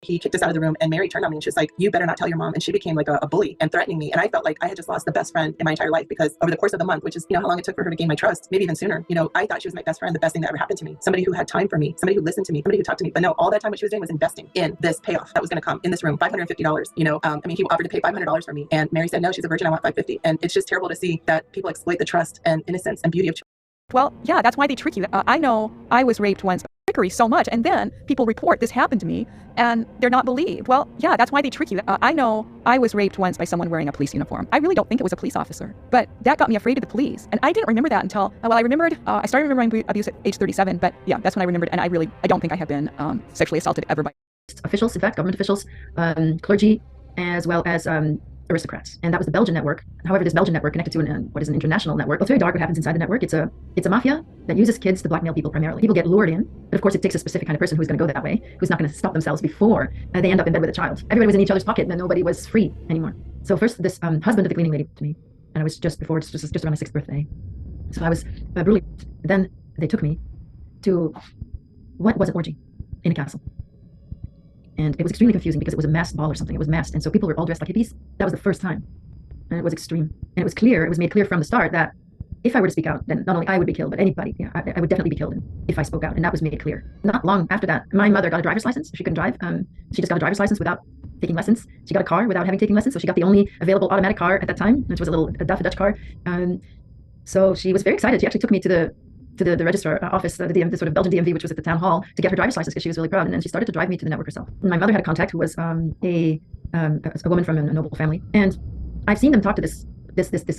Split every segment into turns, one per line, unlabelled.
he kicked us out of the room, and Mary turned on me and she was like, you better not tell your mom. And she became like a bully and threatening me. And I felt like I had just lost the best friend in my entire life, because over the course of the month, which is, how long it took for her to gain my trust, maybe even sooner, I thought she was my best friend, the best thing that ever happened to me, somebody who had time for me, somebody who listened to me, somebody who talked to me. But no, all that time what she was doing was investing in this payoff that was going to come in this room, $550. He offered to pay $500 for me, and Mary said, no, she's a virgin, I want $550. And it's just terrible to see that people exploit the trust and innocence and beauty of children.
Well, yeah, that's why they trick you. I know I was raped once, trickery so much, and then people report this happened to me, and they're not believed. Well, yeah, that's why they trick you. I know I was raped once by someone wearing a police uniform. I really don't think it was a police officer, but that got me afraid of the police, and I didn't remember that until, I remembered, I started remembering abuse at age 37, but yeah, that's when I remembered, and I don't think I have been sexually assaulted ever by
officials, in fact, government officials, clergy, as well as aristocrats. And that was the Belgian network. However, this Belgian network connected to what is an international network. It's very dark what happens inside the network. It's a mafia that uses kids to blackmail people primarily. People get lured in, but of course it takes a specific kind of person who's going to go that way, who's not going to stop themselves before they end up in bed with a child. Everybody was in each other's pocket, and nobody was free anymore. So first, this husband of the cleaning lady to me, and I was just around my 6th birthday. So I was brutally. Then they took me to what was an orgy in a castle. And it was extremely confusing because it was a masked ball or something. It was masked, and so people were all dressed like hippies. That was the first time, and it was extreme. And it was clear, it was made clear from the start that if I were to speak out, then not only I would be killed, but anybody, I would definitely be killed if I spoke out. And that was made clear. Not long after that, my mother got a driver's license. She couldn't drive. She just got a driver's license without taking lessons. She got a car without having taken lessons. So she got the only available automatic car at that time, which was a Dutch car. So she was very excited. She actually took me to the registrar office, the sort of Belgian DMV, which was at the town hall, to get her driver's license because she was really proud. And then she started to drive me to the network herself. And my mother had a contact who was a woman from a noble family, and I've seen them talk to this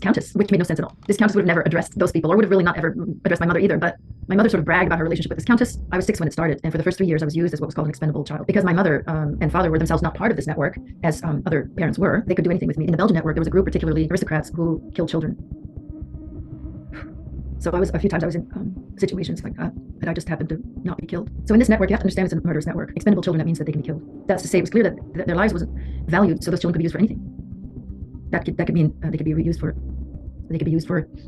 countess, which made no sense at all. This countess would have never addressed those people, or would have really not ever addressed my mother either. But my mother sort of bragged about her relationship with this countess. I was 6 when it started, and for the first 3 years I was used as what was called an expendable child. Because my mother and father were themselves not part of this network, as other parents were, they could do anything with me. In the Belgian network, there was a group, particularly aristocrats, who killed children. So a few times I was in situations like that, and I just happened to not be killed. So in this network, you have to understand it's a murderous network. Expendable children, that means that they can be killed. That's to say, it was clear that their lives wasn't valued, so those children could be used for anything. That could mean they could be used for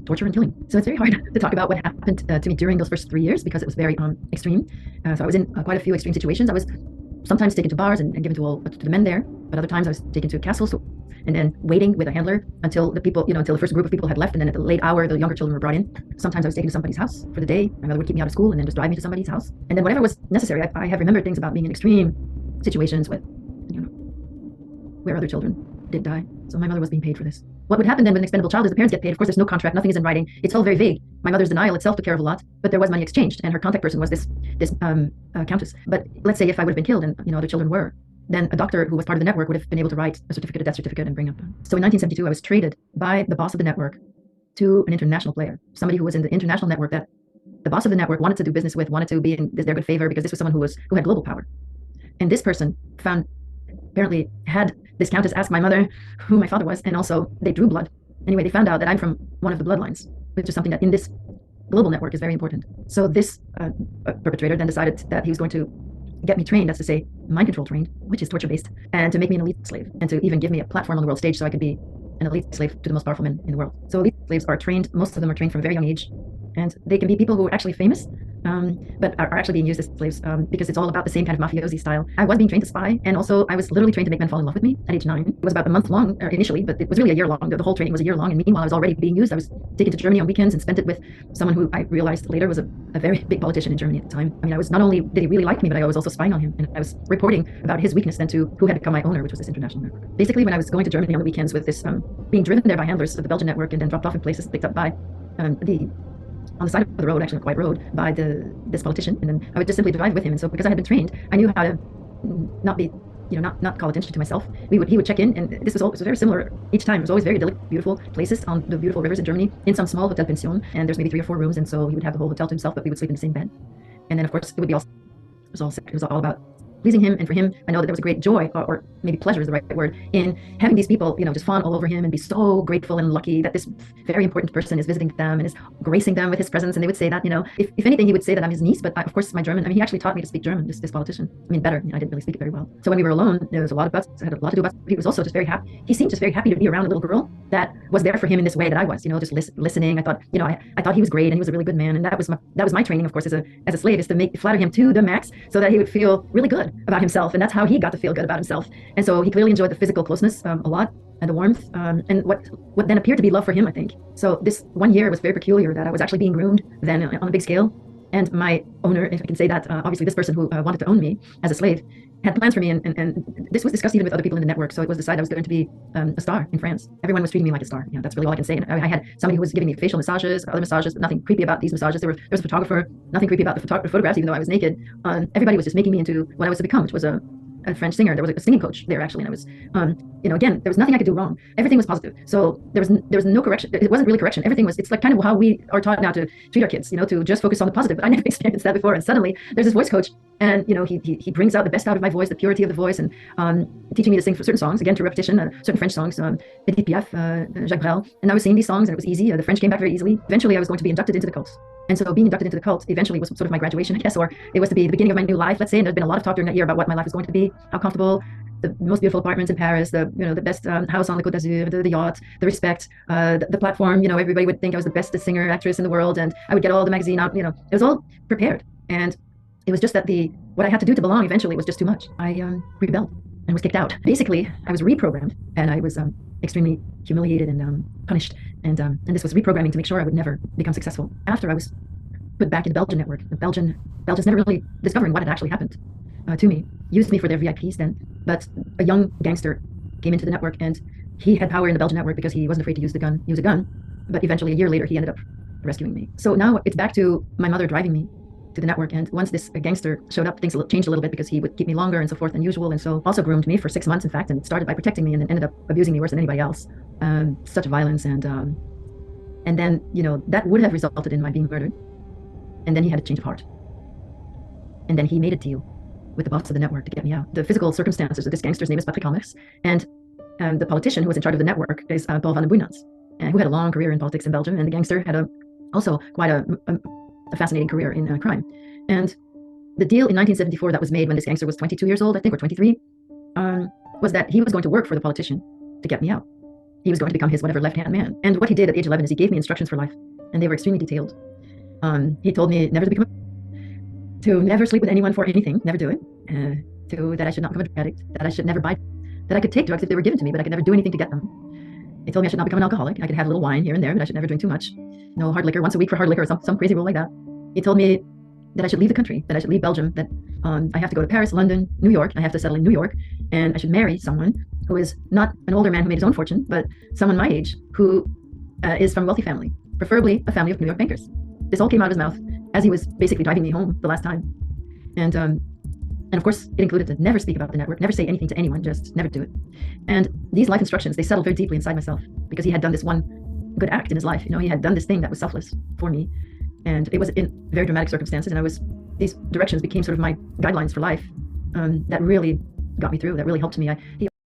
torture and killing. So it's very hard to talk about what happened to me during those first 3 years because it was very extreme. So I was in quite a few extreme situations. I was sometimes taken to bars and given to the men there, but other times I was taken to castles and then waiting with a handler until the first group of people had left, and then at the late hour the younger children were brought in. Sometimes I was taken to somebody's house for the day. My mother would keep me out of school and then just drive me to somebody's house, and then whatever was necessary. I have remembered things about being in extreme situations with where other children did die. So my mother was being paid for this. What would happen then with an expendable child is the parents get paid. Of course, there's no contract, nothing is in writing. It's all very vague. My mother's denial itself took care of a lot, but there was money exchanged, and her contact person was this countess. But let's say if I would have been killed and other children were, then a doctor who was part of the network would have been able to write a death certificate and bring up. So in 1972, I was traded by the boss of the network to an international player, somebody who was in the international network that the boss of the network wanted to do business with, wanted to be in their good favor, because this was someone who had global power. And this person apparently had this countess ask my mother who my father was, and also they drew blood. Anyway, they found out that I'm from one of the bloodlines, which is something that in this global network is very important. So this perpetrator then decided that he was going to get me trained, that's to say, mind control trained, which is torture based, and to make me an elite slave, and to even give me a platform on the world stage so I could be an elite slave to the most powerful men in the world. So elite slaves are trained, most of them are trained from a very young age, and they can be people who are actually famous, but are actually being used as slaves because it's all about the same kind of mafiosi style. I was being trained to spy, and also I was literally trained to make men fall in love with me at age 9. It was about a month long initially, but it was really a year long. The whole training was a year long, and meanwhile I was already being used. I was taken to Germany on weekends and spent it with someone who I realized later was a very big politician in Germany at the time. I mean, I was not only did he really like me, but I was also spying on him, and I was reporting about his weakness then to who had become my owner, which was this international network. Basically, when I was going to Germany on the weekends with this, being driven there by handlers of the Belgian network and then dropped off in places, picked up by on the side of the road, actually a quiet road, by this politician, and then I would just simply drive with him. And so because I had been trained, I knew how to not be, not call attention to myself. He would check in, and this was very similar each time. It was always very beautiful places on the beautiful rivers in Germany, in some small hotel pension, and there's maybe 3 or 4 rooms, and so he would have the whole hotel to himself, but we would sleep in the same bed. And then of course it was all about pleasing him, and for him, I know that there was a great joy, or maybe pleasure is the right word, in having these people, just fawn all over him and be so grateful and lucky that this very important person is visiting them and is gracing them with his presence. And they would say that, if anything, he would say that I'm his niece, but of course my German, he actually taught me to speak German, this politician. Better. I didn't really speak it very well. So when we were alone, there was a lot of buts. I had a lot to do about it. He was also just very happy. He seemed just very happy to be around a little girl that was there for him in this way that I was, just listening. I thought, I thought he was great and he was a really good man. And that was my training, of course, as a slave, is to flatter him to the max so that he would feel really good about himself. And that's how he got to feel good about himself. And so he clearly enjoyed the physical closeness a lot, and the warmth, and what then appeared to be love for him, I think. So this 1 year was very peculiar, that I was actually being groomed then on a big scale. And my owner, if I can say that, obviously this person who wanted to own me as a slave, had plans for me, and this was discussed even with other people in the network. So it was decided I was going to be a star in France. Everyone was treating me like a star. That's really all I can say. And I had somebody who was giving me facial massages, other massages, but nothing creepy about these massages. There was a photographer, nothing creepy about the photographs, even though I was naked. Everybody was just making me into what I was to become, which was a French singer. There was a singing coach there, actually, and I was, again, there was nothing I could do wrong. Everything was positive. So there was no correction. It wasn't really correction. Everything was, it's like kind of how we are taught now to treat our kids, to just focus on the positive. But I never experienced that before. And suddenly there's this voice coach, and he brings out the best out of my voice, the purity of the voice, and teaching me to sing certain songs, again, through repetition, certain French songs, Edith Piaf, Jacques Brel. And I was singing these songs, and it was easy. The French came back very easily. Eventually, I was going to be inducted into the cult. And so being inducted into the cult eventually was sort of my graduation, I guess, or it was to be the beginning of my new life, let's say. And there's been a lot of talk during that year about what my life was going to be, how comfortable, the most beautiful apartments in Paris, the best house on the Côte d'Azur, the yacht, the respect, the platform. Everybody would think I was the best singer, actress in the world, and I would get all the magazine out. It was all prepared. And it was just that what I had to do to belong eventually was just too much. I rebelled and was kicked out. Basically, I was reprogrammed, and I was extremely humiliated and punished. And this was reprogramming to make sure I would never become successful. After I was put back in the Belgian network, Belgians never really discovering what had actually happened to me, used me for their VIPs then. But a young gangster came into the network, and he had power in the Belgian network because he wasn't afraid to use a gun. But eventually, a year later, he ended up rescuing me. So now it's back to my mother driving me to the network. And once this gangster showed up, things changed a little bit, because he would keep me longer and so forth than usual. And so also groomed me for 6 months, in fact, and started by protecting me, and then ended up abusing me worse than anybody else. Such violence. And then, that would have resulted in my being murdered. And then he had a change of heart. And then he made a deal with the boss of the network to get me out. The physical circumstances of this gangster's name is Patrick Helmers. And the politician who was in charge of the network is Paul van den Boeynants, who had a long career in politics in Belgium. And the gangster had also quite a fascinating career in crime. And the deal in 1974 that was made when this gangster was 22 years old, I think, or 23, was that he was going to work for the politician to get me out. He was going to become his whatever left-hand man. And what he did at age 11 is he gave me instructions for life, and they were extremely detailed. He told me never to never sleep with anyone for anything, never do it, that I should not become a drug addict, that I should never buy, that I could take drugs if they were given to me, but I could never do anything to get them. He told me I should not become an alcoholic. I could have a little wine here and there, but I should never drink too much. No hard liquor, once a week for hard liquor, or some crazy rule like that. He told me that I should leave the country, that I should leave Belgium, that I have to go to Paris, London, New York. I have to settle in New York, and I should marry someone who is not an older man who made his own fortune, but someone my age who is from a wealthy family, preferably a family of New York bankers. This all came out of his mouth as he was basically driving me home the last time. And of course, it included to never speak about the network, never say anything to anyone, just never do it. And these life instructions, they settled very deeply inside myself, because he had done this one good act in his life. He had done this thing that was selfless for me. And it was in very dramatic circumstances, and these directions became sort of my guidelines for life, that really got me through, that really helped me.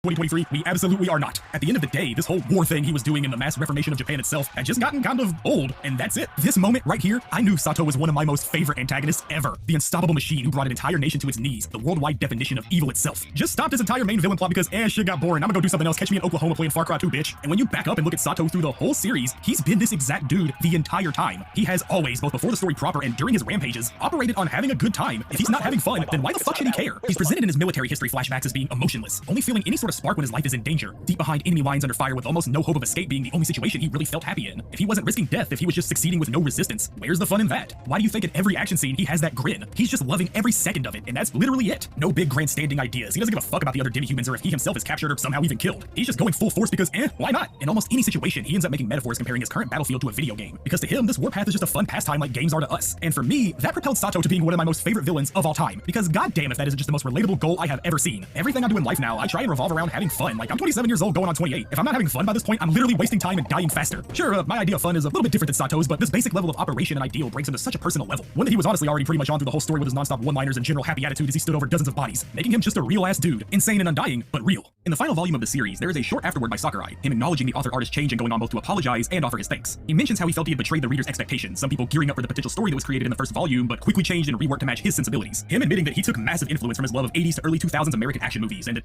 2023, we absolutely are not. At the end of the day, this whole war thing he was doing in the mass reformation of Japan itself had just gotten kind of old, and that's it. This moment right here, I knew Sato was one of my most favorite antagonists ever. The unstoppable machine who brought an entire nation to its knees, the worldwide definition of evil itself. Just stopped his entire main villain plot because, shit got boring, I'm gonna go do something else, catch me in Oklahoma playing Far Cry 2, bitch. And when you back up and look at Sato through the whole series, he's been this exact dude the entire time. He has always, both before the story proper and during his rampages, operated on having a good time. If he's not having fun, then why the fuck should he care? He's presented in his military history flashbacks as being emotionless, only feeling any sort of spark when his life is in danger, deep behind enemy lines under fire with almost no hope of escape being the only situation he really felt happy in. If he wasn't risking death, if he was just succeeding with no resistance, where's the fun in that? Why do you think in every action scene he has that grin? He's just loving every second of it, and that's literally it. No big grandstanding ideas. He doesn't give a fuck about the other demi-humans or if he himself is captured or somehow even killed. He's just going full force because, why not? In almost any situation, he ends up making metaphors comparing his current battlefield to a video game, because to him, this warpath is just a fun pastime like games are to us. And for me, that propelled Sato to being one of my most favorite villains of all time, because goddamn if that isn't just the most relatable goal I have ever seen. Everything I do in life now, I try and revolve around having fun. Like, I'm 27 years old going on 28. If I'm not having fun by this point, I'm literally wasting time and dying faster. Sure, my idea of fun is a little bit different than Sato's, but this basic level of operation and ideal brings him to such a personal level. One that he was honestly already pretty much on through the whole story with his nonstop one-liners and general happy attitude as he stood over dozens of bodies, making him just a real-ass dude. Insane and undying, but real. In the final volume of the series, there is a short afterword by Sakurai, him acknowledging the author-artist change and going on both to apologize and offer his thanks. He mentions how he felt he had betrayed the reader's expectations, some people gearing up for the potential story that was created in the first volume, but quickly changed and reworked to match his sensibilities. Him admitting that he took massive influence from his love of 80s to early 2000s American action movies, and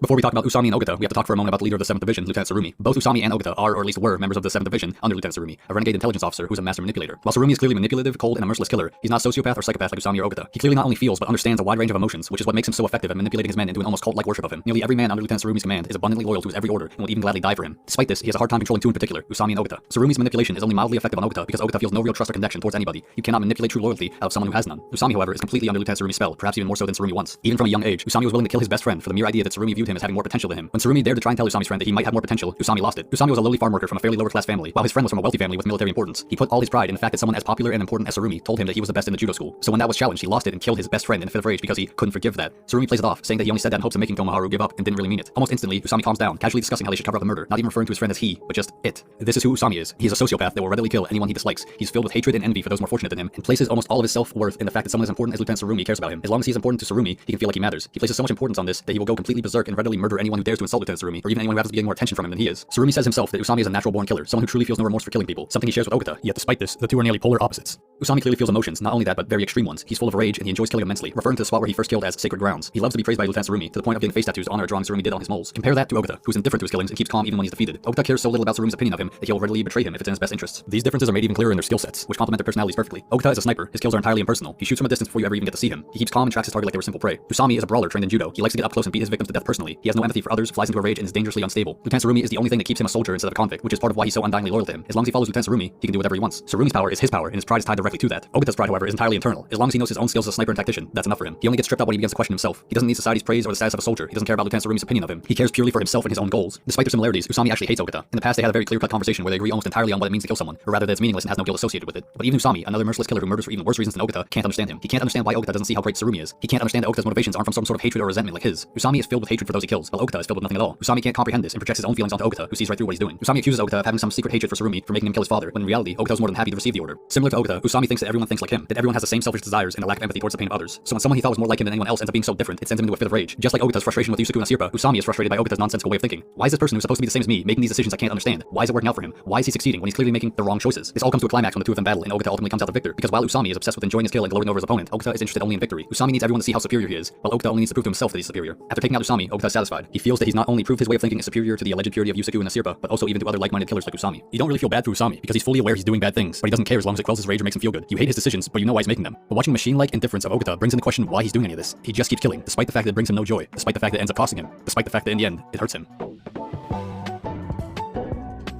Before we talk about Usami and Ogata, we have to talk for a moment about the leader of the 7th Division, Lieutenant Tsurumi. Both Usami and Ogata are, or at least were, members of the 7th Division under Lieutenant Tsurumi, a renegade intelligence officer who's a master manipulator. While Tsurumi is clearly manipulative, cold, and a merciless killer, he's not a sociopath or psychopath like Usami or Ogata. He clearly not only feels, but understands a wide range of emotions, which is what makes him so effective at manipulating his men into an almost cult-like worship of him. Nearly every man under Lieutenant Tsurumi's command is abundantly loyal to his every order and will even gladly die for him. Despite this, he has a hard time controlling two in particular, Usami and Ogata. Tsurumi's manipulation is only mildly effective on Ogata because Ogata feels no real trust or connection towards anybody. You cannot manipulate true loyalty out of someone who has none. Usami, however, is completely under Lieutenant Tsurumi's spell, perhaps even more so than Tsurumi once. Even from a young age, Usami was willing to kill his best friend for the mere idea that Tsurumi viewed him as having more potential than him. When Tsurumi dared to try and tell Usami's friend that he might have more potential, Usami lost it. Usami was a lowly farm worker from a fairly lower class family, while his friend was from a wealthy family with military importance. He put all his pride in the fact that someone as popular and important as Tsurumi told him that he was the best in the judo school. So when that was challenged, he lost it and killed his best friend in a fit of rage because he couldn't forgive that. Tsurumi plays it off, saying that he only said that in hopes of making Tomoharu give up and didn't really mean it. Almost instantly, Usami calms down, casually discussing how they should cover up the murder, not even referring to his friend as he, but just it. This is who Usami is. He is a sociopath that will readily kill anyone he dislikes. He's filled with hatred and envy for those more fortunate than him, and places almost all of his self-worth in the fact that someone as important as Lieutenant Tsurumi cares about him. As long as he's important to Tsurumi, he can feel like he matters. He places so much importance on this that he will go completely berserk and readily murder anyone who dares to insult Lieutenant Tsurumi, or even anyone who happens to be getting more attention from him than he is. Tsurumi says himself that Usami is a natural-born killer, someone who truly feels no remorse for killing people, something he shares with Ogata, yet despite this, the two are nearly polar opposites. Usami clearly feels emotions, not only that, but very extreme ones. He's full of rage and he enjoys killing immensely, referring to the spot where he first killed as sacred grounds. He loves to be praised by Lieutenant Tsurumi, to the point of getting face tattoos to honor a drawing Tsurumi did on his moles. Compare that to Ogata, who's indifferent to his killings and keeps calm even when he's defeated. Ogata cares so little about Tsurumi's opinion of him that he'll readily betray him if it's in his best interests. These differences are made even clearer in their skill sets, which complement their personalities perfectly. Ogata is a sniper. His kills are entirely impersonal. He shoots from a distance before you ever even get to see him. He keeps calm and tracks his target like they were simple prey. Usami is a brawler trained in judo. He likes to get up close and beat his victims to death personally. He has no empathy for others, flies into a rage, and is dangerously unstable. Lieutenant Tsurumi is the only thing that keeps him a soldier instead of a convict, which is part of why he's so undyingly loyal to him. As long as he follows Lieutenant Tsurumi, he can do whatever he wants. Tsurumi's power is his power, and his pride is tied directly to that. Ogata's pride, however, is entirely internal. As long as he knows his own skills as a sniper and tactician, that's enough for him. He only gets tripped up when he begins to question himself. He doesn't need society's praise or the status of a soldier. He doesn't care about Lieutenant Tsurumi's opinion of him. He cares purely for himself and his own goals. Despite their similarities, Usami actually hates Ogata. In the past, they had a very clear-cut conversation where they agree almost entirely on what it means to kill someone, or rather that it's meaningless and has no guilt associated with it. But even Usami, another merciless killer who murders for even worse reasons than Ogata, can't understand him. He can't understand why Ogata doesn't see how great Tsurumi is. He can't understand that Ogata's motivations aren't from some sort of hatred or resentment like his. Usami is filled with hatred for those he kills, while Ogata is filled with nothing at all. Usami can't comprehend this and projects his own feelings onto Ogata, who sees right through what he's doing. Usami accuses Ogata of having some secret hatred for Tsurumi for making him kill his father, when in reality, Ogata was more than happy to receive the order. Similar to Ogata, Usami thinks that everyone thinks like him, that everyone has the same selfish desires and a lack of empathy towards the pain of others. So when someone he thought was more like him than anyone else ends up being so different, it sends him into a fit of rage. Just like Ogata's frustration with Yusuke and Asirpa, Usami is frustrated by Ogata's nonsensical way of thinking. Why is this person who's supposed to be the same as me making these decisions I can't understand? Why is it working out for him? Why is he succeeding when he's clearly making the wrong choices? This all comes to a climax when the two of them battle and Ogata ultimately comes out the victor, because while Usami is obsessed with enjoying his kill and gloating over his opponent, Ogata is interested only in victory. Usami needs everyone to see how superior he is, while Ogata only needs to prove to himself that he's superior. After taking out Usami, Ogata is satisfied. He feels that he's not only proved his way of thinking is superior to the alleged purity of Yusuke and Asirpa, but also even to other like-minded killers like Usami. You don't really feel bad for Usami because he's fully aware he's doing bad things, but he doesn't care as long as it quells his rage or makes him feel good. You hate his decisions, but you know why he's making them. But watching machine-like indifference of Ogata brings into question why he's doing any of this. He just keeps killing, despite the fact that it brings him no joy, despite the fact that it ends up costing him, despite the fact that in the end, it hurts him.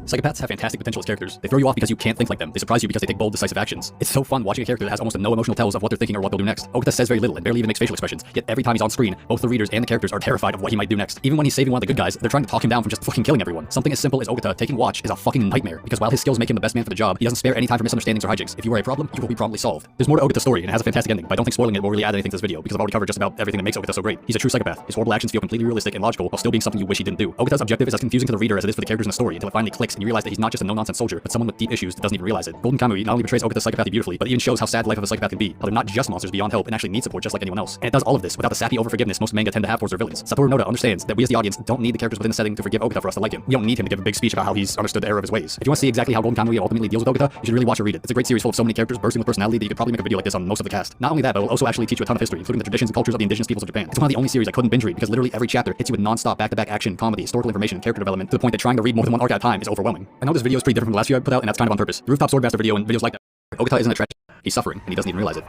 Psychopaths have fantastic potential as characters. They throw you off because you can't think like them. They surprise you because they take bold, decisive actions. It's so fun watching a character that has almost no emotional tells of what they're thinking or what they'll do next. Ogata says very little and barely even makes facial expressions, yet every time he's on screen, both the readers and the characters are terrified of what he might do next. Even when he's saving one of the good guys, they're trying to talk him down from just fucking killing everyone. Something as simple as Ogata taking watch is a fucking nightmare, because while his skills make him the best man for the job, he doesn't spare any time for misunderstandings or hijinks. If you are a problem, you will be promptly solved. There's more to Ogata's story and it has a fantastic ending, but I don't think spoiling it will really add anything to this video, because I've already covered just about everything that makes Ogata so great. He's a true psychopath. His horrible actions feel completely realistic and logical while still being something you wish he didn't do. Ogata's objective is as confusing to the reader as it is for the characters in the story until it finally clicks and you realize that he's not just a no-nonsense soldier, but someone with deep issues that doesn't even realize it. Golden Kamuy not only portrays Ogata's psychopathy beautifully, but even shows how sad the life of a psychopath can be, how they're not just monsters beyond help and actually need support just like anyone else. And it does all of this without the sappy over-forgiveness most manga tend to have towards their villains. Satoru Noda understands that we as the audience don't need the characters within the setting to forgive Ogata for us to like him. We don't need him to give a big speech about how he's understood the error of his ways. If you want to see exactly how Golden Kamuy ultimately deals with Ogata, you should really watch or read it. It's a great series full of so many characters bursting with personality that you could probably make a video like this on most of the cast. Not only that, but it'll also actually teach you a ton of history, including the traditions and cultures of the indigenous peoples of Japan. It's one of the only series I couldn't binge read because literally every chapter hits you with non-stop back-to-back action, comedy, historical information, and character development to the point that trying to read more than one arc at a time is overwhelming. I know this video is pretty different from the last few I put out, and that's kind of on purpose. The Rooftop Swordmaster video and videos like that. Ogata isn't a trash. He's suffering, and he doesn't even realize it.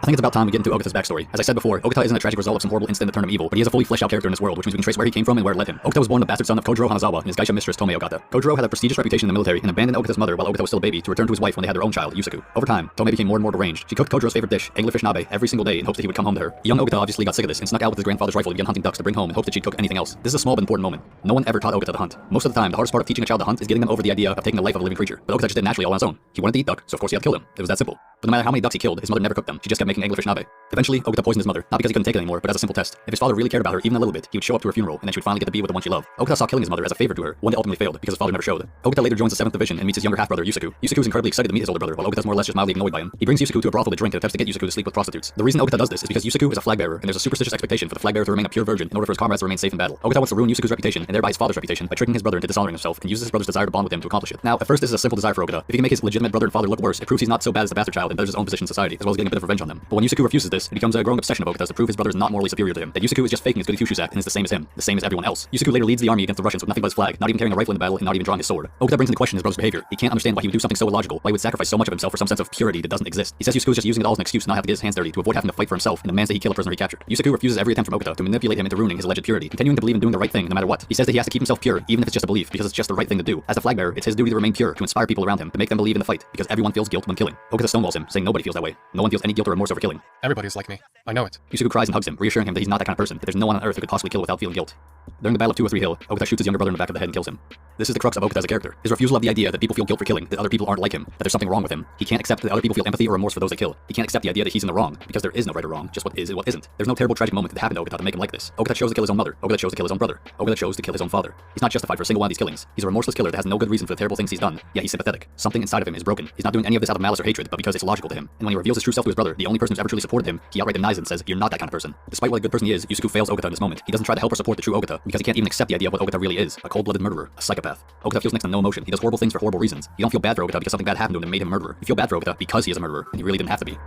I think it's about time we get into Ogata's backstory. As I said before, Ogata isn't a tragic result of some horrible incident that turned him evil, but he is a fully fleshed out character in this world, which means we can trace where he came from and where it led him. Ogata was born the bastard son of Kojiro Hanazawa and his geisha mistress Tome Ogata. Kojiro had a prestigious reputation in the military and abandoned Ogata's mother while Ogata was still a baby to return to his wife when they had their own child, Yusaku. Over time, Tome became more and more deranged. She cooked Kojiro's favorite dish, anglerfish nabe, every single day in hopes that he would come home to her. Young Ogata obviously got sick of this and snuck out with his grandfather's rifle to begin hunting ducks to bring home in hopes that she'd cook anything else. This is a small but important moment. No one ever taught Ogata to hunt. Most of the time, the hardest part of teaching a child to hunt is getting them over the idea of taking the life of a living creature. But Ogata just did naturally all on his own. He wanted to eat duck, so of course he had to kill them. It was that simple. But no matter how many ducks he killed, his mother never cooked them. She just kept making anglerfish nabe. Eventually, Ogata poisoned his mother, not because he couldn't take it anymore, but as a simple test. If his father really cared about her even a little bit, he would show up to her funeral, and then she would finally get to be with the one she loved. Ogata saw killing his mother as a favor to her, one that ultimately failed because his father never showed. Ogata later joins the 7th Division and meets his younger half-brother Yusaku. Yusaku is incredibly excited to meet his older brother, while Ogata's more or less just mildly annoyed by him. He brings Yusaku to a brothel to drink and attempts to get Yusaku to sleep with prostitutes. The reason Ogata does this is because Yusaku is a flag bearer, and there's a superstitious expectation for the flag bearer to remain a pure virgin in order for his comrades to remain safe in battle. Ogata wants to ruin Yusaku's reputation and thereby his father's reputation by tricking his brother into dishonoring himself and uses his brother's desire to bond with him to accomplish it. Now, at first this is a simple desire for Ogata. If he can make his legitimate brother and father look worse, it proves he's not so bad as the bastard child and betters his own position in society, as well as getting a bit of revenge on them. But when Yusaku refuses this, it becomes a growing obsession of Ogata's to prove his brother is not morally superior to him, that Yusaku is just faking his goody two-shoes act and is the same as him, the same as everyone else. Yusaku later leads the army against the Russians with nothing but his flag, not even carrying a rifle in the battle and not even drawing his sword. Ogata brings into question his brother's behavior. He can't understand why he would do something so illogical, why he would sacrifice so much of himself for some sense of purity that doesn't exist. He says Yusaku is just using it all as an excuse to not have to get his hands dirty, to avoid having to fight for himself, and demands that he kill a prisoner he captured. Yusaku refuses every attempt from Ogata to manipulate him into ruining his alleged purity, continuing to believe in doing the right thing no matter what. He says that he has to keep himself pure, even if it's just a belief, because it's just the right thing to do. As the flag bearer, it's his duty to remain pure, to inspire people around him, to make them believe in the fight, because everyone feels guilt when killing. Ogata stonewalls him, saying nobody feels that way. No one feels any guilt or remorse over killing.
Everybody's like me. I know it.
Yusaku cries and hugs him, reassuring him that he's not that kind of person, that there's no one on earth who could possibly kill without feeling guilt. During the Battle of 2 or 3 Hill, Ogata shoots his younger brother in the back of the head and kills him. This is the crux of Ogata as a character. His refusal of the idea that people feel guilt for killing, that other people aren't like him, that there's something wrong with him. He can't accept that other people feel empathy or remorse for those they kill. He can't accept the idea that he's in the wrong, because there is no right or wrong, just what is and what isn't. There's no terrible tragic moment that happened to Ogata to make him like this. Ogata chose to kill his own mother. Ogata chose to kill his own brother. Ogata chose to kill his own father. He's not justified for a single one of these killings. He's a remorseless killer that has no good reason for the terrible things he's done, yet he's sympathetic. Something inside of him is broken. He's not doing any of this out of malice or hatred, but because it's logical to him. And when he reveals his true self to his brother, the only person who's ever truly supported him, he outright denies it and says, "You're not that kind of person." Despite what a good person he is, Yusaku fails Ogata in this moment. He doesn't try to help or support the true Ogata, because he can't even accept the idea of what Ogata really is, a cold-blooded murderer, a psychopath. Ogata feels next to no emotion. He does horrible things for horrible reasons. You don't feel bad for Ogata because something bad happened to him and made him a murderer. You feel bad for Ogata because he is a murderer, and he really didn't have to be.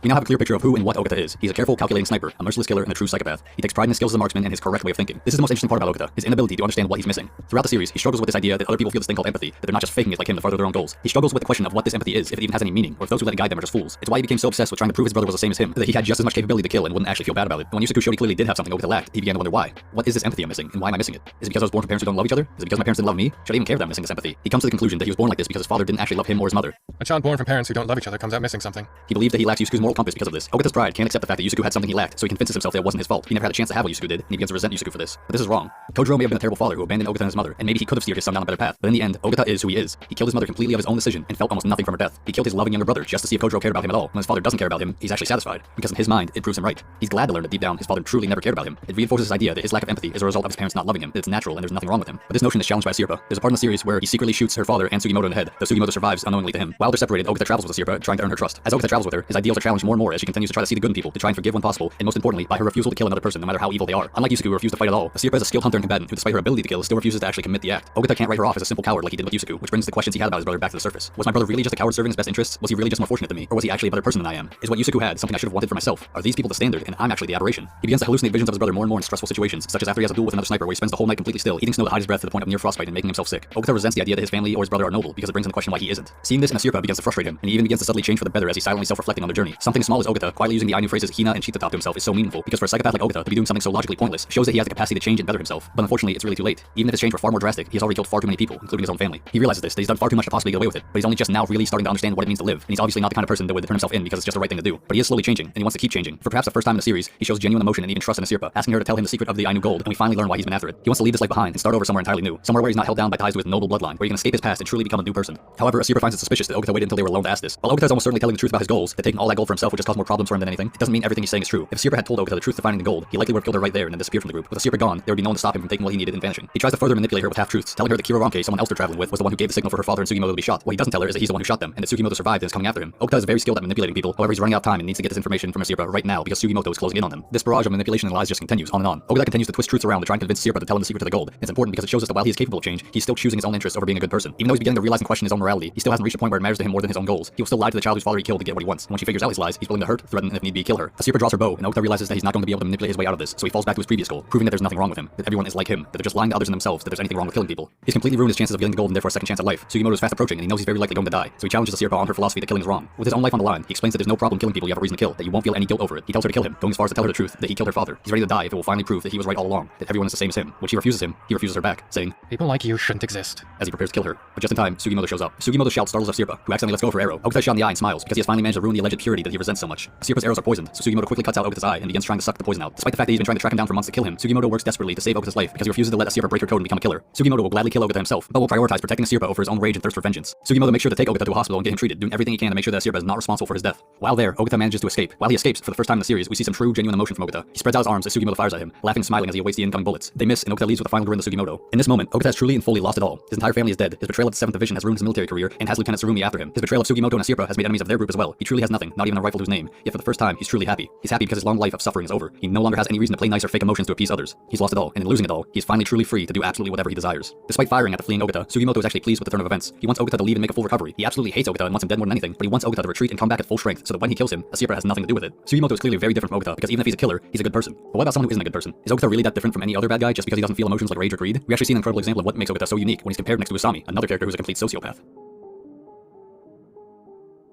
We now have a clear picture of who and what Ogata is. He's a careful, calculating sniper, a merciless killer, and a true psychopath. He takes pride in his skills as a marksman and his correct way of thinking. This is the most interesting part about Ogata, his inability to understand what he's missing. Throughout the series, he struggles with this idea that other people feel this thing called empathy, that they're not just faking it like him to further their own goals. He struggles with the question of what this empathy is, if it even has any meaning, or if those who let it guide them are just fools. It's why he became so obsessed with trying to prove his brother was the same as him, that he had just as much capability to kill and wouldn't actually feel bad about it. And when Yusaku showed he clearly did have something Ogata lacked, he began to wonder why. What is this empathy I'm missing, and why am I missing it? Is it because I was born from parents who don't love each other? Is it because my parents didn't love me? Should I even care that I'm missing this empathy? He comes to the conclusion that he was born like this because his father didn't actually love him or his mother.
A child born from parents who don't love each other comes out missing something.
He believes that he lacks Yusaku's moral compass because of this. Ogata's pride can't accept the fact that Yusaku had something he lacked, so he convinces himself that it wasn't his fault. He never had a chance to have what Yusaku did, and he begins to resent Yusaku for this. But this is wrong. Kojiro may have been a terrible father who abandoned Ogata and his mother, and maybe he could have steered his son down a better path. But in the end, Ogata is who he is. He killed his mother completely of his own decision and felt almost nothing from her death. He killed his loving younger brother just to see if Kojiro cared about him at all. When his father doesn't care about him, he's actually satisfied, because in his mind, it proves him right. He's glad to learn that deep down, his father truly never cared about him. It reinforces his idea that his lack of empathy is a result of his parents not loving him, that it's natural and there's nothing wrong with him. But this notion is challenged by Sirpa. There's a part in the series where he secretly shoots her father and Sugimoto in the head, though Sugimoto survives unknowingly to him. While they're separated, Ogata travels with Sirpa, trying to earn her trust. As Ogata travels with her, his ideals are challenged more and more as she continues to try to see the good in people, to try and forgive when possible, and most importantly, by her refusal to kill another person, no matter how evil they are. Unlike Yusaku, who refused to fight at all, Sirpa is a skilled hunter and combatant who, despite her ability to kill, still refuses to actually commit the act. Ogata can't write her off as a simple coward like he did with Yusaku, which brings the questions he had about his brother back to the surface. Was my brother really just a coward serving his best interests? Was he really just more fortunate than me? Or was he actually a better person than I am? Is what Yusaku had something I should have wanted for myself? Are these people the standard, and I'm actually the aberration? He begins to hallucinate visions of his brother more and more in stressful situations, such as after he has a duel with another sniper where he spends the whole night completely still, eating snow to hide his breath to the point of near frostbite and making himself sick. Ogata resents the idea that his family or his brother are noble because it brings into question why he isn't. Seeing this in Sirpa begins to frustrate him, and he even begins to subtly change for the better as he's silently self-reflecting on their journey. Something small as Ogata quietly using the Ainu phrases Hina and Shitata to himself is so meaningful, because for a psychopath like Ogata to be doing something so logically pointless shows that he has the capacity to change and better himself. But unfortunately, it's really too late. Even if his change were far more drastic, he has already killed far too many people, including his own family. He realizes this, that he's done far too much to possibly get away with it, but he's only just now really starting to understand what it means to live, and he's obviously not the kind of person that would turn himself in because it's just the right thing to do. But he is slowly changing, and he wants to keep changing. For perhaps the first time in the series, he shows genuine emotion and even trust in Sirpa, asking her to tell him the secret of the Ainu gold, and we finally learn why he's been after it. He wants to leave this life behind and start over somewhere entirely new, somewhere where he's not held down by ties to his noble bloodline, where he can escape his past and truly become a new person. However, Sirpa finds it suspicious that Ogata waited until they were alone to ask this. While Ogata is almost certainly telling the truth about his goals, that taking all that gold for himself would just cause more problems for him than anything, it doesn't mean everything he's saying is true. If Sirpa had told Ogata the truth to finding the gold, he likely would have killed her right there and then disappeared from the group. With Sirpa gone, there would be no one to stop him from taking what he needed and vanishing. He tries to further manipulate her with half-truths, telling her that Kiroranke, someone else they're traveling with, was the one who gave the signal for her father and Sugimoto to be shot. What he doesn't tell her is that he's the one who shot them, and that Sugimoto survived and is coming after him. Ogata is very skilled at manipulating people, however he's running out of time and needs to get this information from Sirpa right now because Sugimoto is closing in on them. This barrage of manipulation and lies just continues on and on. Ogata continues to twist truths around to try and convince Sirpa to tell him the secret to the gold. It's important because it shows us that while he is capable of change, he's still choosing his own interests over being a good person. Even though he's beginning to realize and question his own morality, he still hasn't reached a point where it matters to him more than his own goals. He will still lie to the child whose father he killed to get what he wants. And when she figures out his lies, he's willing to hurt, threaten, and if need be, kill her. Sirpa draws her bow, and Ogata realizes that he's not going to be able to manipulate his way out of this, so he falls back to his previous goal, proving that there's nothing wrong with him, that everyone is like him, that they're just lying to others and themselves, that there's anything wrong with killing people. He's completely ruined his chances of getting the gold and therefore a second chance at life. Sugimoto is fast approaching, and he knows he's very likely going to die, so he challenges Sirpa on her philosophy that killing is wrong. With his own life on the line, he explains that there's no problem killing people you have a reason to kill, that you won't feel any guilt over it. He tells her to kill him, going as far as to tell her the truth that he killed her father. He's ready to die if it will finally prove that he was right all along, that everyone is the same as him. When she refuses him, he refuses her back, saying,
People like you shouldn't exist.
as he prepares to kill her. But just in time, Sugimoto shows up. Sugimoto's shout startles off Sirpa, who accidentally lets go of her arrow. Ogata is shot in the eye and smiles because he has finally managed to ruin the alleged purity that he resents so much. Sirpa's arrows are poisoned, so Sugimoto quickly cuts out Ogata's eye and begins trying to suck the poison out. Despite the fact that he's been trying to track him down for months to kill him, Sugimoto works desperately to save Ogata's life because he refuses to let Sirpa break her code and become a killer. Sugimoto will gladly kill Ogata himself, but will prioritize protecting Sirpa over his own rage and thirst for vengeance. Sugimoto makes sure to take Ogata to a hospital and get him treated, doing everything he can to make sure that Sirpa is not responsible for his death. While there, Ogata manages to escape. While he escapes, for the first time in the series, we see some true, genuine emotion from Ogata. He spreads out his arms as Sugimoto fires at him, laughing and smiling as he awaits the incoming bullets. They miss, and Ogata leaves with a final grin to Sugimoto. In this moment, Ogata has truly and fully lost it all. His entire family is dead. His betrayal of the 7th Division has ruined his military career and has Lieutenant Surumi after him. His betrayal of Sugimoto and Sirpa has made enemies of their group as well. He truly has nothing, not even a rifle rightful to his name, yet for the first time, he's truly happy. He's happy because his long life of suffering is over. He no longer has any reason to play nice or fake emotions to appease others. He's lost it all, and in losing it all, he's finally truly free to do absolutely whatever he desires. Despite firing at the fleeing Ogata, Sugimoto is actually pleased with the turn of events. He wants Ogata to leave and make a full recovery. He absolutely hates Ogata and wants him dead more than anything, but he wants Ogata to retreat and come back at full strength so that when he kills him, Asiera has nothing to do with it. Sugimoto is clearly very different from Ogata because even if he's a killer, he's a good person. But what about someone who isn't a good person? Is Ogata really that different from any other bad guy just because he doesn't feel emotions like rage or greed? We actually see an incredible example of what makes Ogata so unique when he's compared next to Usami, another character who's a complete sociopath.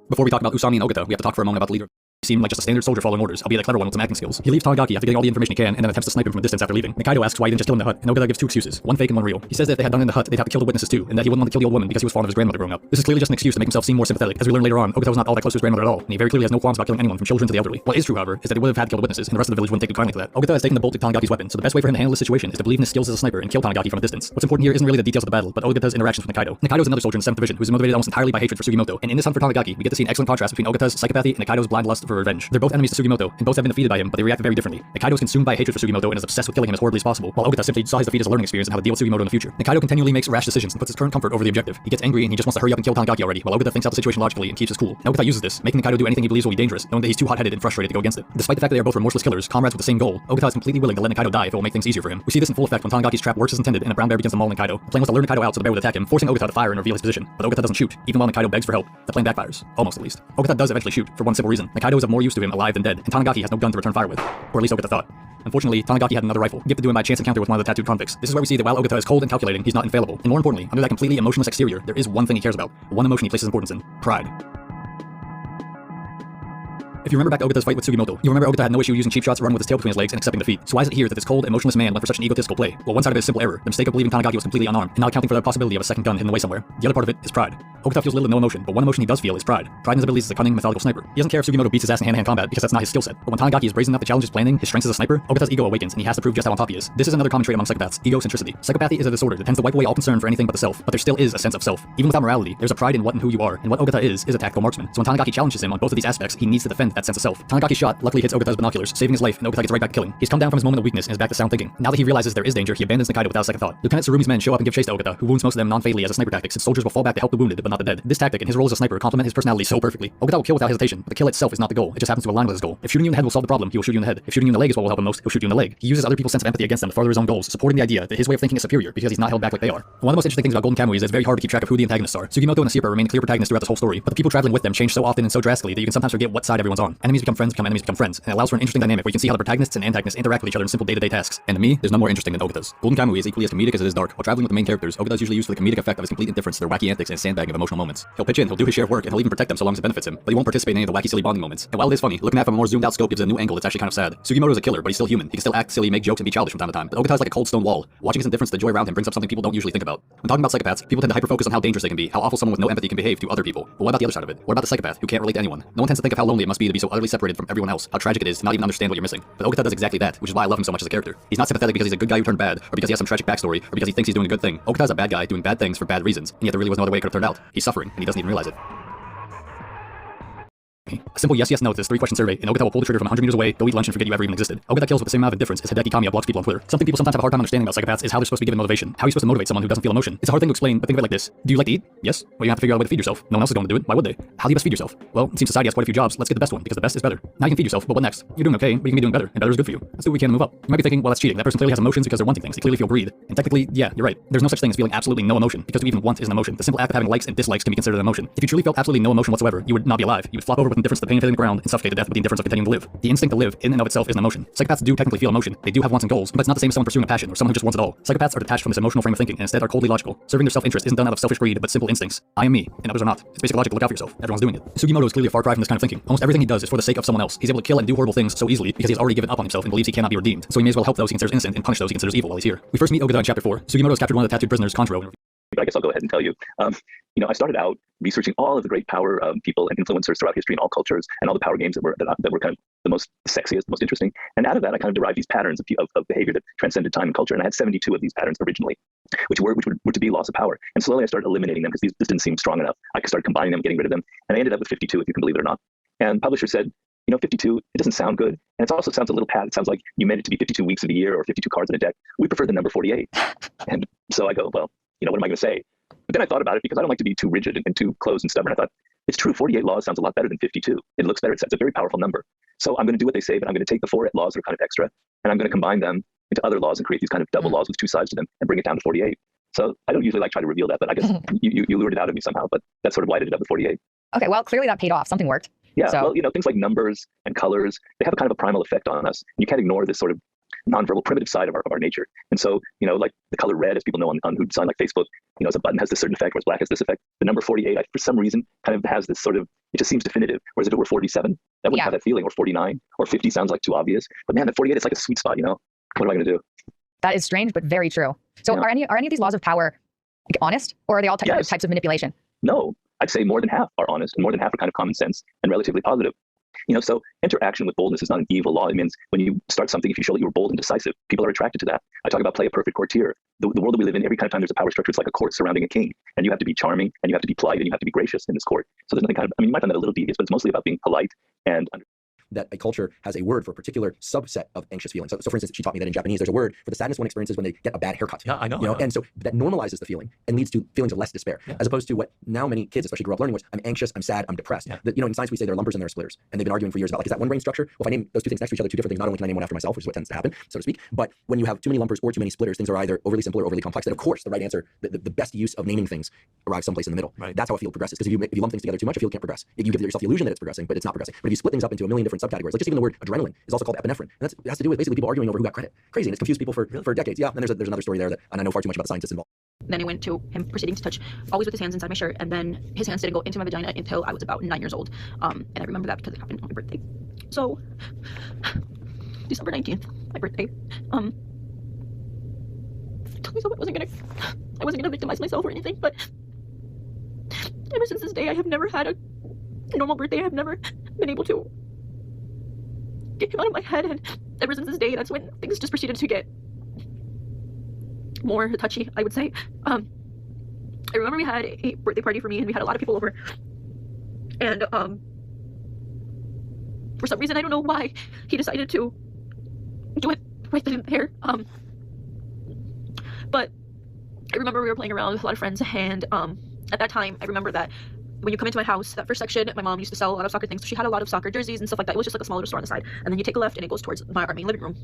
Before we talk about Usami and Ogata, we have to talk for a moment about the leader. He seemed like just a standard soldier following orders, albeit a clever one with some acting skills. He leaves Tanigaki after getting all the information he can, and then attempts to snipe him from a distance after leaving. Nikaido asks why he didn't just kill him in the hut, and Ogata gives two excuses, one fake and one real. He says that if they had done it in the hut, they'd have to kill the witnesses too, and that he wouldn't want to kill the old woman because he was fond of his grandmother growing up. This is clearly just an excuse to make himself seem more sympathetic. As we learn later on, Ogata was not all that close to his grandmother at all, and he very clearly has no qualms about killing anyone from children to the elderly. What is true, however, is that he would have had to kill the witnesses, and the rest of the village wouldn't take too kindly to that. Ogata has taken the bolt to Tanigaki's weapon, so the best way for him to handle this situation is to believe in his skills as a sniper and kill Tanigaki from a distance. What's important here isn't really the details of the battle, but Ogata's interactions with Nikaido. Nikaido is another soldier in the 7th Division who's motivated almost entirely by hatred for Sugimoto, and in this hunt for Tanigaki, we get to see an excellent contrast between Ogata's psychopathy and Nikaido's blind lust for revenge. They're both enemies to Sugimoto, and both have been defeated by him, but they react very differently. Nikaido is consumed by hatred for Sugimoto and is obsessed with killing him as horribly as possible, while Ogata simply saw his defeat as a learning experience and how to deal with Sugimoto in the future. Nikaido continually makes rash decisions and puts his current comfort over the objective. He gets angry and he just wants to hurry up and kill Tanigaki already, while Ogata thinks out the situation logically and keeps his cool. And Ogata uses this, making Nikaido do anything he believes will be dangerous, knowing that he's too hot-headed and frustrated to go against it. Despite the fact that they are both remorseless killers, comrades with the same goal, Ogata is completely willing to let Nikaido die if it will make things easier for him. We see this in full effect when Tanigaki's trap works as intended and a brown bear begins to maul Nikaido. The plan was to lure Nikaido out so the bear would attack him, forcing Ogata to fire and reveal his position. But Ogata doesn't shoot, even while Nikaido begs for help. The plan backfires. Almost, at least. Ogata does eventually shoot, for one simple reason. Nikaido is of more use to him alive than dead, and Tanigaki has no gun to return fire with. Or at least Ogata thought. Unfortunately, Tanigaki had another rifle, gifted to him by a chance encounter with one of the tattooed convicts. This is where we see that while Ogata is cold and calculating, he's not infallible. And more importantly, under that completely emotionless exterior, there is one thing he cares about, one emotion he places importance in: pride. If you remember back to Ogata's fight with Sugimoto, you remember Ogata had no issue using cheap shots, running with his tail between his legs, and accepting defeat. So why is it here that this cold, emotionless man went for such an egotistical play? Well, one side of it is simple error, the mistake of believing Tanigaki was completely unarmed, and not accounting for the possibility of a second gun hidden away somewhere. The other part of it is pride. Ogata feels little to no emotion, but one emotion he does feel is pride. Pride in his abilities as a cunning, methodical sniper. He doesn't care if Sugimoto beats his ass in hand-to-hand combat because that's not his skill set. But when Tanigaki is brazen enough to challenge his planning, his strengths as a sniper, Ogata's ego awakens, and he has to prove just how on top he is. This is another common trait among psychopaths: egocentricity. Psychopathy is a disorder that tends to wipe away all concern for anything but the self, but there still is a sense of self. Even without morality, there's a pride in what and who you are, and what Ogata is a tactical marksman. So when Tanigaki challenges him on both of these aspects, he needs to defend that sense of self. Tanagaki's shot luckily hits Ogata's binoculars, saving his life, and Ogata gets right back to killing. He's come down from his moment of weakness and is back to sound thinking. Now that he realizes there is danger, he abandons Nikaido without a second thought. Lieutenant Tsurumi's men show up and give chase to Ogata, who wounds most of them non-fatally as a sniper tactic, since soldiers will fall back to help the wounded but not the dead. This tactic and his role as a sniper complement his personality so perfectly. Ogata will kill without hesitation, but the kill itself is not the goal. It just happens to align with his goal. If shooting you in the head will solve the problem, he will shoot you in the head. If shooting you in the leg is what will help him most, he'll shoot you in the leg. He uses other people's sense of empathy against them to further his own goals, supporting the idea that his way of thinking is superior because he's not held back like they are. One of the most interesting things about Golden Kamuy is that it's very hard to keep track of who the antagonists are. Sugimoto and Asiera remain clear protagonists throughout this whole story, but the people traveling with them change so often and so drastically that you can sometimes forget what side everyone's on. Enemies become friends, enemies become friends, and it allows for an interesting dynamic where you can see how the protagonists and antagonists interact with each other in simple day-to-day tasks. And to me, there's no more interesting than Ogata's. Golden Kamuy is equally as comedic as it is dark. While traveling with the main characters, Ogata is usually used for the comedic effect of his complete indifference to their wacky antics and sandbagging of emotional moments. He'll pitch in, he'll do his share of work, and he'll even protect them so long as it benefits him, but he won't participate in any of the wacky silly bonding moments. And while it is funny, looking at it from a more zoomed out scope gives it a new angle that's actually kind of sad. Sugimoto is a killer, but he's still human. He can still act silly, make jokes, and be childish from time to time. But Ogata is like a cold stone wall. Watching his indifference to the joy around him brings up something people don't usually think about. When talking about psychopaths, people tend to hyper-focus on how dangerous they can be, how awful someone with no empathy can behave to other people. But what about the other side of it? What about the psychopath who can't relate to anyone? No one tends to think of how lonely it must be to be so utterly separated from everyone else, how tragic it is to not even understand what you're missing. But Ogata does exactly that, which is why I love him so much as a character. He's not sympathetic because he's a good guy who turned bad, or because he has some tragic backstory, or because he thinks he's doing a good thing. Ogata is a bad guy doing bad things for bad reasons, and yet there really was no other way it could have turned out. He's suffering, and he doesn't even realize it. A simple yes no to this 3-question survey, and Ogata will pull the trigger from 100 meters away, go eat lunch and forget you ever even existed. Ogata kills with the same amount of indifference as Hideki Kamiya blocks people on Twitter. Something people sometimes have a hard time understanding about psychopaths is how they're supposed to be given motivation. How are you supposed to motivate someone who doesn't feel emotion? It's a hard thing to explain, but think of it like this. Do you like to eat? Yes? Well, you have to figure out a way to feed yourself. No one else is going to do it. Why would they? How do you best feed yourself? Well, it seems society has quite a few jobs. Let's get the best one, because the best is better. Now you can feed yourself, but what next? You're doing okay, but you can be doing better, and better is good for you. Let's do what we can to move up. You might be thinking, well, that's cheating. That person clearly has emotions because they're wanting things. They clearly feel greed. And technically, yeah, you're right. There's no such thing as feeling absolutely no emotion, because to even want is an emotion. The simple act of having likes and dislikes can be considered an emotion. If you truly felt absolutely no emotion whatsoever, you would not be alive. You would flop over with indifference to the pain of hitting the ground and suffocate to death with the indifference of continuing to live. The instinct to live in and of itself is an emotion. Psychopaths do technically feel emotion. They do have wants and goals, but it's not the same as someone pursuing a passion or someone who just wants it all. Psychopaths are detached from this emotional frame of thinking and instead are coldly logical. Serving their self-interest isn't done out of selfish greed, but simple instincts. I am me, and others are not. It's basic logic to look out for yourself. Everyone's doing it. Sugimoto is clearly a far cry from this kind of thinking. Almost everything he does is for the sake of someone else. He's able to kill and do horrible things so easily because he's already given up on himself and believes he cannot be redeemed. So he may as well help those he considers innocent and punish those he considers evil while he's here. We first meet Ogata in chapter 4. Sugimoto has captured one of the tattooed prisoners, Conjuro.
But I guess I'll go ahead and tell you. I started out researching all of the great power people and influencers throughout history in all cultures, and all the power games that were kind of the most sexiest, most interesting. And out of that, I kind of derived these patterns of behavior that transcended time and culture. And I had 72 of these patterns originally, which were to be loss of power. And slowly I started eliminating them because this didn't seem strong enough. I started combining them, getting rid of them, and I ended up with 52, if you can believe it or not. And publisher said, 52, it doesn't sound good. And it also sounds a little pat. It sounds like you meant it to be 52 weeks of the year or 52 cards in a deck. We prefer the number 48. And so I go, well, what am I going to say? But then I thought about it because I don't like to be too rigid and too closed and stubborn. I thought, it's true. 48 laws sounds a lot better than 52. It looks better. It's a very powerful number. So I'm going to do what they say, but I'm going to take the 4 laws that are kind of extra, and I'm going to combine them into other laws and create these kind of double laws with 2 sides to them and bring it down to 48. So I don't usually try to reveal that, but I guess you lured it out of me somehow. But that's sort of why I ended up with 48.
Okay, well, clearly that paid off. Something worked.
Yeah,
So-
well, things like numbers and colors, they have a kind of a primal effect on us. You can't ignore this sort of nonverbal primitive side of our nature. And so, like the color red, as people know on who design like Facebook, as a button has this certain effect, whereas black has this effect. The number 48, for some reason, kind of has this sort of, it just seems definitive. Whereas if it were 47, that wouldn't
Yeah.
have that feeling, or 49, or 50 sounds like too obvious. But man, that 48 is like a sweet spot, What am I going to do?
That is strange, but very true. So
Yeah.
are any of these laws of power honest, or are they all
Yes.
types of manipulation?
No, I'd say more than half are honest, and more than half are kind of common sense and relatively positive. So interaction with boldness is not an evil law. It means when you start something, if you show that you're bold and decisive, people are attracted to that. I talk about play a perfect courtier. The world that we live in, every kind of time there's a power structure, it's like a court surrounding a king. And you have to be charming, and you have to be polite, and you have to be gracious in this court. So there's nothing you might find that a little devious, but it's mostly about being polite and
that a culture has a word for a particular subset of anxious feelings. So for instance, she taught me that in Japanese, there's a word for the sadness one experiences when they get a bad haircut.
Yeah, I know.
And so that normalizes the feeling and leads to feelings of less despair, as opposed to what now many kids, especially grow up learning, was I'm anxious, I'm sad, I'm depressed.
Yeah.
In science we say there are lumpers and there are splitters, and they've been arguing for years about is that one brain structure? Well, if I name those 2 things next to each other, 2 different things, not only can I name one after myself, which is what tends to happen, so to speak, but when you have too many lumpers or too many splitters, things are either overly simple or overly complex. Then of course the right answer, the best use of naming things arrives someplace in the middle.
Right.
That's how a field progresses. Because if you lump things together too much, a field can't progress. You give yourself the illusion that it's progressing, but it's not progressing. But if you split things up into a million different subcategories, like just even the word adrenaline is also called epinephrine. And it has to do with basically people arguing over who got credit. Crazy, and it's confused people for decades. Yeah, and there's another story there that, and I know far too much about the scientists involved.
Then I went to him proceeding to touch always with his hands inside my shirt, and then his hands didn't go into my vagina until I was about 9 years old. And I remember that because it happened on my birthday. So December 19th, my birthday, I told myself I wasn't gonna victimize myself or anything, but ever since this day I have never had a normal birthday. I have never been able to get him out of my head, and ever since this day, that's when things just proceeded to get more touchy, I would say. I remember we had a birthday party for me, and we had a lot of people over, and for some reason, I don't know why, he decided to do it right then and there. But I remember we were playing around with a lot of friends, and at that time, I remember that when you come into my house, that first section, my mom used to sell a lot of soccer things. So she had a lot of soccer jerseys and stuff like that. It was just like a small little store on the side. And then you take a left and it goes towards our main living room.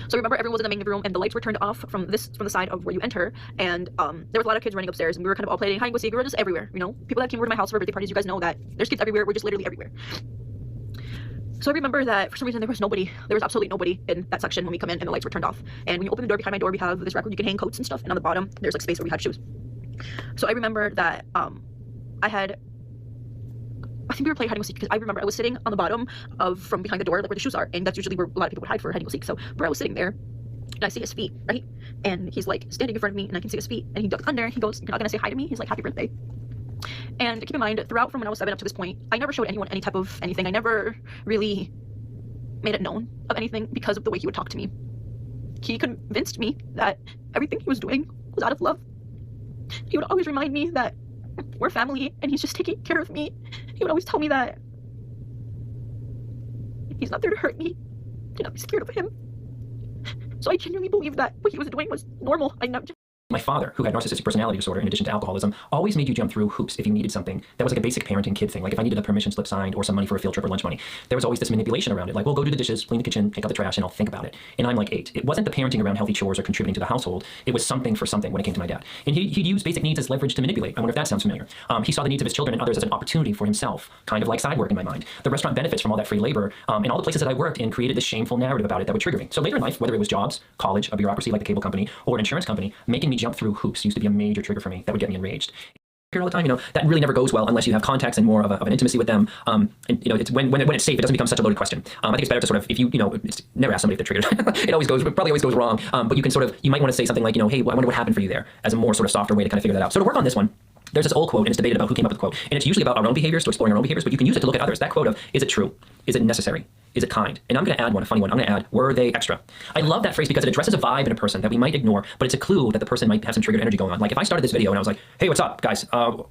So I remember everyone was in the main living room and the lights were turned off from the side of where you enter. And there was a lot of kids running upstairs, and we were kind of all playing hide and go seek. We were just everywhere, People that came over to my house for birthday parties, you guys know that there's kids everywhere. We're just literally everywhere. So I remember that for some reason there was absolutely nobody in that section when we come in, and the lights were turned off. And when you open the door behind my door, we have this rack where you can hang coats and stuff, and on the bottom there's like space where we had shoes. So I remember that I think we were playing hide and go seek because I remember I was sitting on the bottom from behind the door, like where the shoes are, and that's usually where a lot of people would hide for hide and go seek. So where I was sitting there, and I see his feet, right? And he's like standing in front of me, and I can see his feet, and he ducks under. He goes, "You're not gonna say hi to me?" He's like, "Happy birthday." And keep in mind, throughout from when I was 7 up to this point, I never showed anyone any type of anything. I never really made it known of anything because of the way he would talk to me. He convinced me that everything he was doing was out of love. He would always remind me that we're family and he's just taking care of me. He would always tell me that he's not there to hurt me. Do not be scared of him. So I genuinely believe that what he was doing was normal.
My father, who had narcissistic personality disorder in addition to alcoholism, always made you jump through hoops if you needed something. That was like a basic parenting kid thing. Like if I needed a permission slip signed or some money for a field trip or lunch money, there was always this manipulation around it. Like, well, go do the dishes, clean the kitchen, take out the trash, and I'll think about it. And I'm like 8. It wasn't the parenting around healthy chores or contributing to the household. It was something for something when it came to my dad. And he'd use basic needs as leverage to manipulate. I wonder if that sounds familiar. He saw the needs of his children and others as an opportunity for himself, kind of like side work in my mind. The restaurant benefits from all that free labor, and all the places that I worked in created this shameful narrative about it that would trigger me. So later in life, whether it was jobs, college, a bureaucracy like the cable company, or an insurance company, making me jump through hoops used to be a major trigger for me that would get me enraged. Here all the time, that really never goes well unless you have contacts and more of an intimacy with them. And it's when it's safe, it doesn't become such a loaded question. I think it's better to sort of, if it's never ask somebody if they're triggered. It probably always goes wrong. But you can you might want to say something like, hey, I wonder what happened for you there, as a more sort of softer way to kind of figure that out. So to work on this one, there's this old quote, and it's debated about who came up with the quote. And it's usually about our own behaviors, to exploring our own behaviors, but you can use it to look at others. That quote of, is it true? Is it necessary? Is it kind? And I'm going to add one, a funny one. I'm going to add, were they extra? I love that phrase because it addresses a vibe in a person that we might ignore, but it's a clue that the person might have some triggered energy going on. Like if I started this video and I was like, hey, what's up, guys?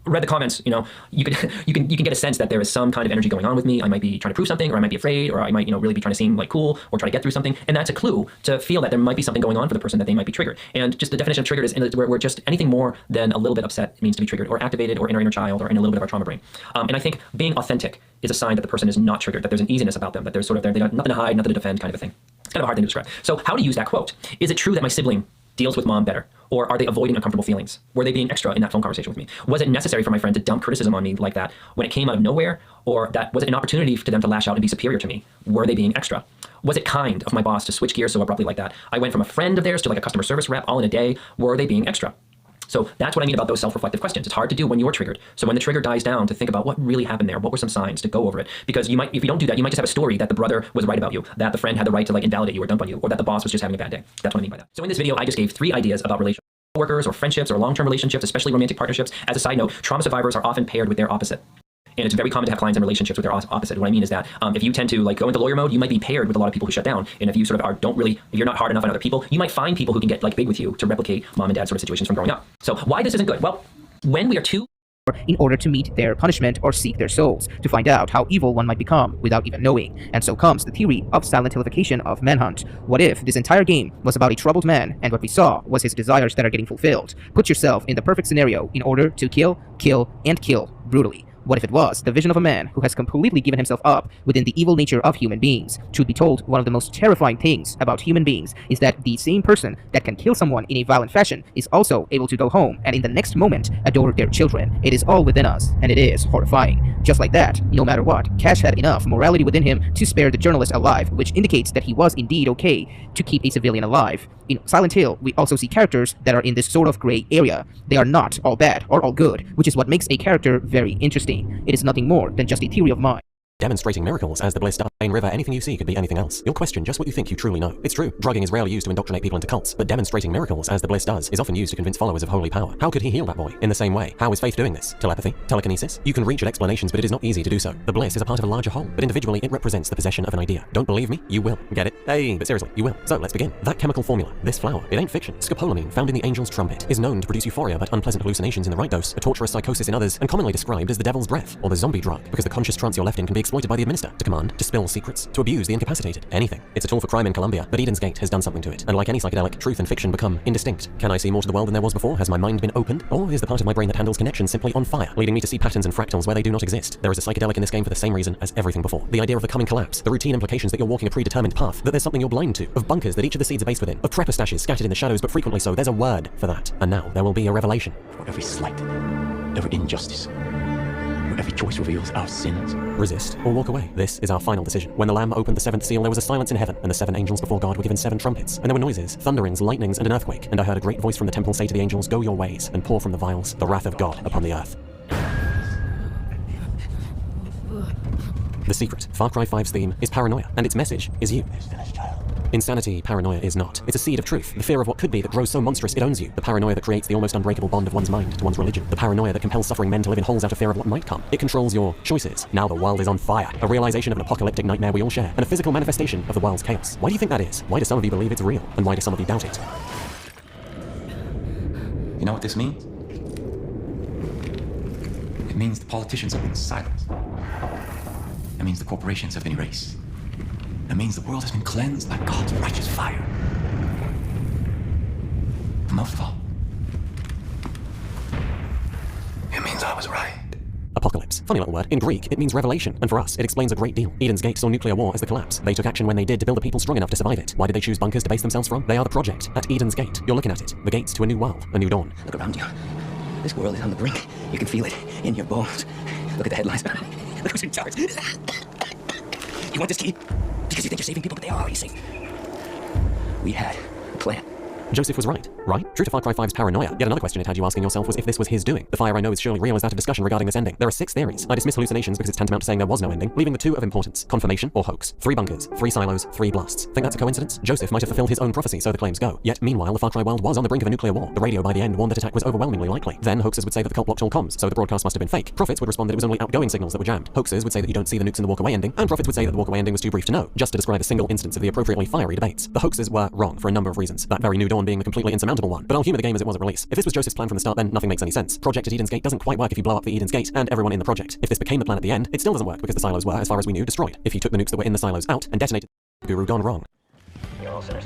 Read the comments, you know, you can get a sense that there is some kind of energy going on with me. I might be trying to prove something, or I might be afraid, or I might, really be trying to seem like cool or try to get through something. And that's a clue to feel that there might be something going on for the person, that they might be triggered. And just the definition of triggered is where just anything more than a little bit upset means to be triggered, or activated, or in our inner child, or in a little bit of our trauma brain. And I think being authentic is a sign that the person is not triggered, that there's an easiness about them, that there's sort of they got nothing to hide, nothing to defend kind of a thing. It's kind of a hard thing to describe. So how to use that quote? Is it true that my sibling deals with mom better? Or are they avoiding uncomfortable feelings? Were they being extra in that phone conversation with me? Was it necessary for my friend to dump criticism on me like that when it came out of nowhere? Or that was it an opportunity for them to lash out and be superior to me? Were they being extra? Was it kind of my boss to switch gears so abruptly like that? I went from a friend of theirs to like a customer service rep all in a day. Were they being extra? So that's what I mean about those self-reflective questions. It's hard to do when you're triggered. So when the trigger dies down, to think about what really happened there, what were some signs, to go over it. Because you might, if you don't do that, you might just have a story that the brother was right about you, that the friend had the right to like invalidate you or dump on you, or that the boss was just having a bad day. That's what I mean by that. So in this video, I just gave 3 ideas about relationships, workers or friendships or long-term relationships, especially romantic partnerships. As a side note, trauma survivors are often paired with their opposite. And it's very common to have clients in relationships with their opposite. What I mean is that if you tend to like go into lawyer mode, you might be paired with a lot of people who shut down. And if you sort of if you're not hard enough on other people, you might find people who can get like big with you to replicate mom and dad sort of situations from growing up. So why this isn't good? Well, when we are too
in order to meet their punishment or seek their souls, to find out how evil one might become without even knowing. And so comes the theory of Silent Hillification of Manhunt. What if this entire game was about a troubled man, and what we saw was his desires that are getting fulfilled? Put yourself in the perfect scenario in order to kill, and kill brutally. What if it was the vision of a man who has completely given himself up within the evil nature of human beings? Truth be told, one of the most terrifying things about human beings is that the same person that can kill someone in a violent fashion is also able to go home and in the next moment adore their children. It is all within us, and it is horrifying. Just like that, no matter what, Cash had enough morality within him to spare the journalist alive, which indicates that he was indeed okay to keep a civilian alive. In Silent Hill, we also see characters that are in this sort of gray area. They are not all bad or all good, which is what makes a character very interesting. It is nothing more than just a theory of mine.
Demonstrating miracles as the bliss does. In River, anything you see could be anything else. You'll question just what you think you truly know. It's true, drugging is rarely used to indoctrinate people into cults, but demonstrating miracles as the bliss does is often used to convince followers of holy power. How could he heal that boy? In the same way, how is faith doing this? Telepathy? Telekinesis? You can reach at explanations, but it is not easy to do so. The bliss is a part of a larger whole, but individually it represents the possession of an idea. Don't believe me? You will. Get it? Hey, but seriously, you will. So let's begin. That chemical formula, this flower, it ain't fiction. Scopolamine, found in the angel's trumpet, is known to produce euphoria but unpleasant hallucinations in the right dose, a torturous psychosis in others, and commonly described as the devil's breath, or the zombie drug, because the conscious trance you're left in can be exploited by the administer, to command, to spill secrets, to abuse the incapacitated, anything. It's a tool for crime in Colombia, but Eden's Gate has done something to it, and like any psychedelic, truth and fiction become indistinct. Can I see more to the world than there was before? Has my mind been opened? Or is the part of my brain that handles connections simply on fire, leading me to see patterns and fractals where they do not exist? There is a psychedelic in this game for the same reason as everything before. The idea of the coming collapse, the routine implications that you're walking a predetermined path, that there's something you're blind to, of bunkers that each of the seeds are based within, of prepper stashes scattered in the shadows but frequently so. There's a word for that. And now there will be a revelation.
For every slight, every injustice, every choice reveals our sins.
Resist or walk away. This is our final decision. When the Lamb opened the 7th seal, there was a silence in heaven, and the 7 angels before God were given 7 trumpets. And there were noises, thunderings, lightnings, and an earthquake. And I heard a great voice from the temple say to the angels, go your ways, and pour from the vials the wrath of God upon the earth. The secret, Far Cry 5's theme, is paranoia, and its message is you. Insanity, paranoia is not. It's a seed of truth, the fear of what could be that grows so monstrous it owns you. The paranoia that creates the almost unbreakable bond of one's mind to one's religion. The paranoia that compels suffering men to live in holes out of fear of what might come. It controls your choices. Now the world is on fire. A realization of an apocalyptic nightmare we all share, and a physical manifestation of the world's chaos. Why do you think that is? Why do some of you believe it's real? And why do some of you doubt it?
You know what this means? It means the politicians have been silenced. It means the corporations have been erased. It means the world has been cleansed by God's righteous fire. But most of all, it means I was right.
Apocalypse. Funny little word. In Greek, it means revelation, and for us, it explains a great deal. Eden's Gate saw nuclear war as the collapse. They took action when they did to build a people strong enough to survive it. Why did they choose bunkers to base themselves from? They are the project. At Eden's Gate, you're looking at it. The gates to a new world, a new dawn.
Look around you. This world is on the brink. You can feel it in your bones. Look at the headlines. Look who's in charge. You want this key? Because you think you're saving people, but they are already saved. We had a plan.
Joseph was right, right? True to Far Cry 5's paranoia. Yet another question it had you asking yourself was if this was his doing. The fire I know is surely real is that a discussion regarding this ending. There are 6 theories. I dismiss hallucinations because it's tantamount to saying there was no ending, leaving the 2 of importance: confirmation or hoax. 3 bunkers, 3 silos, 3 blasts. Think that's a coincidence? Joseph might have fulfilled his own prophecy, so the claims go. Yet, meanwhile, the Far Cry world was on the brink of a nuclear war. The radio by the end warned that attack was overwhelmingly likely. Then hoaxers would say that the cult blocked all comms, so the broadcast must have been fake. Prophets would respond that it was only outgoing signals that were jammed. Hoaxers would say that you don't see the nukes in the walkaway ending, and prophets would say that the walkaway ending was too brief to know, just to describe a single instance of the appropriately fiery debates. The hoaxers were wrong for a number of reasons, that very New Dawn being the completely insurmountable one. But I'll humor the game as it was at release. If this was Joseph's plan from the start, then nothing makes any sense. Project at Eden's Gate doesn't quite work if you blow up the Eden's Gate and everyone in the project. If this became the plan at the end, it still doesn't work because the silos were, as far as we knew, destroyed. If he took the nukes that were in the silos out and detonated, Guru gone wrong.
You're all sinners.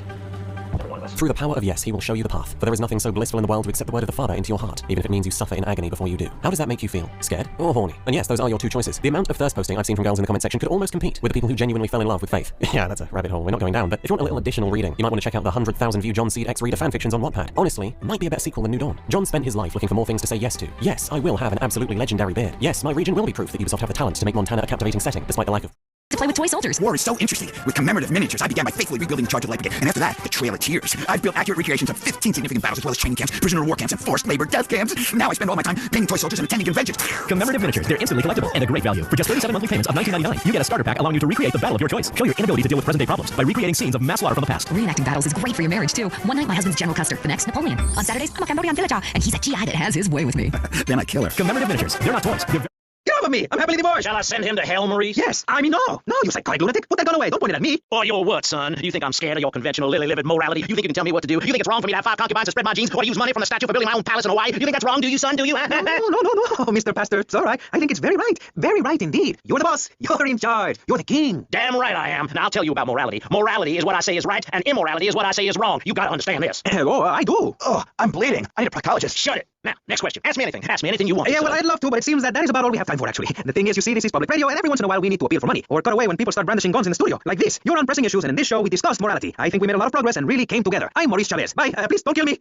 Through the power of yes, he will show you the path, for there is nothing so blissful in the world to accept the word of the Father into your heart, even if it means you suffer in agony before you do. How does that make you feel? Scared or horny? And yes, those are your 2 choices. The amount of thirst posting I've seen from girls in the comment section could almost compete with the people who genuinely fell in love with faith. Yeah, that's a rabbit hole we're not going down, but if you want a little additional reading, you might want to check out the 100,000 view John Seed X Reader fanfictions on Wattpad. Honestly, might be a better sequel than New Dawn. John spent his life looking for more things to say yes to. Yes, I will have an absolutely legendary beard. Yes, my region will be proof that Ubisoft have the talent to make Montana a captivating setting, despite the lack of
to play with toy soldiers. War is so interesting. With commemorative miniatures, I began by faithfully rebuilding Charge of Light Brigade, and after that, the Trail of Tears. I've built accurate recreations of 15 significant battles, as well as training camps, prisoner of war camps, and forced labor death camps. Now I spend all my time painting toy soldiers and attending conventions.
Commemorative miniatures. They're instantly collectible and a great value. For just 37 monthly payments of $19.99, you get a starter pack allowing you to recreate the battle of your choice. Show your inability to deal with present-day problems by recreating scenes of mass slaughter from the past.
Reenacting battles is great for your marriage, too. One night, my husband's General Custer. The next, Napoleon. On Saturdays, I'm a Cambodian villager, and he's a GI that has his way with me. Then I kill her.
Commemorative miniatures. They're not toys. They're
Get off of me! I'm happily divorced! Shall I send him to hell, Maurice? Yes. I mean, no, you psychotic lunatic. Put that gun away. Don't point it at me. Or your what, son? You think I'm scared of your conventional lily-livered morality? You think you can tell me what to do? You think it's wrong for me to have 5 concubines to spread my genes, or to use money from the statue for building my own palace in Hawaii? You think that's wrong, do you, son? Do you? No, Mr. Pastor. It's all right. I think it's very right. Very right indeed. You're the boss. You're in charge. You're the king. Damn right I am. Now I'll tell you about morality. Morality is what I say is right, and immorality is what I say is wrong. You gotta understand this. Oh, I do. Oh, I'm bleeding. I need a proctologist. Shut it. Now, next question. Ask me anything. Ask me anything you want. Yeah, well, I'd love to, but it seems that is about all we have time for, actually. The thing is, you see, this is public radio, and every once in a while we need to appeal for money, or cut away when people start brandishing guns in the studio, like this. You're on Pressing Issues, and in this show we discussed morality. I think we made a lot of progress and really came together. I'm Maurice Chavez. Bye. Please don't kill me.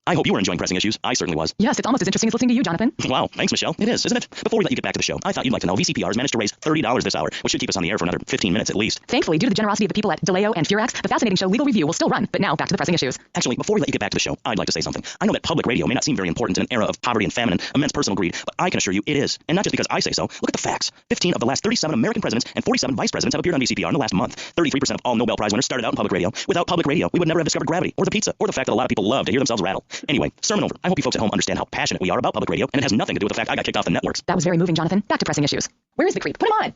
I hope you were enjoying Pressing Issues. I certainly was.
Yes, it's almost as interesting as listening to you, Jonathan.
Wow, thanks, Michelle. It is, isn't it? Before we let you get back to the show, I thought you'd like to know VCPR has managed to raise $30 this hour, which should keep us on the air for another 15 minutes at least.
Thankfully, due to the generosity of the people at DeLeo and Furax, the fascinating show Legal Review will still run. But now, back to the Pressing Issues.
Actually, before we let you get back to the show, I'd like to say something. I know that public radio may not seem very important in an era of poverty and famine and immense personal greed, but I can assure you it is. And not just because I say so. Look at the facts. 15 of the last 37 American presidents and 47 vice presidents have appeared on VCPR in the last month. 33% of all Nobel Prize winners started out in public radio. Without public radio, we would never have discovered gravity, or the pizza, or the fact that a lot of people love to hear themselves rattle. Anyway, sermon over. I hope you folks at home understand how passionate we are about public radio, and it has nothing to do with the fact I got kicked off the networks.
That was very moving, Jonathan. Back to Pressing Issues. Where is the creep? Put him on!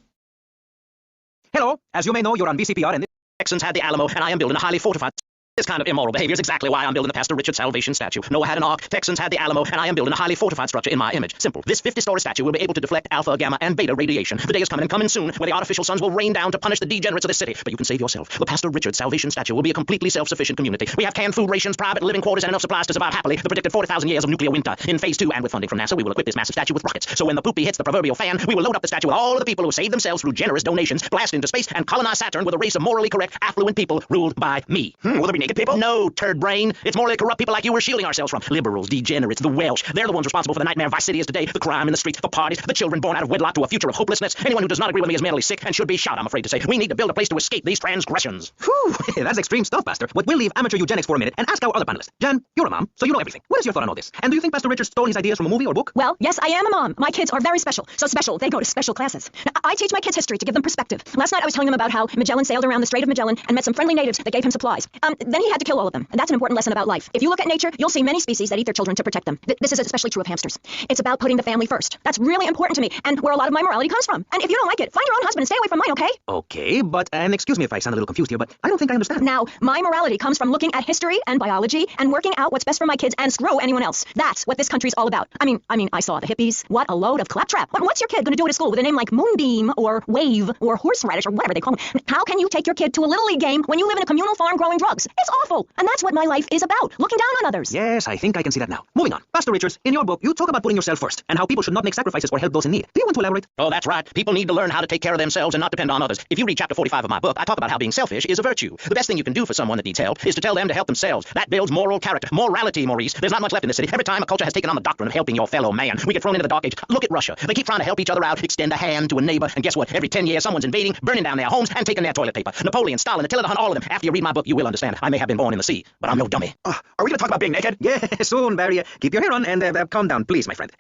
Hello. As you may know, you're on VCPR, and the Texans had the Alamo, and I am building a highly fortified... This kind of immoral behavior is exactly why I'm building the Pastor Richard Salvation statue. Noah had an ark, Texans had the Alamo, and I am building a highly fortified structure in my image. Simple. This 50-story statue will be able to deflect alpha, gamma, and beta radiation. The day is coming and coming soon where the artificial suns will rain down to punish the degenerates of this city. But you can save yourself. The Pastor Richard Salvation statue will be a completely self-sufficient community. We have canned food rations, private living quarters, and enough supplies to survive happily the predicted 40,000 years of nuclear winter. In Phase 2, and with funding from NASA, we will equip this massive statue with rockets. So when the poopy hits the proverbial fan, we will load up the statue with all of the people who saved themselves through generous donations, blast into space, and colonize Saturn with a race of morally correct, affluent people ruled by me. Will there be naked people? No, turd brain. It's morally corrupt people like you we're shielding ourselves from. Liberals, degenerates, the Welsh. They're the ones responsible for the nightmare Vice City is today, the crime in the streets, the parties, the children born out of wedlock to a future of hopelessness. Anyone who does not agree with me is mentally sick and should be shot, I'm afraid to say. We need to build a place to escape these transgressions. Whew, that's extreme stuff, Pastor. But we'll leave amateur eugenics for a minute and ask our other panelists. Jan, you're a mom, so you know everything. What is your thought on all this? And do you think Pastor Richard stole his ideas from a movie or book?
Well, yes, I am a mom. My kids are very special. So special, they go to special classes. Now, I teach my kids history to give them perspective. Last night I was telling them about how Magellan sailed around the Strait of Magellan and met some friendly natives that gave him supplies. Then he had to kill all of them. And that's an important lesson about life. If you look at nature, you'll see many species that eat their children to protect them. This is especially true of hamsters. It's about putting the family first. That's really important to me, and where a lot of my morality comes from. And if you don't like it, find your own husband and stay away from mine, okay?
Okay, but, and excuse me if I sound a little confused here, but I don't think I understand.
Now, my morality comes from looking at history and biology and working out what's best for my kids and screw anyone else. That's what this country's all about. I mean, I saw the hippies. What a load of claptrap. But what's your kid going to do at a school with a name like Moonbeam or Wave or Horseradish or whatever they call them? How can you take your kid to a Little League game when you live in a communal farm growing drugs? It's awful. And that's what my life is about, looking down on others.
Yes, I think I can see that now. Moving on. Pastor Richards, in your book, you talk about putting yourself first and how people should not make sacrifices or help those in need. Do you want to elaborate? Oh, that's right. People need to learn how to take care of themselves and not depend on others. If you read chapter 45 of my book, I talk about how being selfish is a virtue. The best thing you can do for someone that needs help is to tell them to help themselves. That builds moral character. Morality, Maurice. There's not much left in this city. Every time a culture has taken on the doctrine of helping your fellow man, we get thrown into the dark age. Look at Russia. They keep trying to help each other out, extend a hand to a neighbor, and guess what? Every 10 years, someone's invading, burning down their homes, and taking their toilet paper. Napoleon, Stalin, Attila the Hun, all of them. After you read my book, you will understand. I may have been born in the sea, but I'm no dummy.
Are we going to talk about being naked?
Yeah, soon, Barry. Keep your hair on and calm down, please, my friend.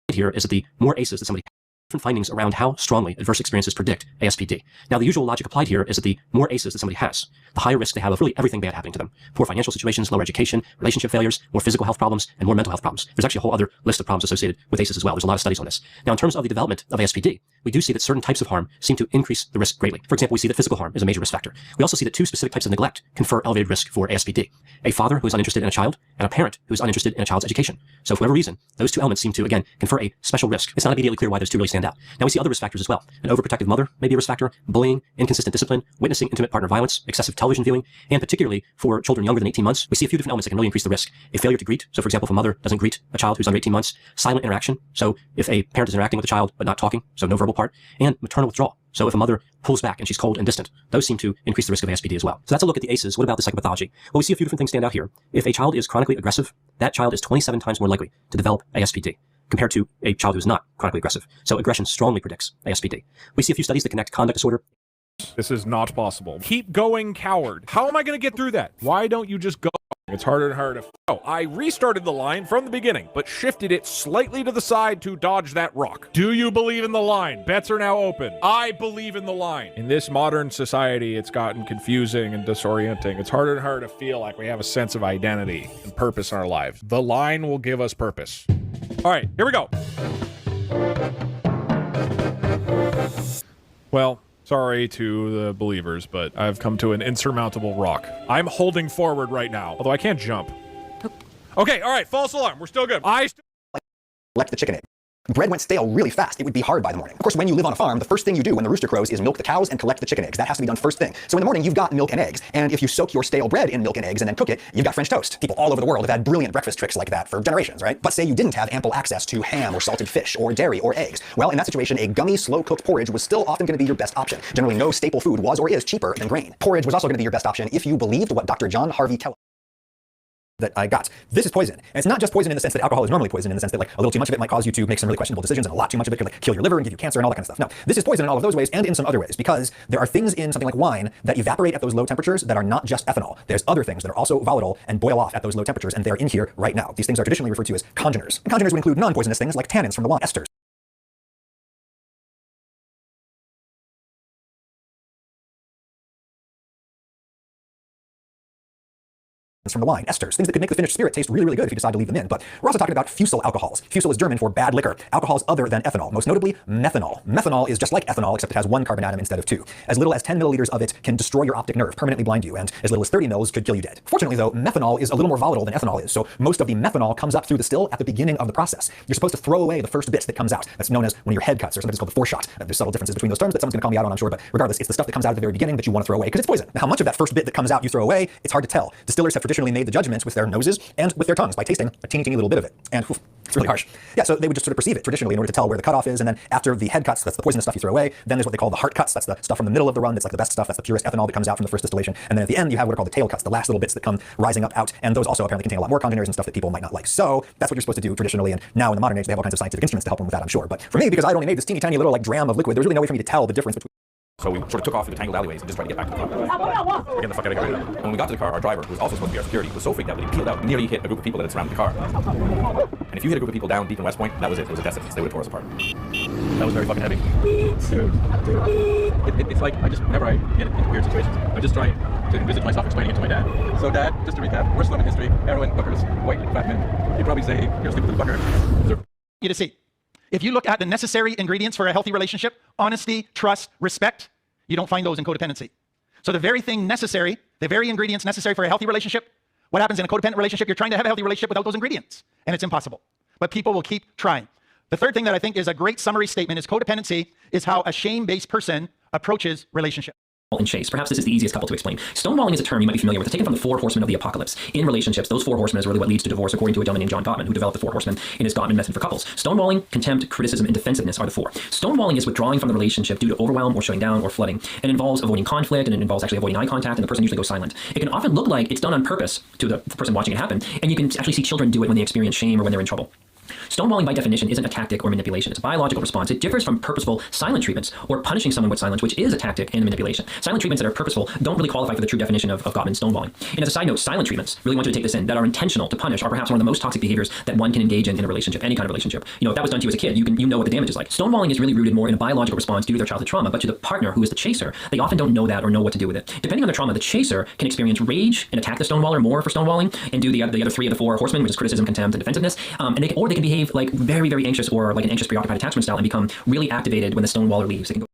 Here is that the more aces that somebody different findings around how strongly adverse experiences predict ASPD. Now, the usual logic applied here is that the more aces that somebody has, the higher risk they have of really everything bad happening to them. Poor financial situations, lower education, relationship failures, more physical health problems, and more mental health problems. There's actually a whole other list of problems associated with aces as well. There's a lot of studies on this. Now, in terms of the development of ASPD, we do see that certain types of harm seem to increase the risk greatly. For example, we see that physical harm is a major risk factor. We also see that two specific types of neglect confer elevated risk for ASPD. A father who is uninterested in a child, and a parent who is uninterested in a child's education. So for whatever reason, those two elements seem to, again, confer a special risk. It's not immediately clear why those two really stand out. Now we see other risk factors as well. An overprotective mother may be a risk factor, bullying, inconsistent discipline, witnessing intimate partner violence, excessive television viewing, and particularly for children younger than 18 months, we see a few different elements that can really increase the risk. A failure to greet. So for example, if a mother doesn't greet a child who's under 18 months, silent interaction. So if a parent is interacting with a child but not talking, so no verbal part, and maternal withdrawal. So if a mother pulls back and she's cold and distant, those seem to increase the risk of ASPD as well. So that's a look at the ACEs. What about the psychopathology? Well, we see a few different things stand out here. If a child is chronically aggressive, that child is 27 times more likely to develop ASPD compared to a child who's not chronically aggressive. So aggression strongly predicts ASPD. We see a few studies that connect conduct disorder.
This is not possible. Keep going, coward. How am I going to get through that? Why don't you just go? It's harder and harder. Oh, I restarted the line from the beginning, but shifted it slightly to the side to dodge that rock. Do you believe in the line? Bets are now open. I believe in the line. In this modern society, it's gotten confusing and disorienting. It's harder and harder to feel like we have a sense of identity and purpose in our lives. The line will give us purpose. All right, here we go. Well, sorry to the believers, but I've come to an insurmountable rock. I'm holding forward right now, although I can't jump. Okay, all right, false alarm. We're still good.
Collect the chicken egg. Bread went stale really fast. It would be hard by the morning. Of course, when you live on a farm, the first thing you do when the rooster crows is milk the cows and collect the chicken eggs. That has to be done first thing. So in the morning, you've got milk and eggs. And if you soak your stale bread in milk and eggs and then cook it, you've got French toast. People all over the world have had brilliant breakfast tricks like that for generations, right? But say you didn't have ample access to ham or salted fish or dairy or eggs. Well, in that situation, a gummy, slow-cooked porridge was still often going to be your best option. Generally, no staple food was or is cheaper than grain. Porridge was also going to be your best option if you believed what Dr. John Harvey Kellogg that I got. This is poison. And it's not just poison in the sense that alcohol is normally poison, in the sense that like a little too much of it might cause you to make some really questionable decisions, and a lot too much of it could like kill your liver and give you cancer and all that kind of stuff. No, this is poison in all of those ways and in some other ways, because there are things in something like wine that evaporate at those low temperatures that are not just ethanol. There's other things that are also volatile and boil off at those low temperatures, and they're in here right now. These things are traditionally referred to as congeners. And congeners would include non-poisonous things like tannins from the wine, esters. From the wine, esters, things that could make the finished spirit taste really, really good if you decide to leave them in. But we're also talking about fusel alcohols. Fusel is German for bad liquor. Alcohols other than ethanol, most notably methanol. Methanol is just like ethanol, except it has one carbon atom instead of two. As little as 10 milliliters of it can destroy your optic nerve, permanently blind you, and as little as 30 mils could kill you dead. Fortunately, though, methanol is a little more volatile than ethanol is, so most of the methanol comes up through the still at the beginning of the process. You're supposed to throw away the first bit that comes out. That's known as one of your head cuts, or sometimes called the foreshot. There's subtle differences between those terms that someone's going to call me out on, I'm sure, but regardless, it's the stuff that comes out at the very beginning that you want to throw away because it's poison. Now, how much of that first bit that comes out you throw away, it's hard to tell. Distillers have traditionally made the judgments with their noses and with their tongues by tasting a teeny little bit of it. And it's really harsh. Yeah, so they would just sort of perceive it traditionally in order to tell where the cutoff is, and then after the head cuts, that's the poisonous stuff you throw away, then there's what they call the heart cuts, that's the stuff from the middle of the run, that's like the best stuff, that's the purest ethanol that comes out from the first distillation, and then at the end you have what are called the tail cuts, the last little bits that come rising up out, and those also apparently contain a lot more congeners and stuff that people might not like. So that's what you're supposed to do traditionally, and now in the modern age they have all kinds of scientific instruments to help them with that, I'm sure. But for me, because I'd only made this teeny tiny little like dram of liquid, there was really no way for me to tell the difference between.
So we sort of took off through the tangled alleyways and just tried to get back to the car. We're getting the fuck out of here. And when we got to the car, our driver, who was also supposed to be our security, was so freaked out that he peeled out, nearly hit a group of people that had surrounded the car. And if you hit a group of people down deep in West Point, that was it. It was a death sentence. They would have tore us apart. That was very fucking heavy. It's like, whenever I get into weird situations, I just try to envisage myself explaining it to my dad. So Dad, just to recap, worst slum in history, heroin, hookers, white, fat men. He'd probably say, you're sleeping with a fucker.
You to see. If you look at the necessary ingredients for a healthy relationship, honesty, trust, respect, you don't find those in codependency. So the very thing necessary, the very ingredients necessary for a healthy relationship, what happens in a codependent relationship? You're trying to have a healthy relationship without those ingredients, and it's impossible. But people will keep trying. The third thing that I think is a great summary statement is codependency is how a shame-based person approaches relationship.
And chase. Perhaps this is the easiest couple to explain. Stonewalling is a term you might be familiar with. It's taken from the four horsemen of the apocalypse. In relationships, those four horsemen is really what leads to divorce, according to a gentleman named John Gottman, who developed the four horsemen in his Gottman method for couples. Stonewalling, contempt, criticism, and defensiveness are the four. Stonewalling is withdrawing from the relationship due to overwhelm or shutting down or flooding. It involves avoiding conflict, and it involves actually avoiding eye contact, and the person usually goes silent. It can often look like it's done on purpose to the person watching it happen, and you can actually see children do it when they experience shame or when they're in trouble. Stonewalling by definition isn't a tactic or manipulation. It's a biological response. It differs from purposeful silent treatments or punishing someone with silence, which is a tactic and a manipulation. Silent treatments that are purposeful don't really qualify for the true definition of Gottman's stonewalling. And as a side note, silent treatments, really want you to take this in, that are intentional to punish are perhaps one of the most toxic behaviors that one can engage in a relationship, any kind of relationship. You know, if that was done to you as a kid, you know what the damage is like. Stonewalling is really rooted more in a biological response due to their childhood trauma, but to the partner who is the chaser, they often don't know that or know what to do with it. Depending on the trauma, the chaser can experience rage and attack the stonewaller more for stonewalling and do the other three of the four horsemen, which is criticism, contempt, and defensiveness. Or they can behave like very, very anxious or like an anxious preoccupied attachment style and become really activated when the stonewaller leaves. They can go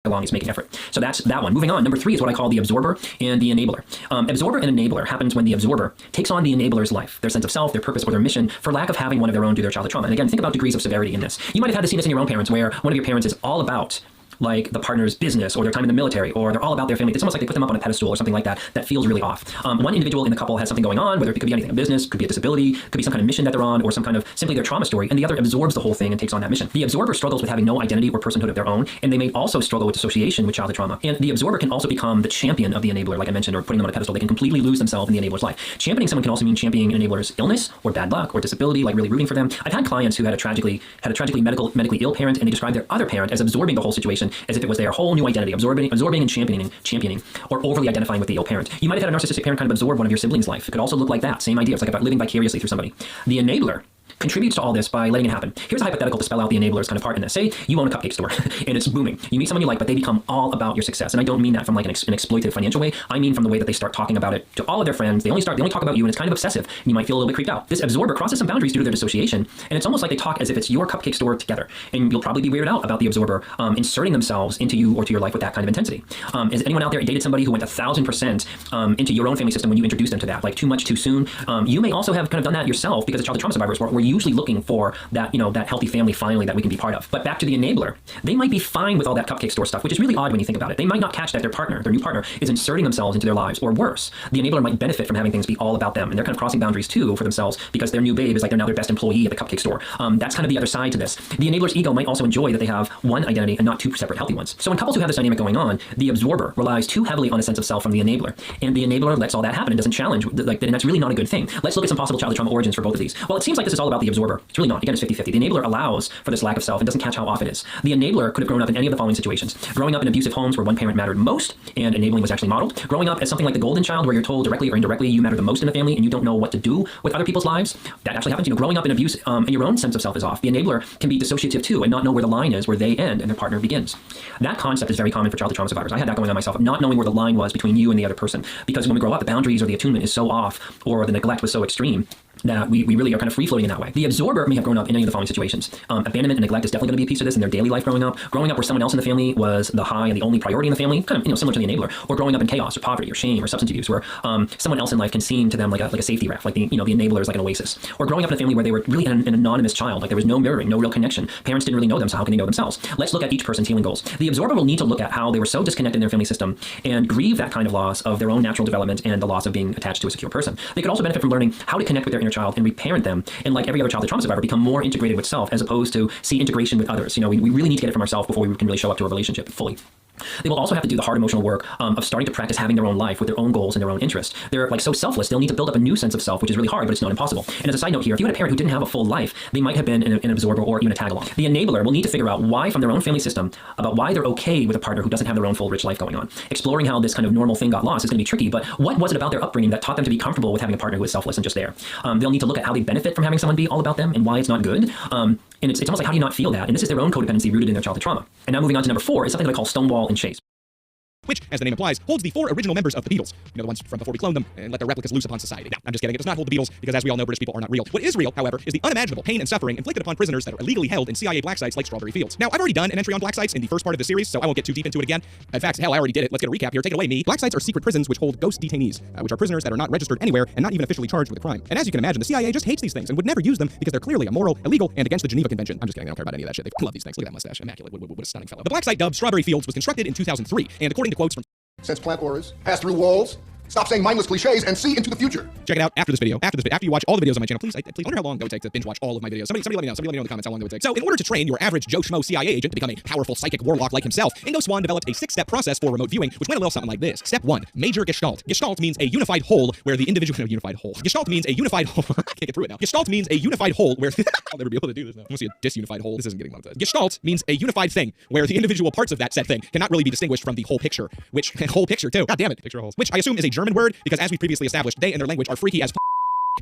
along is making effort. So that's that one. Moving on, number 3 is what I call the absorber and the enabler. Absorber and enabler happens when the absorber takes on the enabler's life, their sense of self, their purpose, or their mission for lack of having one of their own do their childhood trauma. And again, think about degrees of severity in this. You might have had to see this in your own parents where one of your parents is all about like the partner's business or their time in the military, or they're all about their family. It's almost like they put them up on a pedestal or something like that. That feels really off. One individual in the couple has something going on, whether it could be anything, a business, could be a disability, could be some kind of mission that they're on, or some kind of simply their trauma story, and the other absorbs the whole thing and takes on that mission. The absorber struggles with having no identity or personhood of their own, and they may also struggle with dissociation with childhood trauma. And the absorber can also become the champion of the enabler, like I mentioned, or putting them on a pedestal. They can completely lose themselves in the enabler's life. Championing someone can also mean championing an enabler's illness or bad luck or disability, like really rooting for them. I've had clients who had a tragically medically ill parent, and they described their other parent as absorbing the whole situation as if it was their whole new identity, absorbing and championing, or overly identifying with the ill parent. You might have had a narcissistic parent kind of absorb one of your siblings' life. It could also look like that. Same idea. It's like about living vicariously through somebody. The enabler contributes to all this by letting it happen. Here's a hypothetical to spell out the enabler's kind of part in this. Say you own a cupcake store and it's booming. You meet someone you like, but they become all about your success. And I don't mean that from like an exploitative financial way. I mean from the way that they start talking about it to all of their friends. They only talk about you, and it's kind of obsessive. And you might feel a little bit creeped out. This absorber crosses some boundaries due to their dissociation, and it's almost like they talk as if it's your cupcake store together. And you'll probably be weirded out about the absorber inserting themselves into you or to your life with that kind of intensity. Has anyone out there dated somebody who went 1,000% into your own family system when you introduced them to that, like too much too soon? You may also have kind of done that yourself, because as childhood trauma survivors, we're usually looking for that, that healthy family finally that we can be part of. But back to the enabler, they might be fine with all that cupcake store stuff, which is really odd when you think about it. They might not catch that their new partner, is inserting themselves into their lives, or worse, the enabler might benefit from having things be all about them, and they're kind of crossing boundaries too for themselves because their new babe is like they're now their best employee at the cupcake store. That's kind of the other side to this. The enabler's ego might also enjoy that they have one identity and not two separate healthy ones. So in couples who have this dynamic going on, the absorber relies too heavily on a sense of self from the enabler, and the enabler lets all that happen and doesn't challenge, and that's really not a good thing. Let's look at some possible childhood trauma origins for both of these. Well, it seems like this is all about the absorber. It's really not. Again, it's 50-50. The enabler allows for this lack of self and doesn't catch how off it is. The enabler could have grown up in any of the following situations. Growing up in abusive homes where one parent mattered most and enabling was actually modeled. Growing up as something like the golden child, where you're told directly or indirectly you matter the most in the family and you don't know what to do with other people's lives. That actually happens. Growing up in abuse and your own sense of self is off. The enabler can be dissociative too and not know where the line is, where they end and their partner begins. That concept is very common for childhood trauma survivors. I had that going on myself, of not knowing where the line was between you and the other person. Because when we grow up, the boundaries or the attunement is so off, or the neglect was so extreme, that we really are kind of free-floating in that way. The absorber may have grown up in any of the following situations. Abandonment and neglect is definitely going to be a piece of this in their daily life growing up. Growing up where someone else in the family was the high and the only priority in the family, kind of similar to the enabler. Or growing up in chaos or poverty or shame or substance abuse, where someone else in life can seem to them like a safety raft, like the enabler is like an oasis. Or growing up in a family where they were really an anonymous child, like there was no mirroring, no real connection. Parents didn't really know them, so how can they know themselves? Let's look at each person's healing goals. The absorber will need to look at how they were so disconnected in their family system and grieve that kind of loss of their own natural development and the loss of being attached to a secure person. They could also benefit from learning how to connect with their inner child and reparent them, and like every other childhood trauma survivor, become more integrated with self as opposed to see integration with others. We really need to get it from ourselves before we can really show up to a relationship fully. They will also have to do the hard emotional work of starting to practice having their own life with their own goals and their own interests. They're like so selfless, they'll need to build up a new sense of self, which is really hard, but it's not impossible. And as a side note here, if you had a parent who didn't have a full life, they might have been an absorber or even a tag-along. The enabler will need to figure out why from their own family system, about why they're okay with a partner who doesn't have their own full rich life going on. Exploring how this kind of normal thing got lost is going to be tricky, but what was it about their upbringing that taught them to be comfortable with having a partner who is selfless and just there? They'll need to look at how they benefit from having someone be all about them and why it's not good. And it's almost like, how do you not feel that? And this is their own codependency rooted in their childhood trauma. And now moving on to number 4 is something that I call stonewall and chase.
Which, as the name implies, holds the 4 original members of the Beatles. The ones from before we cloned them and let their replicas loose upon society. Now, I'm just kidding. It does not hold the Beatles, because as we all know, British people are not real. What is real, however, is the unimaginable pain and suffering inflicted upon prisoners that are illegally held in CIA black sites like Strawberry Fields. Now, I've already done an entry on black sites in the first part of the series, so I won't get too deep into it again. In fact, hell, I already did it. Let's get a recap here. Take it away, me. Black sites are secret prisons which hold ghost detainees, which are prisoners that are not registered anywhere and not even officially charged with a crime. And as you can imagine, the CIA just hates these things and would never use them because they're clearly immoral, illegal, and against the Geneva Convention. I'm just kidding. I don't care about any of that shit. They love these things. Look at that mustache. Immaculate. What a stunning fellow. The black site dubbed Strawberry Fields was constructed in 2003, and according to quotes from
Since plant auras pass through walls,
Stop saying mindless cliches and see into the future.
Check it out after this video. After you watch all the videos on my channel, please, I wonder how long it would take to binge watch all of my videos. Somebody let me know. Somebody let me know in the comments how long it would take. So, in order to train your average Joe Schmo CIA agent to become a powerful psychic warlock like himself, Ingo Swann developed a 6-step process for remote viewing, which went a little something like this. Step 1: major gestalt. Gestalt means a unified whole where the individual unified whole. Gestalt means a unified whole. I can't get through it now. Gestalt means a unified whole where I'll never be able to do this now. I want to see a disunified whole. This isn't getting monetized. Gestalt means a unified thing where the individual parts of that said thing cannot really be distinguished from the whole picture, which whole picture too. God damn it, picture holes. Which I assume is a German word because as we previously established, they and their language are freaky as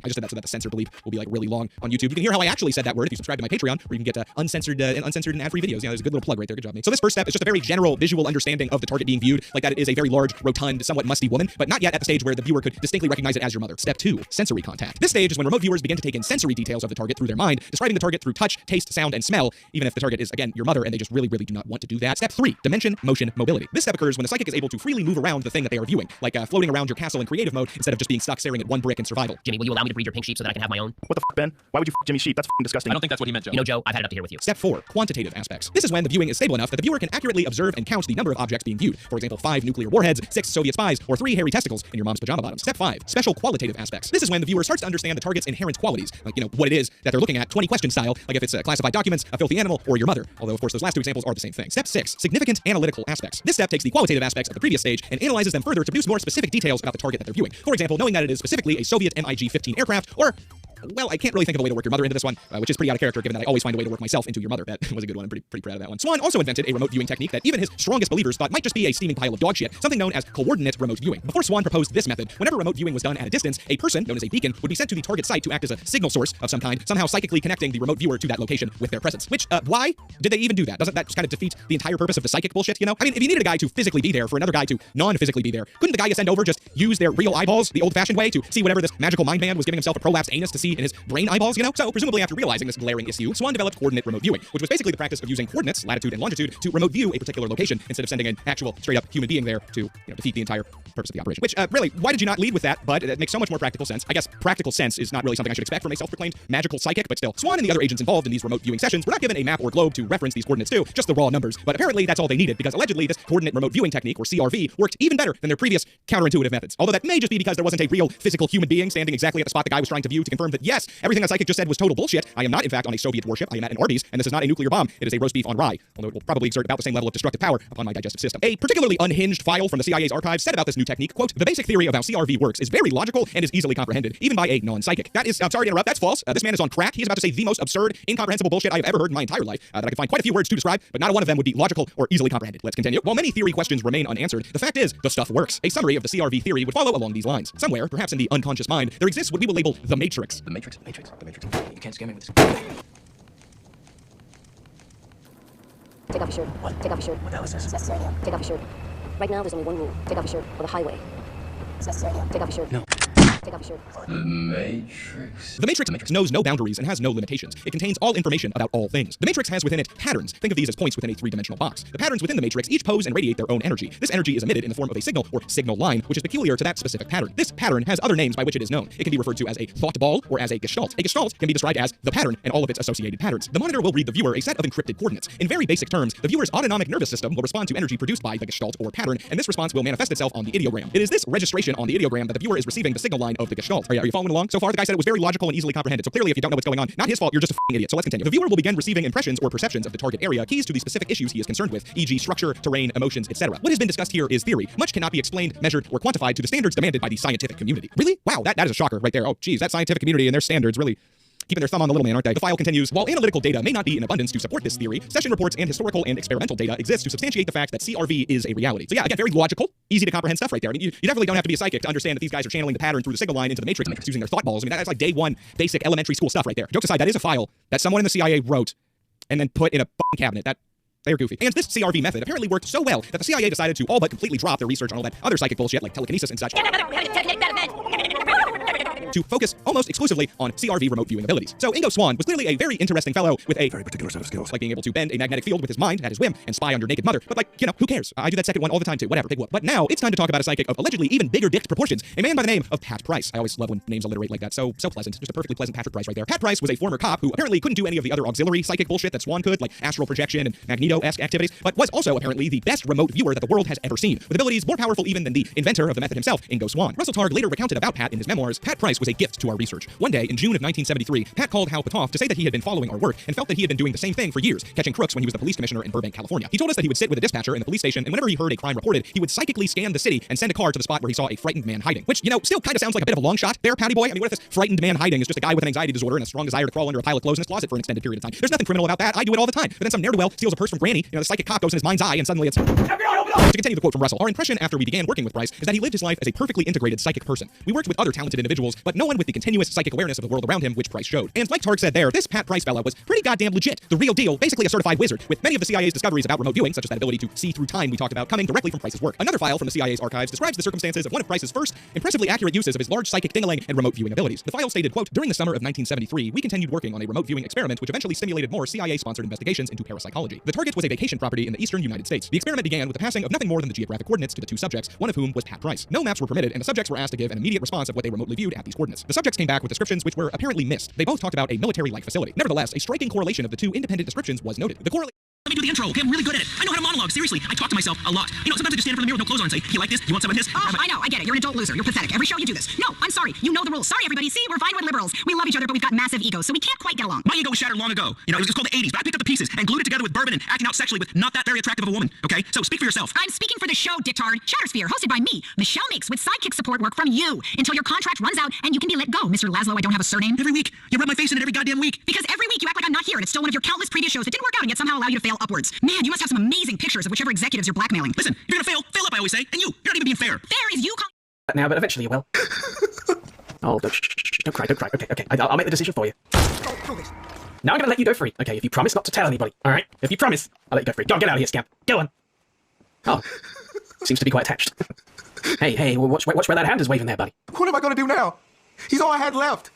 I just said that so that the censor bleep will be like really long on YouTube. You can hear how I actually said that word if you subscribe to my Patreon, where you can get uncensored and ad-free videos. Yeah, there's a good little plug right there. Good job, mate. So this first step is just a very general visual understanding of the target being viewed, like that it is a very large, rotund, somewhat musty woman, but not yet at the stage where the viewer could distinctly recognize it as your mother. Step 2: sensory contact. This stage is when remote viewers begin to take in sensory details of the target through their mind, describing the target through touch, taste, sound, and smell, even if the target is, again, your mother, and they just really, really do not want to do that. Step 3: dimension, motion, mobility. This step occurs when the psychic is able to freely move around the thing that they are viewing, like floating around your castle in creative mode instead of just being stuck staring at one brick in survival.
Jimmy, will you allow me to breed your pink sheep so that I can have my own?
What the f, Ben? Why would you f Jimmy Sheep? That's f***ing disgusting.
I don't think that's what he meant, Joe. You know, Joe, I've had it up to here with you.
Step 4: quantitative aspects. This is when the viewing is stable enough that the viewer can accurately observe and count the number of objects being viewed. For example, 5 nuclear warheads, 6 Soviet spies, or 3 hairy testicles in your mom's pajama bottoms. Step 5: special qualitative aspects. This is when the viewer starts to understand the target's inherent qualities, like, what it is that they're looking at, 20-question style, like if it's classified documents, a filthy animal, or your mother. Although, of course, those last 2 examples are the same thing. Step 6: significant analytical aspects. This step takes the qualitative aspects of the previous stage and analyzes them further to produce more specific details about the target that they're viewing. For example, knowing that it is specifically a Soviet MiG-15 aircraft, or well, I can't really think of a way to work your mother into this one, which is pretty out of character given that I always find a way to work myself into your mother. That was a good one. I'm pretty proud of that one. Swann also invented a remote viewing technique that even his strongest believers thought might just be a steaming pile of dog shit, something known as coordinate remote viewing. Before Swann proposed this method, whenever remote viewing was done at a distance, a person, known as a beacon, would be sent to the target site to act as a signal source of some kind, somehow psychically connecting the remote viewer to that location with their presence. Which, why did they even do that? Doesn't that just kind of defeat the entire purpose of the psychic bullshit, I mean, if you needed a guy to physically be there for another guy to non-physically be there, couldn't the guy you send over just use their real eyeballs the old-fashioned way to see whatever this magical mind man was giving himself a prolapsed anus to see in his brain eyeballs, So presumably after realizing this glaring issue, Swann developed coordinate remote viewing, which was basically the practice of using coordinates, latitude and longitude, to remote view a particular location instead of sending an actual straight-up human being there to defeat the entire purpose of the operation. Which, really, why did you not lead with that, bud? It makes so much more practical sense. I guess practical sense is not really something I should expect from a self-proclaimed magical psychic, but still. Swann and the other agents involved in these remote viewing sessions were not given a map or globe to reference these coordinates to, just the raw numbers. But apparently that's all they needed, because allegedly this coordinate remote viewing technique, or CRV, worked even better than their previous counterintuitive methods. Although that may just be because there wasn't a real physical human being standing exactly at the spot the guy was trying to view to confirm that yes, everything that psychic just said was total bullshit. I am not, in fact, on a Soviet warship. I am at an Arby's, and this is not a nuclear bomb. It is a roast beef on rye, although it will probably exert about the same level of destructive power upon my digestive system. A particularly unhinged file from the CIA's archives said about this new technique, quote, "The basic theory of how CRV works is very logical and is easily comprehended, even by a non-psychic." That is, I'm sorry to interrupt, that's false. This man is on crack. He's about to say the most absurd, incomprehensible bullshit I have ever heard in my entire life, that I could find quite a few words to describe, but not one of them would be logical or easily comprehended. Let's continue. While many theory questions remain unanswered, the fact is, the stuff works. A summary of the CRV theory would follow along these lines. Somewhere, perhaps in the unconscious mind, there exists what we will label the Matrix.
The Matrix. You can't scare me with this.
Take off your shirt. What? Take off your shirt.
What the hell is this?
It's necessary. Take off your shirt. Right now, there's only one rule. Take off your shirt on the highway. It's necessary. Take off your shirt.
No.
Take off your shirt.
The Matrix.
The Matrix knows no boundaries and has no limitations. It contains all information about all things. The Matrix has within it patterns. Think of these as points within a 3-dimensional box. The patterns within the Matrix each pose and radiate their own energy. This energy is emitted in the form of a signal or signal line, which is peculiar to that specific pattern. This pattern has other names by which it is known. It can be referred to as a thought ball or as a gestalt. A gestalt can be described as the pattern and all of its associated patterns. The monitor will read the viewer a set of encrypted coordinates. In very basic terms, the viewer's autonomic nervous system will respond to energy produced by the gestalt or pattern, and this response will manifest itself on the ideogram. It is this registration on the ideogram that the viewer is receiving the signal line of the gestalt. Are you following along? So far, the guy said it was very logical and easily comprehended. So clearly, if you don't know what's going on, not his fault, you're just a f***ing idiot. So let's continue. The viewer will begin receiving impressions or perceptions of the target area, keys to the specific issues he is concerned with, e.g. structure, terrain, emotions, etc. What has been discussed here is theory. Much cannot be explained, measured, or quantified to the standards demanded by the scientific community. Really? Wow, that is a shocker right there. Oh, geez, that scientific community and their standards really keeping their thumb on the little man, aren't they? The file continues, while analytical data may not be in abundance to support this theory, session reports and historical and experimental data exist to substantiate the fact that CRV is a reality. So yeah, again, very logical, easy to comprehend stuff right there. I mean, you definitely don't have to be a psychic to understand that these guys are channeling the pattern through the signal line into the Matrix using their thought balls. I mean, that's like day one basic elementary school stuff right there. Jokes aside, that is a file that someone in the CIA wrote and then put in a cabinet. They're goofy. And this CRV method apparently worked so well that the CIA decided to all but completely drop their research on all that other psychic bullshit like telekinesis and such. to focus almost exclusively on CRV remote viewing abilities. So Ingo Swann was clearly a very interesting fellow with a very particular set of skills, like being able to bend a magnetic field with his mind at his whim and spy on your naked mother. But who cares? I do that second one all the time too. Whatever, big whoop. But now it's time to talk about a psychic of allegedly even bigger dicked proportions, a man by the name of Pat Price. I always love when names alliterate like that. So pleasant. Just a perfectly pleasant Patrick Price right there. Pat Price was a former cop who apparently couldn't do any of the other auxiliary psychic bullshit that Swann could, like astral projection and Magneto-esque activities, but was also apparently the best remote viewer that the world has ever seen, with abilities more powerful even than the inventor of the method himself, Ingo Swann. Russell Targ later recounted about Pat in his memoirs. Pat Price was a gift to our research. One day, in June of 1973, Pat called Hal Patoff to say that he had been following our work and felt that he had been doing the same thing for years, catching crooks when he was the police commissioner in Burbank, California. He told us that he would sit with a dispatcher in the police station, and whenever he heard a crime reported, he would psychically scan the city and send a car to the spot where he saw a frightened man hiding. Which, still kind of sounds like a bit of a long shot there, Patty boy. I mean, what if this frightened man hiding is just a guy with an anxiety disorder and a strong desire to crawl under a pile of clothes in his closet for an extended period of time? There's nothing criminal about that. I do it all the time. But then some ne'er-do-well steals a purse from Granny, the psychic cop goes in his mind's eye, and suddenly it's... To continue the quote from Russell, our impression after we began working with Price is that he lived his life as a perfectly integrated psychic person. We worked with other talented individuals, but no one with the continuous psychic awareness of the world around him, which Price showed. And like Targ said there, this Pat Price fella was pretty goddamn legit. The real deal, basically a certified wizard, with many of the CIA's discoveries about remote viewing, such as that ability to see through time we talked about, coming directly from Price's work. Another file from the CIA's archives describes the circumstances of one of Price's first, impressively accurate uses of his large psychic ding-a-ling and remote viewing abilities. The file stated, quote, during the summer of 1973, we continued working on a remote viewing experiment which eventually stimulated more CIA-sponsored investigations into parapsychology. The target was a vacation property in the eastern United States. The experiment began with the passing of nothing more than the geographic coordinates to the two subjects, one of whom was Pat Price. No maps were permitted, and the subjects were asked to give an immediate response of what they remotely viewed at these coordinates. The subjects came back with descriptions which were apparently missed. They both talked about a military-like facility. Nevertheless, a striking correlation of the two independent descriptions was noted. The correlation...
Let me do the intro. Okay, I'm really good at it. I know how to monologue. Seriously, I talk to myself a lot. Sometimes I just stand in front of the mirror with no clothes on and say, you like this? You want some of this?
Oh, I know. I get it. You're an adult loser. You're pathetic. Every show you do this. No, I'm sorry. You know the rules. Sorry, everybody. See, we're fine with liberals. We love each other, but we've got massive egos, so we can't quite get along.
My ego was shattered long ago. It was just called the 80s, but I picked up the pieces and glued it together with bourbon and acting out sexually with not that very attractive of a woman. Okay, so speak for yourself.
I'm speaking for the show, Dictard. Shattersphere, hosted by me, Michelle Mix, with sidekick support work from you, until your contract runs out and you can be let go. Mr. Laszlo, I don't have a surname.
Every week, you rub my face in it every goddamn week.
Because every week you act like I'm not here, and it's still one of your countless previous shows that didn't work out and yet somehow allow you to fail upwards. Man, you must have some amazing pictures of whichever executives you're blackmailing.
Listen, if you're gonna fail up, I always say. And you're not even being fair.
Fair is you
Now, but eventually you will. Oh, don't cry. Okay. I'll make the decision for you. Now I'm gonna let you go free. Okay, if you promise not to tell anybody. All right? If you promise, I'll let you go free. Go on, get out of here, scamp. Go on. Oh, seems to be quite attached. Hey, well, watch where that hand is waving there, buddy.
What am I going to do now? He's all I had left.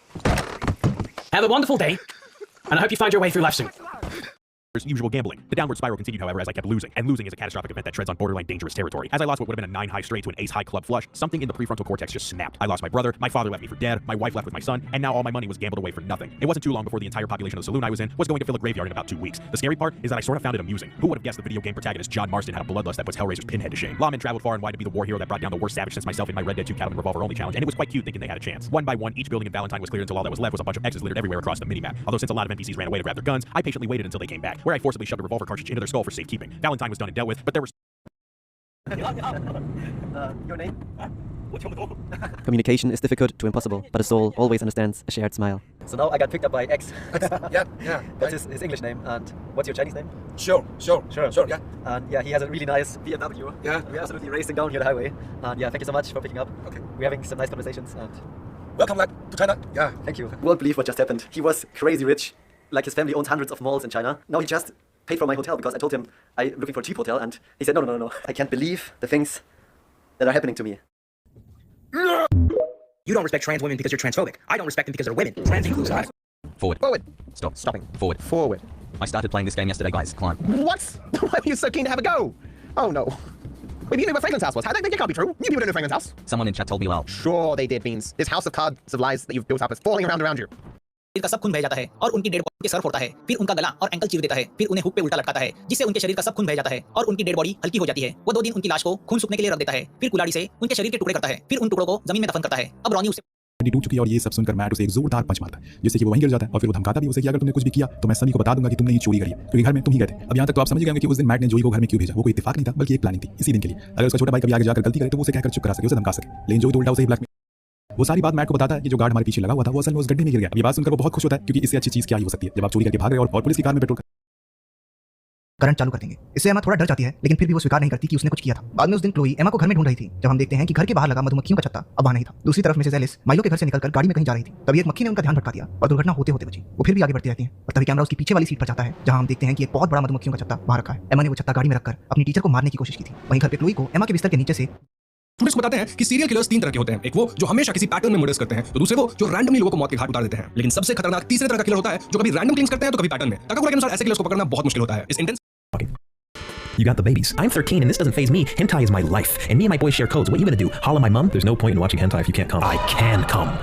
Have a wonderful day, and I hope you find your way through life soon.
Usual gambling. The downward spiral continued, however, as I kept losing, and losing is a catastrophic event that treads on borderline dangerous territory. As I lost what would have been a 9-high straight to an ace-high club flush, something in the prefrontal cortex just snapped. I lost my brother, my father left me for dead, my wife left with my son, and now all my money was gambled away for nothing. It wasn't too long before the entire population of the saloon I was in was going to fill a graveyard in about 2 weeks. The scary part is that I sort of found it amusing. Who would have guessed the video game protagonist John Marston had a bloodlust that puts Hellraiser's Pinhead to shame? Lawman traveled far and wide to be the war hero that brought down the worst savage since myself in my Red Dead 2 Cattleman Revolver only challenge, and it was quite cute thinking they had a chance. One by one, each building in Valentine was cleared until all that was left was a bunch of X's littered everywhere across the minimap. Although since a lot of NPCs ran away to grab their guns, I patiently waited until they came back, where I forcibly shoved a revolver cartridge into their skull for safekeeping. Valentine was done and dealt with, but there was...
Your name? Communication is difficult to impossible, but a soul always understands a shared smile. So now I got picked up by X.
Yeah.
That's his English name. And what's your Chinese name?
Sure, yeah.
And yeah, he has a really nice BMW.
Yeah.
We're absolutely racing down here the highway. And yeah, thank you so much for picking up.
Okay.
We're having some nice conversations and...
Welcome back to China. Yeah.
Thank you. You won't believe what just happened. He was crazy rich. Like his family owns hundreds of malls in China. Now he just paid for my hotel because I told him I'm looking for a cheap hotel, and he said, no. I can't believe the things that are happening to me.
You don't respect trans women because you're transphobic. I don't respect them because they're women. Trans includes guys.
Forward. Stopping. Forward. I started playing this game yesterday, guys. Climb.
What? Why were you so keen to have a go? Oh no. Wait, you knew where Franklin's house was? That can't be true. You people don't know Franklin's house.
Someone in chat told me well.
Sure they did, Beans. This house of cards of lies that you've built up is falling around you.
का सब खून बह जाता है और उनकी dead body के sir फोड़ता है, फिर उनका गला और एंकल चीर देता है, फिर उन्हें हुक पे उल्टा लटकाता है, जिससे उनके शरीर का सब खून बह जाता है और उनकी डेड बॉडी हल्की हो जाती है। वो 2 दिन उनकी लाश को खून सूखने के लिए रख देता है, फिर कुल्हाड़ी से उनके शरीर के टुकड़े करता है, फिर उन टुकड़ों को जमीन में दफन करता है। अब रॉनी उसे
टूट चुकी है और ये सब सुनकर मैट उसे एक जोरदार पंच मारता है, जिससे कि वो वहीं गिर जाता है और फिर वो धमकाता भी उसे कि अगर तुमने कुछ भी किया तो मैं सभी को बता दूंगा कि तुमने ये चोरी करी है, क्योंकि घर में तुम ही गए थे। अब यहाँ तक तो आप समझ गए होंगे कि उस दिन मैट ने जोई को घर में क्यों भेजा। वो कोई इत्तेफाक नहीं था, बल्कि एक प्लानिंग थी इसी दिन के लिए। अगर उसका छोटा भाई कभी आगे जाकर गलती करे तो वो उसे कहकर चुप करा सके, उसे धमका सके। लेकिन जोई तो उल्टा उसे ही ब्लैकमेल। वो सारी बात मैट को बताता है कि जो गार्ड हमारे पीछे लगा हुआ था वो असल में उस गड्ढे में गिर गया। ये बात सुनकर वो बहुत खुश होता है, क्योंकि इससे अच्छी चीज क्या ही हो सकती है जब आप चोरी करके भाग रहे और पुलिस की कार में पेट्रोल
करंट चालू कर देंगे। इससे एमा थोड़ा डर जाती है, लेकिन फिर भी वो स्वीकार नहीं करती कि उसने कुछ किया था। बाद में उस दिन क्लोई एमा को घर में ढूंढ रही थी, जब हम देखते हैं कि घर के बाहर लगा मधुमक्खियों का छत्ता अब वहां नहीं था। दूसरी तरफ मिसेस एलिस माइलो के घर से निकलकर गाड़ी में कहीं जा रही थी, तभी एक मक्खी ने उनका ध्यान भटका दिया और दुर्घटना होते होते बची। वो फिर भी आगे बढ़ती रहती है और तभी कैमरा उसकी पीछे वाली सीट पर जाता है, जहां हम देखते हैं कि एक बहुत बड़ा मधुमक्खियों का छत्ता वहां रखा है। एमा ने वो छत्ता गाड़ी में रखकर अपनी टीचर को मारने की कोशिश की थी। वहीं घर पे क्लोई को एमा के बिस्तर के नीचे से
स्टूडेंट्स को बताते हैं कि सीरियल किलर्स 3 तरह के होते हैं। एक वो जो हमेशा किसी पैटर्न में मर्डर्स करते हैं, तो दूसरे वो जो रैंडमली लोगों को मौत के घाट उतार देते हैं। लेकिन सबसे खतरनाक तीसरे तरह का किलर होता है जो कभी रैंडम किलिंग्स करते हैं तो कभी पैटर्न में। ताकाकुरा के अनुसार ऐसे किलर्स को पकड़ना बहुत मुश्किल होता है। इस intense
You got the babies. I'm 13 and this doesn't faze me. Hentai is my life. And me and my boys share codes. What are you gonna do? Holler my mom? There's no point in watching hentai if you can't come. I can come.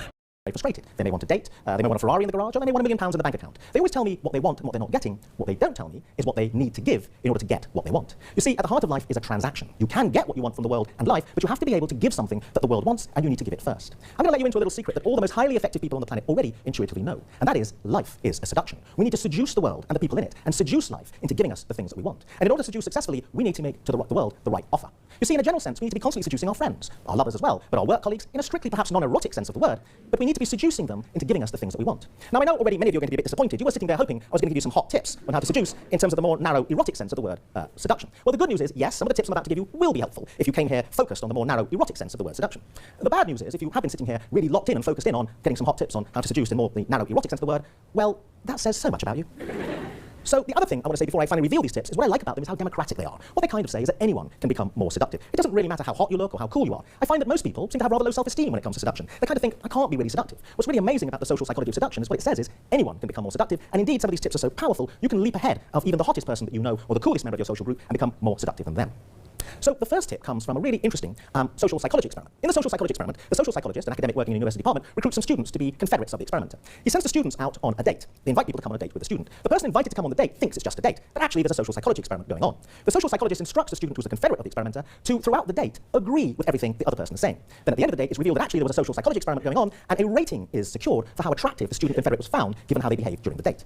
Frustrated. They may want a date, they may want a Ferrari in the garage, or they may want £1 million in the bank account. They always tell me what they want and what they're not getting. What they don't tell me is what they need to give in order to get what they want. You see, at the heart of life is a transaction. You can get what you want from the world and life, but you have to be able to give something that the world wants, and you need to give it first. I'm going to let you into a little secret that all the most highly effective people on the planet already intuitively know, and that is life is a seduction. We need to seduce the world and the people in it, and seduce life into giving us the things that we want. And in order to seduce successfully, we need to make to the world the right offer. You see, in a general sense, we need to be constantly seducing our friends, our lovers as well, but our work colleagues, in a strictly perhaps non-erotic sense of the word, but we need to be seducing them into giving us the things that we want. Now, I know already many of you are going to be a bit disappointed. You were sitting there hoping I was going to give you some hot tips on how to seduce in terms of the more narrow, erotic sense of the word seduction. Well, the good news is, yes, some of the tips I'm about to give you will be helpful if you came here focused on the more narrow, erotic sense of the word seduction. The bad news is, if you have been sitting here really locked in and focused in on getting some hot tips on how to seduce in more the narrow, erotic sense of the word, well, that says so much about you. So the other thing I want to say before I finally reveal these tips is what I like about them is how democratic they are. What they kind of say is that anyone can become more seductive. It doesn't really matter how hot you look or how cool you are. I find that most people seem to have rather low self-esteem when it comes to seduction. They kind of think, I can't be really seductive. What's really amazing about the social psychology of seduction is what it says is anyone can become more seductive, and indeed some of these tips are so powerful you can leap ahead of even the hottest person that you know or the coolest member of your social group and become more seductive than them. So the first tip comes from a really interesting social psychology experiment. In the social psychology experiment, the social psychologist, an academic working in a university department, recruits some students to be confederates of the experimenter. He sends the students out on a date. They invite people to come on a date with the student. The person invited to come on the date thinks it's just a date, but actually there's a social psychology experiment going on. The social psychologist instructs the student who's a confederate of the experimenter to, throughout the date, agree with everything the other person is saying. Then at the end of the date, it's revealed that actually there was a social psychology experiment going on, and a rating is secured for how attractive the student confederate was found, given how they behaved during the date.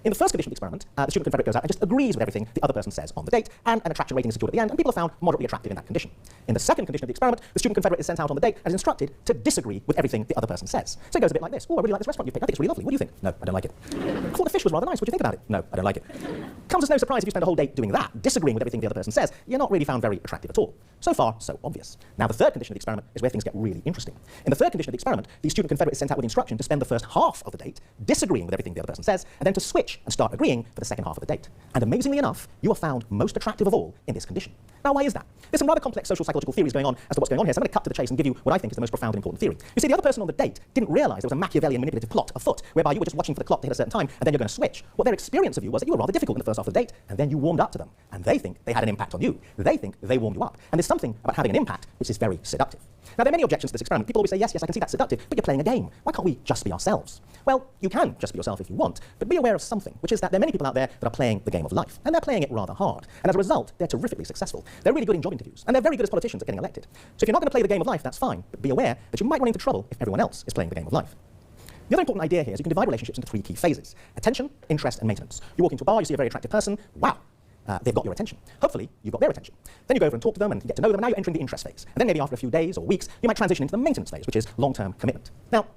In the first condition of the experiment, the student confederate goes out and just agrees with everything the other person says on the date, and an attraction rating is secured at the end, and people are found moderately attractive in that condition. In the second condition of the experiment, the student confederate is sent out on the date and is instructed to disagree with everything the other person says. So it goes a bit like this. Oh, I really like this restaurant you picked. I think it's really lovely. What do you think? No, I don't like it. I thought the fish was rather nice. What do you think about it? No, I don't like it. Comes as no surprise if you spend a whole date doing that, disagreeing with everything the other person says, you're not really found very attractive at all. So far, so obvious. Now, the third condition of the experiment is where things get really interesting. In the third condition of the experiment, the student confederate is sent out with instruction to spend the first half of the date disagreeing with everything the other person says, and then to switch and start agreeing for the second half of the date. And amazingly enough, you are found most attractive of all in this condition. Now, why is that? There's some rather complex social psychological theories going on as to what's going on here, so I'm going to cut to the chase and give you what I think is the most profound and important theory. You see, the other person on the date didn't realize there was a Machiavellian manipulative plot afoot, whereby you were just watching for the clock to hit a certain time, and then you're going to switch. What their experience of you was that you were rather difficult in the first half of the date, and then you warmed up to them, and they think they had an impact on you. They think they warmed you up. And there's something about having an impact which is very seductive. Now, there are many objections to this experiment. People always say, yes, I can see that's seductive, but you're playing a game. Why can't we just be ourselves? Well, you can just be yourself if you want, but be aware of something, which is that there are many people out there that are playing the game of life, and they're playing it rather hard. And as a result, they're terrifically successful. They're really good in job interviews, and they're very good as politicians at getting elected. So if you're not going to play the game of life, that's fine, but be aware that you might run into trouble if everyone else is playing the game of life. The other important idea here is you can divide relationships into 3 key phases: attention, interest, and maintenance. You walk into a bar, you see a very attractive person, wow, they've got your attention. Hopefully, you've got their attention. Then you go over and talk to them and get to know them, and now you're entering the interest phase. And then maybe after a few days or weeks, you might transition into the maintenance phase, which is long-term commitment. Now,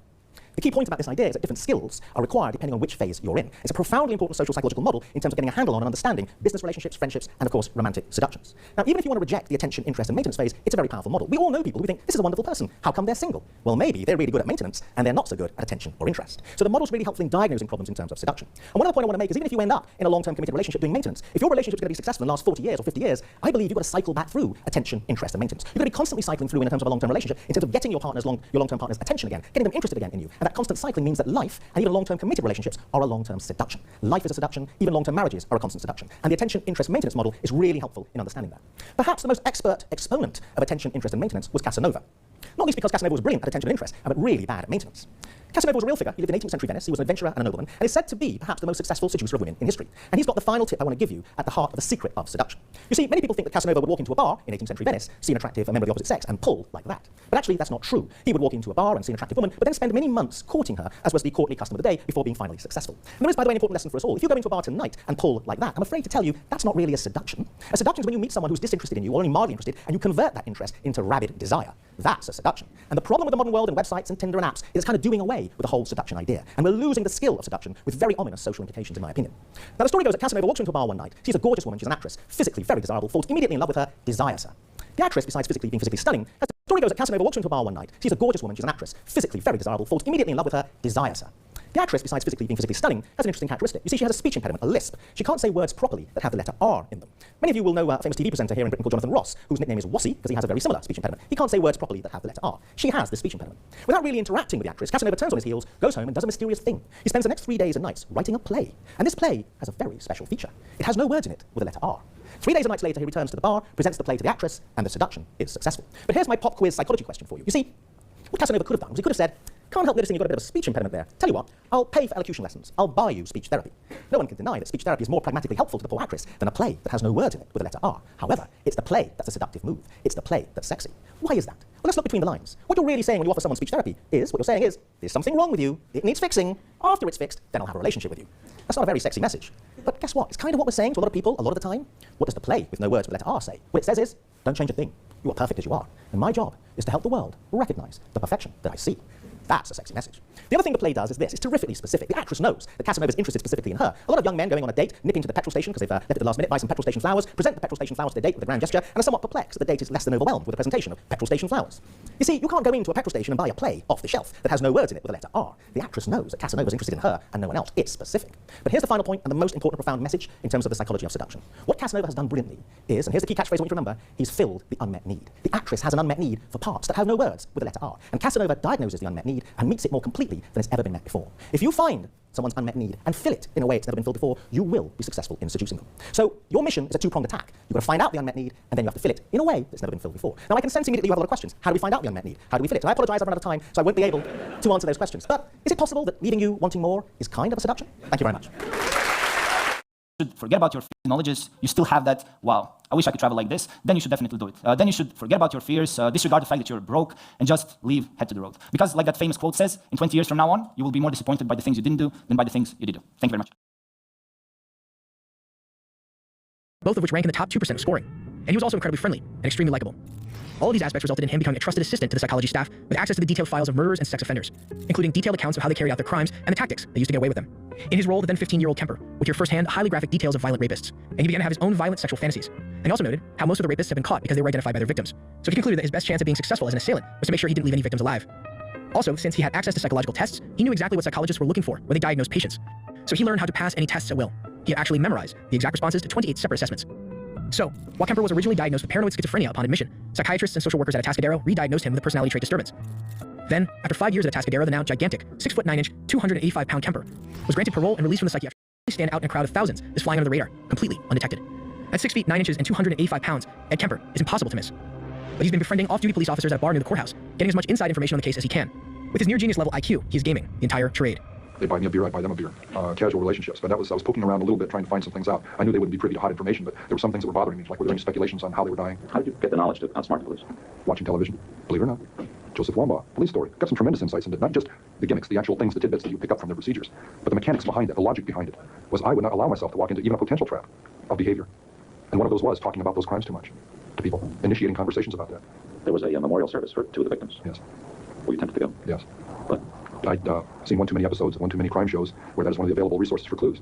the key point about this idea is that different skills are required depending on which phase you're in. It's a profoundly important social psychological model in terms of getting a handle on and understanding business relationships, friendships, and of course, romantic seductions. Now, even if you want to reject the attention, interest, and maintenance phase, it's a very powerful model. We all know people who think, this is a wonderful person. How come they're single? Well, maybe they're really good at maintenance, and they're not so good at attention or interest. So the model's really helpful in diagnosing problems in terms of seduction. And one other point I want to make is even if you end up in a long-term committed relationship doing maintenance, if your relationship's going to be successful in the last 40 years or 50 years, I believe you've got to cycle back through attention, interest, and maintenance. You've got to be constantly cycling through in terms of a long-term relationship, in terms of getting your long-term partner's attention again, getting them interested again in you. And that constant cycling means that life and even long-term committed relationships are a long-term seduction. Life is a seduction, even long-term marriages are a constant seduction. And the attention, interest, maintenance model is really helpful in understanding that. Perhaps the most expert exponent of attention, interest, and maintenance was Casanova. Not least because Casanova was brilliant at attention and interest, but really bad at maintenance. Casanova was a real figure. He lived in 18th century Venice. He was an adventurer and a nobleman, and is said to be perhaps the most successful seducer of women in history. And he's got the final tip I want to give you at the heart of the secret of seduction. You see, many people think that Casanova would walk into a bar in 18th century Venice, see an attractive member of the opposite sex, and pull like that. But actually, that's not true. He would walk into a bar and see an attractive woman, but then spend many months courting her, as was the courtly custom of the day, before being finally successful. And there is, by the way, an important lesson for us all. If you go into a bar tonight and pull like that, I'm afraid to tell you that's not really a seduction. A seduction is when you meet someone who's disinterested in you, or only mildly interested, and you convert that interest into rabid desire. That's a seduction. And the problem with the modern world and websites and Tinder and apps is it's kind of doing away with the whole seduction idea. And we're losing the skill of seduction with very ominous social implications, in my opinion. Now, the story goes that Casanova walks into a bar one night, sees a gorgeous woman, she's an actress, physically very desirable, falls immediately in love with her, desires her. The actress, besides being physically stunning, the story goes that Casanova walks into a bar one night, sees a gorgeous woman, she's an actress, physically very desirable, falls immediately in love with her, desires her.
The actress, besides being physically stunning, has an interesting characteristic. You see, she has a speech impediment, a lisp. She can't say words properly that have the letter R in them. Many of you will know a famous TV presenter here in Britain called Jonathan Ross, whose nickname is Wossy, because he has a very similar speech impediment. He can't say words properly that have the letter R. She has this speech impediment. Without really interacting with the actress, Casanova turns on his heels, goes home, and does a mysterious thing. He spends the next 3 days and nights writing a play. And this play has a very special feature. It has no words in it with the letter R. 3 days and nights later, he returns to the bar, presents the play to the actress, and the seduction is successful. But here's my pop quiz psychology question for you. You see, what Casanova could have done was he could have said, can't help noticing you've got a bit of a speech impediment there. Tell you what, I'll pay for elocution lessons. I'll buy you speech therapy. No one can deny that speech therapy is more pragmatically helpful to the poor actress than a play that has no words in it with the letter R. However, it's the play that's a seductive move. It's the play that's sexy. Why is that? Well, let's look between the lines. What you're really saying when you offer someone speech therapy is, what you're saying is, there's something wrong with you, it needs fixing. After it's fixed, then I'll have a relationship with you. That's not a very sexy message. But guess what? It's kind of what we're saying to a lot of people a lot of the time. What does the play with no words with the letter R say? What it says is, don't change a thing. You are perfect as you are. And my job is to help the world recognize the perfection that I see. That's a sexy message. The other thing the play does is this. It's terrifically specific. The actress knows that Casanova's interested specifically in her. A lot of young men going on a date, nipping to the petrol station because they've left at the last minute, buy some petrol station flowers, present the petrol station flowers to their date with a grand gesture, and are somewhat perplexed that the date is less than overwhelmed with a presentation of petrol station flowers. You see, you can't go into a petrol station and buy a play off the shelf that has no words in it with the letter R. The actress knows that Casanova's interested in her and no one else. It's specific. But here's the final point and the most important profound message in terms of the psychology of seduction. What Casanova has done brilliantly is, and here's the key catchphrase I want you to remember, he's filled the unmet need. The actress has an unmet need for parts that have no words with the letter R. And Casanova diagnoses the unmet need and meets it more completely than it's ever been met before. If you find someone's unmet need and fill it in a way it's never been filled before, you will be successful in seducing them. So your mission is a two-pronged attack. You've got to find out the unmet need, and then you have to fill it in a way that's never been filled before. Now I can sense immediately you have a lot of questions. How do we find out the unmet need? How do we fill it? So I apologize, I've run out of time, so I won't be able to answer those questions. But is it possible that leaving you wanting more is kind of a seduction? Thank you very much.
Forget about your knowledges. You still have that, wow, I wish I could travel like this. Then you should definitely do it. Then you should forget about your fears, disregard the fact that you're broke, and just leave, head to the road. Because like that famous quote says, in 20 years from now on, you will be more disappointed by the things you didn't do than by the things you did do. Thank you very much.
Both of which rank in the top 2% of scoring. And he was also incredibly friendly and extremely likable. All of these aspects resulted in him becoming a trusted assistant to the psychology staff with access to the detailed files of murderers and sex offenders, including detailed accounts of how they carried out their crimes and the tactics they used to get away with them. In his role, the then 15-year-old Kemper would hear firsthand highly graphic details of violent rapists, and he began to have his own violent sexual fantasies. And he also noted how most of the rapists have been caught because they were identified by their victims. So he concluded that his best chance of being successful as an assailant was to make sure he didn't leave any victims alive. Also, since he had access to psychological tests, he knew exactly what psychologists were looking for when they diagnosed patients. So he learned how to pass any tests at will. He had actually memorized the exact responses to 28 separate assessments. So, while Kemper was originally diagnosed with paranoid schizophrenia upon admission, psychiatrists and social workers at Atascadero re-diagnosed him with a personality trait disturbance. Then, after 5 years at Atascadero, the now gigantic, 6'9", 285-pound Kemper was granted parole and released from the psychiatric to stand out in a crowd of thousands, is flying under the radar, completely undetected. At 6 feet 9 inches and 285 pounds, Ed Kemper is impossible to miss. But he's been befriending off-duty police officers at a bar near the courthouse, getting as much inside information on the case as he can. With his near-genius level IQ, he is gaming the entire charade.
They buy me a beer, I buy them a beer. Casual relationships. But I was poking around a little bit trying to find some things out. I knew they wouldn't be privy to hot information, but there were some things that were bothering me. Like, were there any speculations on how they were dying?
How did you get the knowledge to outsmart the police?
Watching television. Believe it or not. Joseph Wambaugh, police story. Got some tremendous insights into not just the gimmicks, the actual things, the tidbits that you pick up from their procedures, but the mechanics behind it, the logic behind it. Was I would not allow myself to walk into even a potential trap of behavior. And one of those was talking about those crimes too much to people, initiating conversations about that.
There was a memorial service for 2 of the victims.
Yes.
Were you tempted to go?
Yes.
But
I'd seen one too many episodes, one too many crime shows, where that is one of the available resources for clues.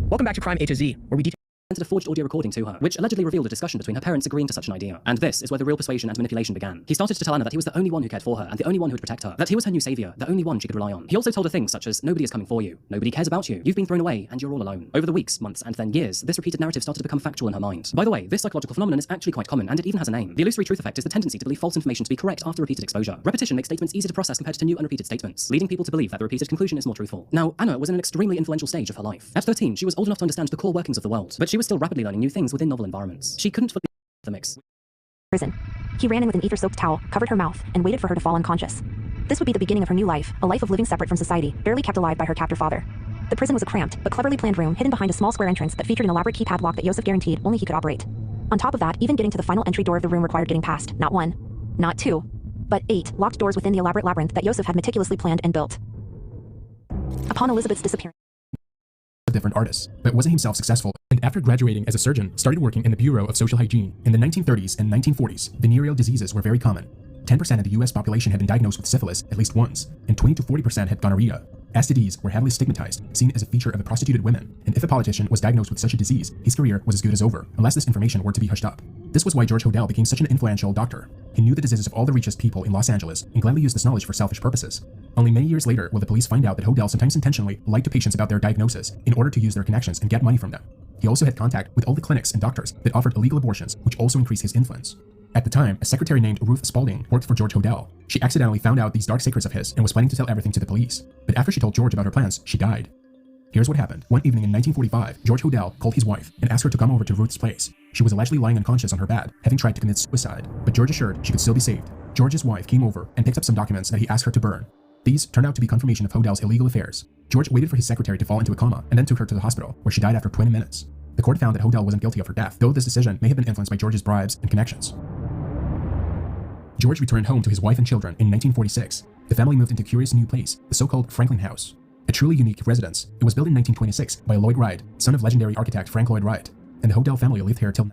Welcome back to Crime A to Z, where we detail
a forged audio recording to her, which allegedly revealed a discussion between her parents agreeing to such an idea. And this is where the real persuasion and manipulation began. He started to tell Anna that he was the only one who cared for her and the only one who would protect her, that he was her new savior, the only one she could rely on. He also told her things such as, nobody is coming for you, nobody cares about you, you've been thrown away, and you're all alone. Over the weeks, months, and then years, this repeated narrative started to become factual in her mind. By the way, this psychological phenomenon is actually quite common, and it even has a name. The illusory truth effect is the tendency to believe false information to be correct after repeated exposure. Repetition makes statements easy to process compared to new unrepeated statements, leading people to believe that the repeated conclusion is more truthful. Now, Anna was in an extremely influential stage of her life. At 13, she was old enough to understand the core workings of the world, but she was still rapidly learning new things within novel environments. She couldn't fully the mix.
Prison. He ran in with an ether-soaked towel, covered her mouth, and waited for her to fall unconscious. This would be the beginning of her new life, a life of living separate from society, barely kept alive by her captor father. The prison was a cramped, but cleverly planned room hidden behind a small square entrance that featured an elaborate keypad lock that Yosef guaranteed only he could operate. On top of that, even getting to the final entry door of the room required getting past, not 1, not 2, but 8 locked doors within the elaborate labyrinth that Yosef had meticulously planned and built. Upon Elizabeth's disappearance,
different artists, but wasn't himself successful, and after graduating as a surgeon, started working in the Bureau of Social Hygiene. In the 1930s and 1940s, venereal diseases were very common. 10% of the US population had been diagnosed with syphilis at least once, and 20 to 40% had gonorrhea. STDs were heavily stigmatized, seen as a feature of the prostituted women, and if a politician was diagnosed with such a disease, his career was as good as over, unless this information were to be hushed up. This was why George Hodel became such an influential doctor. He knew the diseases of all the richest people in Los Angeles and gladly used this knowledge for selfish purposes. Only many years later will the police find out that Hodel sometimes intentionally lied to patients about their diagnosis in order to use their connections and get money from them. He also had contact with all the clinics and doctors that offered illegal abortions, which also increased his influence. At the time, a secretary named Ruth Spalding worked for George Hodel. She accidentally found out these dark secrets of his and was planning to tell everything to the police. But after she told George about her plans, she died. Here's what happened. One evening in 1945, George Hodel called his wife and asked her to come over to Ruth's place. She was allegedly lying unconscious on her bed, having tried to commit suicide, but George assured she could still be saved. George's wife came over and picked up some documents that he asked her to burn. These turned out to be confirmation of Hodel's illegal affairs. George waited for his secretary to fall into a coma and then took her to the hospital, where she died after 20 minutes. The court found that Hodel wasn't guilty of her death, though this decision may have been influenced by George's bribes and connections. George returned home to his wife and children in 1946. The family moved into a curious new place, the so-called Franklin House. A truly unique residence. It was built in 1926 by Lloyd Wright, son of legendary architect Frank Lloyd Wright, and the Hodel family lived here till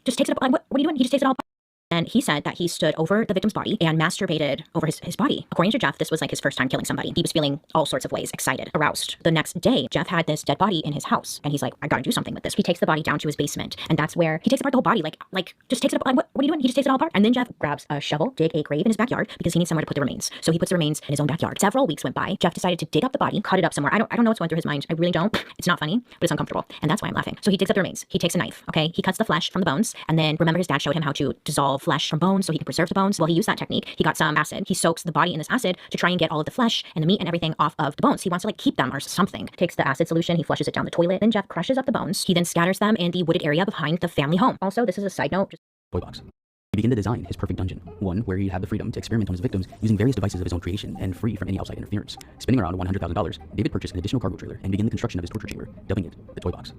just takes it up. What are you doing? He just takes it all apart. And he said that he stood over the victim's body and masturbated over his body. According to Jeff, this was like his first time killing somebody. He was feeling all sorts of ways, excited, aroused. The next day, Jeff had this dead body in his house, and he's like, I gotta do something with this. He takes the body down to his basement, and that's where he takes apart the whole body, like just takes it up. What are you doing? He just takes it all apart. And then Jeff grabs a shovel, dig a grave in his backyard because he needs somewhere to put the remains. So he puts the remains in his own backyard. Several weeks went by. Jeff decided to dig up the body, cut it up somewhere. I don't know what's going through his mind. I really don't. It's not funny, but it's uncomfortable, and that's why I'm laughing. So he digs up the remains. He takes a knife. Okay, he cuts the flesh from the bones, and then remember his dad showed him how to dissolve flesh from bones so he can preserve the bones. Well, he used that technique. He got some acid. He soaks the body in this acid to try and get all of the flesh and the meat and everything off of the bones. He wants to keep them or something. Takes the acid solution, he flushes it down the toilet. Then Jeff crushes up the bones. He then scatters them in the wooded area behind the family home. Also, this is a side note.
Toy box. He began to design his perfect dungeon, one where he'd have the freedom to experiment on his victims using various devices of his own creation and free from any outside interference. Spending around $100,000, David purchased an additional cargo trailer and began the construction of his torture chamber, dubbing it the Toy Box.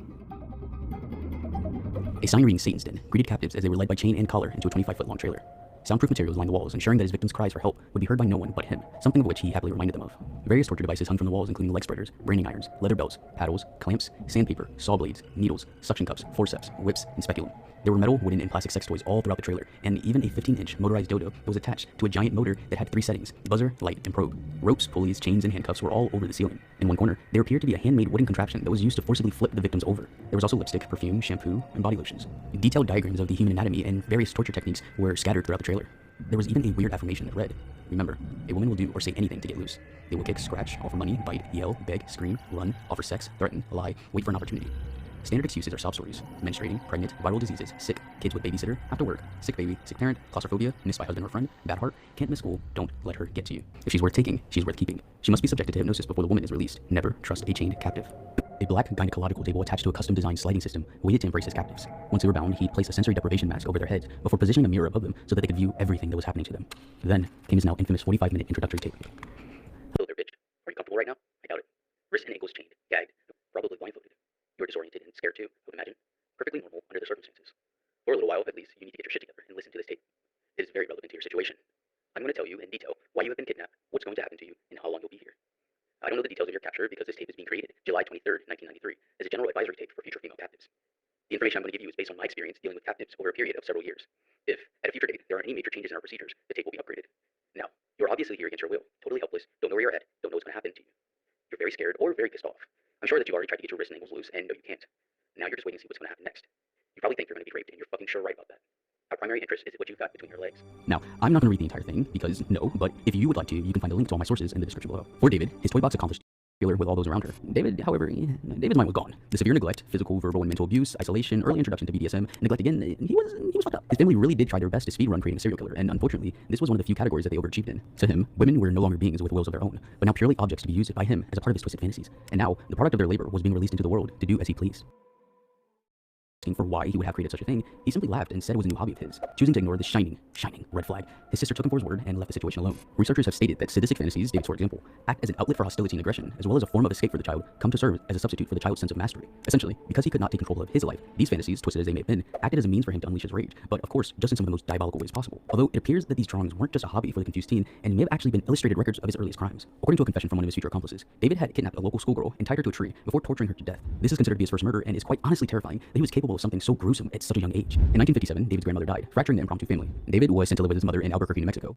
A sign reading Satan's Den greeted captives as they were led by chain and collar into a 25-foot long trailer. Soundproof materials lined the walls, ensuring that his victims' cries for help would be heard by no one but him, something of which he happily reminded them of. Various torture devices hung from the walls, including leg spreaders, branding irons, leather belts, paddles, clamps, sandpaper, saw blades, needles, suction cups, forceps, whips, and speculum. There were metal, wooden, and plastic sex toys all throughout the trailer, and even a 15-inch motorized dodo that was attached to a giant motor that had 3 settings: buzzer, light, and probe. Ropes, pulleys, chains, and handcuffs were all over the ceiling. In one corner, there appeared to be a handmade wooden contraption that was used to forcibly flip the victims over. There was also lipstick, perfume, shampoo, and body lotions. Detailed diagrams of the human anatomy and various torture techniques were scattered throughout the trailer. There was even a weird affirmation that read, "Remember, a woman will do or say anything to get loose. They will kick, scratch, offer money, bite, yell, beg, scream, run, offer sex, threaten, lie, wait for an opportunity." Standard excuses are sob stories: menstruating, pregnant, viral diseases, sick, kids with babysitter, after work, sick baby, sick parent, claustrophobia, missed by husband or friend, bad heart, can't miss school, don't let her get to you. If she's worth taking, she's worth keeping. She must be subjected to hypnosis before the woman is released. Never trust a chained captive. A black gynecological table attached to a custom-designed sliding system waited to embrace his captives. Once they were bound, he placed a sensory deprivation mask over their heads before positioning a mirror above them so that they could view everything that was happening to them. Then came his now infamous 45-minute introductory tape. Hello there, bitch. Are you comfortable right now? I doubt it. Wrists and ankles chained, gagged, probably blindfolded. You are disoriented and scared too, I would imagine. Perfectly normal under the circumstances. For a little while, at least, you need to get your shit together and listen to this tape. It is very relevant to your situation. I'm going to tell you in detail why you have been kidnapped, what's going to happen to you, and how long you'll be here. I don't know the details of your capture because this tape is being created July 23rd, 1993, as a general advisory tape for future female captives. The information I'm going to give you is based on my experience dealing with captives over a period of several years. If, at a future date, there are any major changes in our procedures, the tape will be upgraded. Now, you're obviously here against your will, totally helpless, don't know where you're at, don't know what's going to happen to you. You're very scared or very pissed off. I'm sure that you already tried to get your wrists and ankles loose and know you can't. Now you're just waiting to see what's going to happen next. You probably think you're going to be raped, and you're fucking sure right about that. Our primary interest is what you've got between your legs. Now, I'm not going to read the entire thing, because no, but if you would like to, you can find a link to all my sources in the description below. For David, his toy box accomplished with all those around her. David, however, David's mind was gone. The severe neglect, physical, verbal, and mental abuse, isolation, early introduction to BDSM, neglect again, he was fucked up. His family really did try their best to speedrun creating a serial killer, and unfortunately, this was one of the few categories that they overachieved in. To him, women were no longer beings with wills of their own, but now purely objects to be used by him as a part of his twisted fantasies. And now, the product of their labor was being released into the world to do as he pleased. For why he would have created such a thing, he simply laughed and said it was a new hobby of his, choosing to ignore the shining red flag. His sister took him for his word and left the situation alone. Researchers have stated that sadistic fantasies, David's for example, act as an outlet for hostility and aggression, as well as a form of escape for the child, come to serve as a substitute for the child's sense of mastery. Essentially, because he could not take control of his life, these fantasies, twisted as they may have been, acted as a means for him to unleash his rage, but of course, just in some of the most diabolical ways possible. Although it appears that these drawings weren't just a hobby for the confused teen, and may have actually been illustrated records of his earliest crimes. According to a confession from one of his future accomplices, David had kidnapped a local schoolgirl and tied her to a tree before torturing her to death. This is considered to be his first murder, and is quite honestly terrifying that he was capable of something so gruesome at such a young age. In 1957, David's grandmother died, fracturing the impromptu family. David was sent to live with his mother in Albuquerque, New Mexico.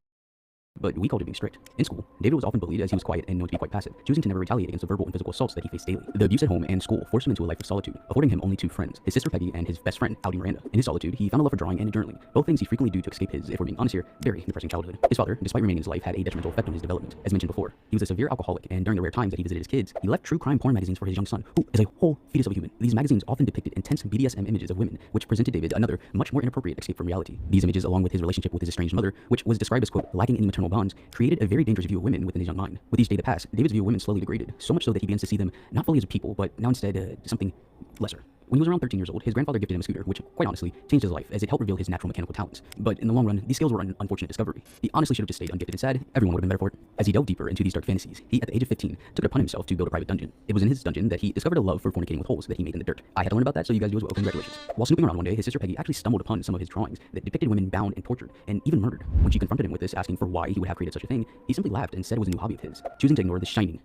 but we called it being strict. In school, David was often bullied as he was quiet and known to be quite passive, choosing to never retaliate against the verbal and physical assaults that he faced daily. The abuse at home and school forced him into a life of solitude, affording him only 2 friends, his sister Peggy and his best friend, Audi Miranda. In his solitude, he found a love for drawing and journaling, both things he frequently do to escape his, if we're being honest here, very depressing childhood. His father, despite remaining in his life, had a detrimental effect on his development. As mentioned before, he was a severe alcoholic, and during the rare times that he visited his kids, he left true crime porn magazines for his young son, who is a whole fetus of a human. These magazines often depicted intense BDSM images of women, which presented David another, much more inappropriate escape from reality. These images, along with his relationship with his estranged mother, which was described as, quote, lacking in maternal bonds, created a very dangerous view of women within his young mind. With each day that passed, David's view of women slowly degraded, so much so that he begins to see them not fully as people, but now instead something lesser. When he was around 13 years old, his grandfather gifted him a scooter, which, quite honestly, changed his life as it helped reveal his natural mechanical talents. But in the long run, these skills were an unfortunate discovery. He honestly should have just stayed ungifted and sad. Everyone would have been better for it. As he delved deeper into these dark fantasies, he, at the age of 15, took it upon himself to build a private dungeon. It was in his dungeon that he discovered a love for fornicating with holes that he made in the dirt. I had to learn about that, so you guys do as well. Congratulations. While snooping around one day, his sister Peggy actually stumbled upon some of his drawings that depicted women bound and tortured, and even murdered. When she confronted him with this, asking for why he would have created such a thing, he simply laughed and said it was a new hobby of his. Choosing to ignore the shining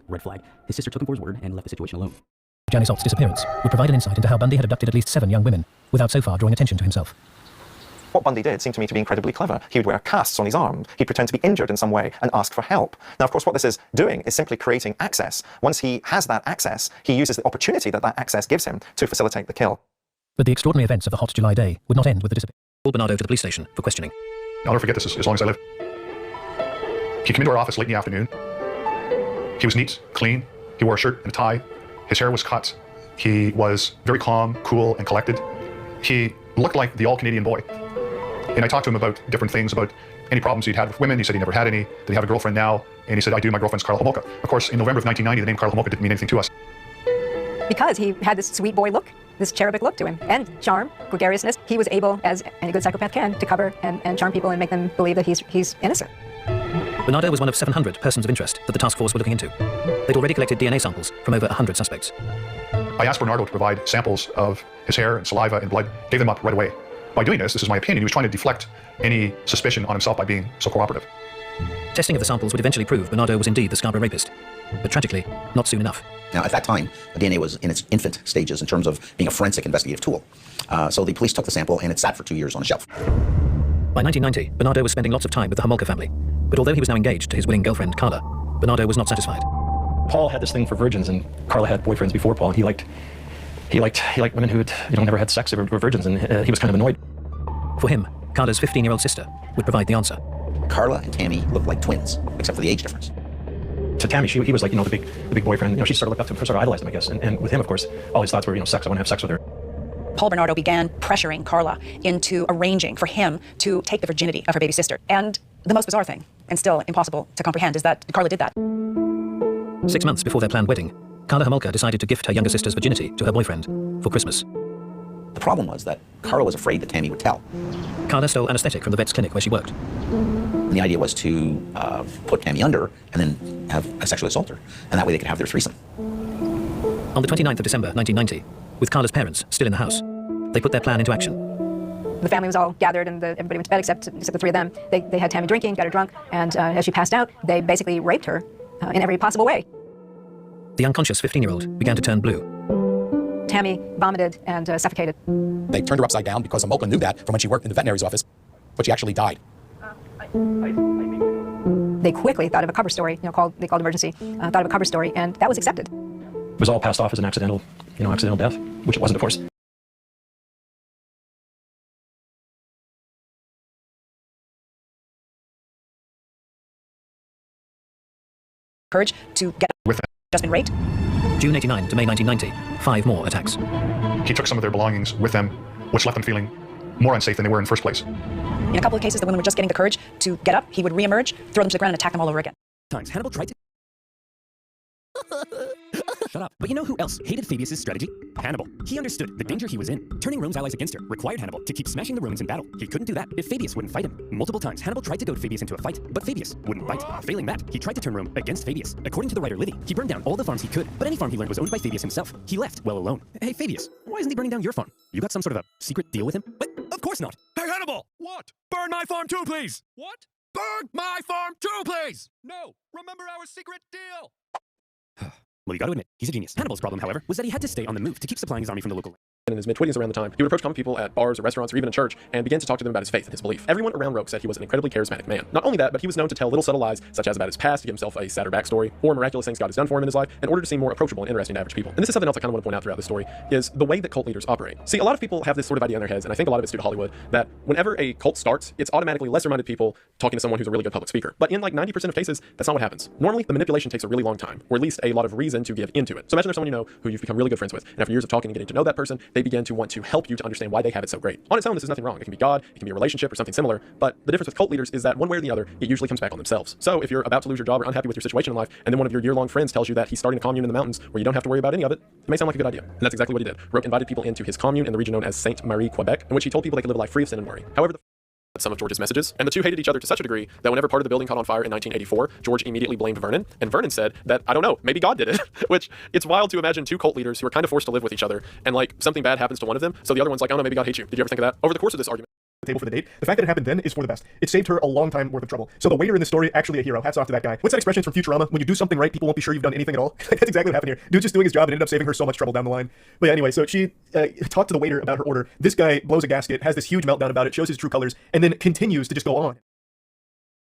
red flag, his sister took him for his word and left the situation alone.
Janice Alt's disappearance would provide an insight into how Bundy had abducted at least 7 young women, without so far drawing attention to himself.
What Bundy did seemed to me to be incredibly clever. He would wear casts on his arm. He'd pretend to be injured in some way and ask for help. Now, of course, what this is doing is simply creating access. Once he has that access, he uses the opportunity that that access gives him to facilitate the kill.
But the extraordinary events of the hot July day would not end with the disappearance. Called Bernardo to the police station for questioning.
I'll never forget this as long as I live. He came into our office late in the afternoon. He was neat, clean. He wore a shirt and a tie. His hair was cut. He was very calm, cool, and collected. He looked like the all-Canadian boy. And I talked to him about different things, about any problems he'd had with women. He said he never had any. Did he have a girlfriend now? And he said, I do. My girlfriend's Karla Homolka. Of course, in November of 1990, the name Karla Homolka didn't mean anything to us.
Because he had this sweet boy look, this cherubic look to him, and charm, gregariousness, he was able, as any good psychopath can, to cover and charm people and make them believe that he's innocent.
Bernardo was one of 700 persons of interest that the task force were looking into. They'd already collected DNA samples from over 100 suspects.
I asked Bernardo to provide samples of his hair and saliva and blood, gave them up right away. By doing this is my opinion, he was trying to deflect any suspicion on himself by being so cooperative.
Testing of the samples would eventually prove Bernardo was indeed the Scarborough rapist. But tragically, not soon enough.
Now, at that time, the DNA was in its infant stages in terms of being a forensic investigative tool. So the police took the sample and it sat for 2 years on a shelf.
By 1990, Bernardo was spending lots of time with the Homolka family. But although he was now engaged to his willing girlfriend, Karla, Bernardo was not satisfied. Paul had this thing for virgins, and Karla had boyfriends before Paul. He liked women who had, never had sex or were virgins, and he was kind of annoyed. For him, Karla's 15-year-old sister would provide the answer.
Karla and Tammy looked like twins, except for the age difference.
To Tammy, he was like, the big boyfriend. She sort of looked up to him, sort of idolized him, I guess. And with him, of course, all his thoughts were, sex. I want to have sex with her.
Paul Bernardo began pressuring Karla into arranging for him to take the virginity of her baby sister. And the most bizarre thing, and still impossible to comprehend, is that Karla did that.
6 months before their planned wedding, Karla Homolka decided to gift her younger sister's virginity to her boyfriend for Christmas.
The problem was that Karla was afraid that Tammy would tell.
Karla stole anesthetic from the vet's clinic where she worked.
And the idea was to put Tammy under and then have a sexual assault her. And that way they could have their threesome.
On the 29th of December, 1990, with Karla's parents still in the house, they put their plan into action.
The family was all gathered and everybody went to bed except the three of them. They had Tammy drinking, got her drunk, and as she passed out, they basically raped her in every possible way.
The unconscious 15-year-old began to turn blue.
Tammy vomited and suffocated.
They turned her upside down because Homolka knew that from when she worked in the veterinary's office, but she actually died.
They quickly thought of a cover story, they called emergency, thought of a cover story, and that was accepted.
It was all passed off as an accidental death, which it wasn't, of course.
Courage to get
with
just been raped.
June 89 to May 1990, 5 more attacks.
He took some of their belongings with them, which left them feeling more unsafe than they were in the first place.
In a couple of cases, the women were just getting the courage to get up. He would reemerge, throw them to the ground, and attack them all over again.
Times Hannibal tried to... Shut up. But you know who else hated Fabius's strategy? Hannibal. He understood the danger he was in. Turning Rome's allies against her required Hannibal to keep smashing the Romans in battle. He couldn't do that if Fabius wouldn't fight him. Multiple times, Hannibal tried to goad Fabius into a fight, but Fabius wouldn't bite. Failing that, he tried to turn Rome against Fabius. According to the writer Livy, he burned down all the farms he could, but any farm he learned was owned by Fabius himself. He left well alone. Hey, Fabius, why isn't he burning down your farm? You got some sort of a secret deal with him? But of course not. Hey, Hannibal! What? Burn my farm too, please! What? Burn my farm too, please! No, remember our secret deal! Well, you gotta admit, he's a genius. Hannibal's problem, however, was that he had to stay on the move to keep supplying his army from the local
in his mid-20s around the time, he would approach common people at bars or restaurants or even in church and begin to talk to them about his faith and his belief. Everyone around Roque said he was an incredibly charismatic man. Not only that, but he was known to tell little subtle lies, such as about his past, to give himself a sadder backstory, or miraculous things God has done for him in his life, in order to seem more approachable and interesting to average people. And this is something else I kind of want to point out throughout this story, is the way that cult leaders operate. See, a lot of people have this sort of idea in their heads, and I think a lot of it's due to Hollywood, that whenever a cult starts, it's automatically lesser-minded people talking to someone who's a really good public speaker. But in like 90% of cases, that's not what happens. Normally, the manipulation takes a really long time, or at least a lot of reason to give into it. So imagine there's someone you know who you've become really good friends with, and after years of talking and getting to know that person, they begin to want to help you to understand why they have it so great. On its own, this is nothing wrong. It can be God, it can be a relationship or something similar, but the difference with cult leaders is that one way or the other, it usually comes back on themselves. So if you're about to lose your job or unhappy with your situation in life, and then one of your year-long friends tells you that he's starting a commune in the mountains where you don't have to worry about any of it, it may sound like a good idea. And that's exactly what he did. Roque invited people into his commune in the region known as Sainte Marie, Quebec, in which he told people they could live a life free of sin and worry. However, some of George's messages, and the two hated each other to such a degree that whenever part of the building caught on fire in 1984, George immediately blamed Vernon, and Vernon said that, I don't know, maybe God did it. Which, it's wild to imagine two cult leaders who are kind of forced to live with each other, and like something bad happens to one of them, so the other one's like, I don't know, maybe God hates you. Did you ever think of that? Over the course of this argument,
table for the date. The fact that it happened then is for the best. It saved her a long time worth of trouble. So the waiter in this story, actually a hero. Hats off to that guy. What's that expression from Futurama? When you do something right, people won't be sure you've done anything at all. That's exactly what happened here. Dude's just doing his job and ended up saving her so much trouble down the line. But yeah, anyway, so she talked to the waiter about her order. This guy blows a gasket, has this huge meltdown about it, shows his true colors, and then continues to just go on.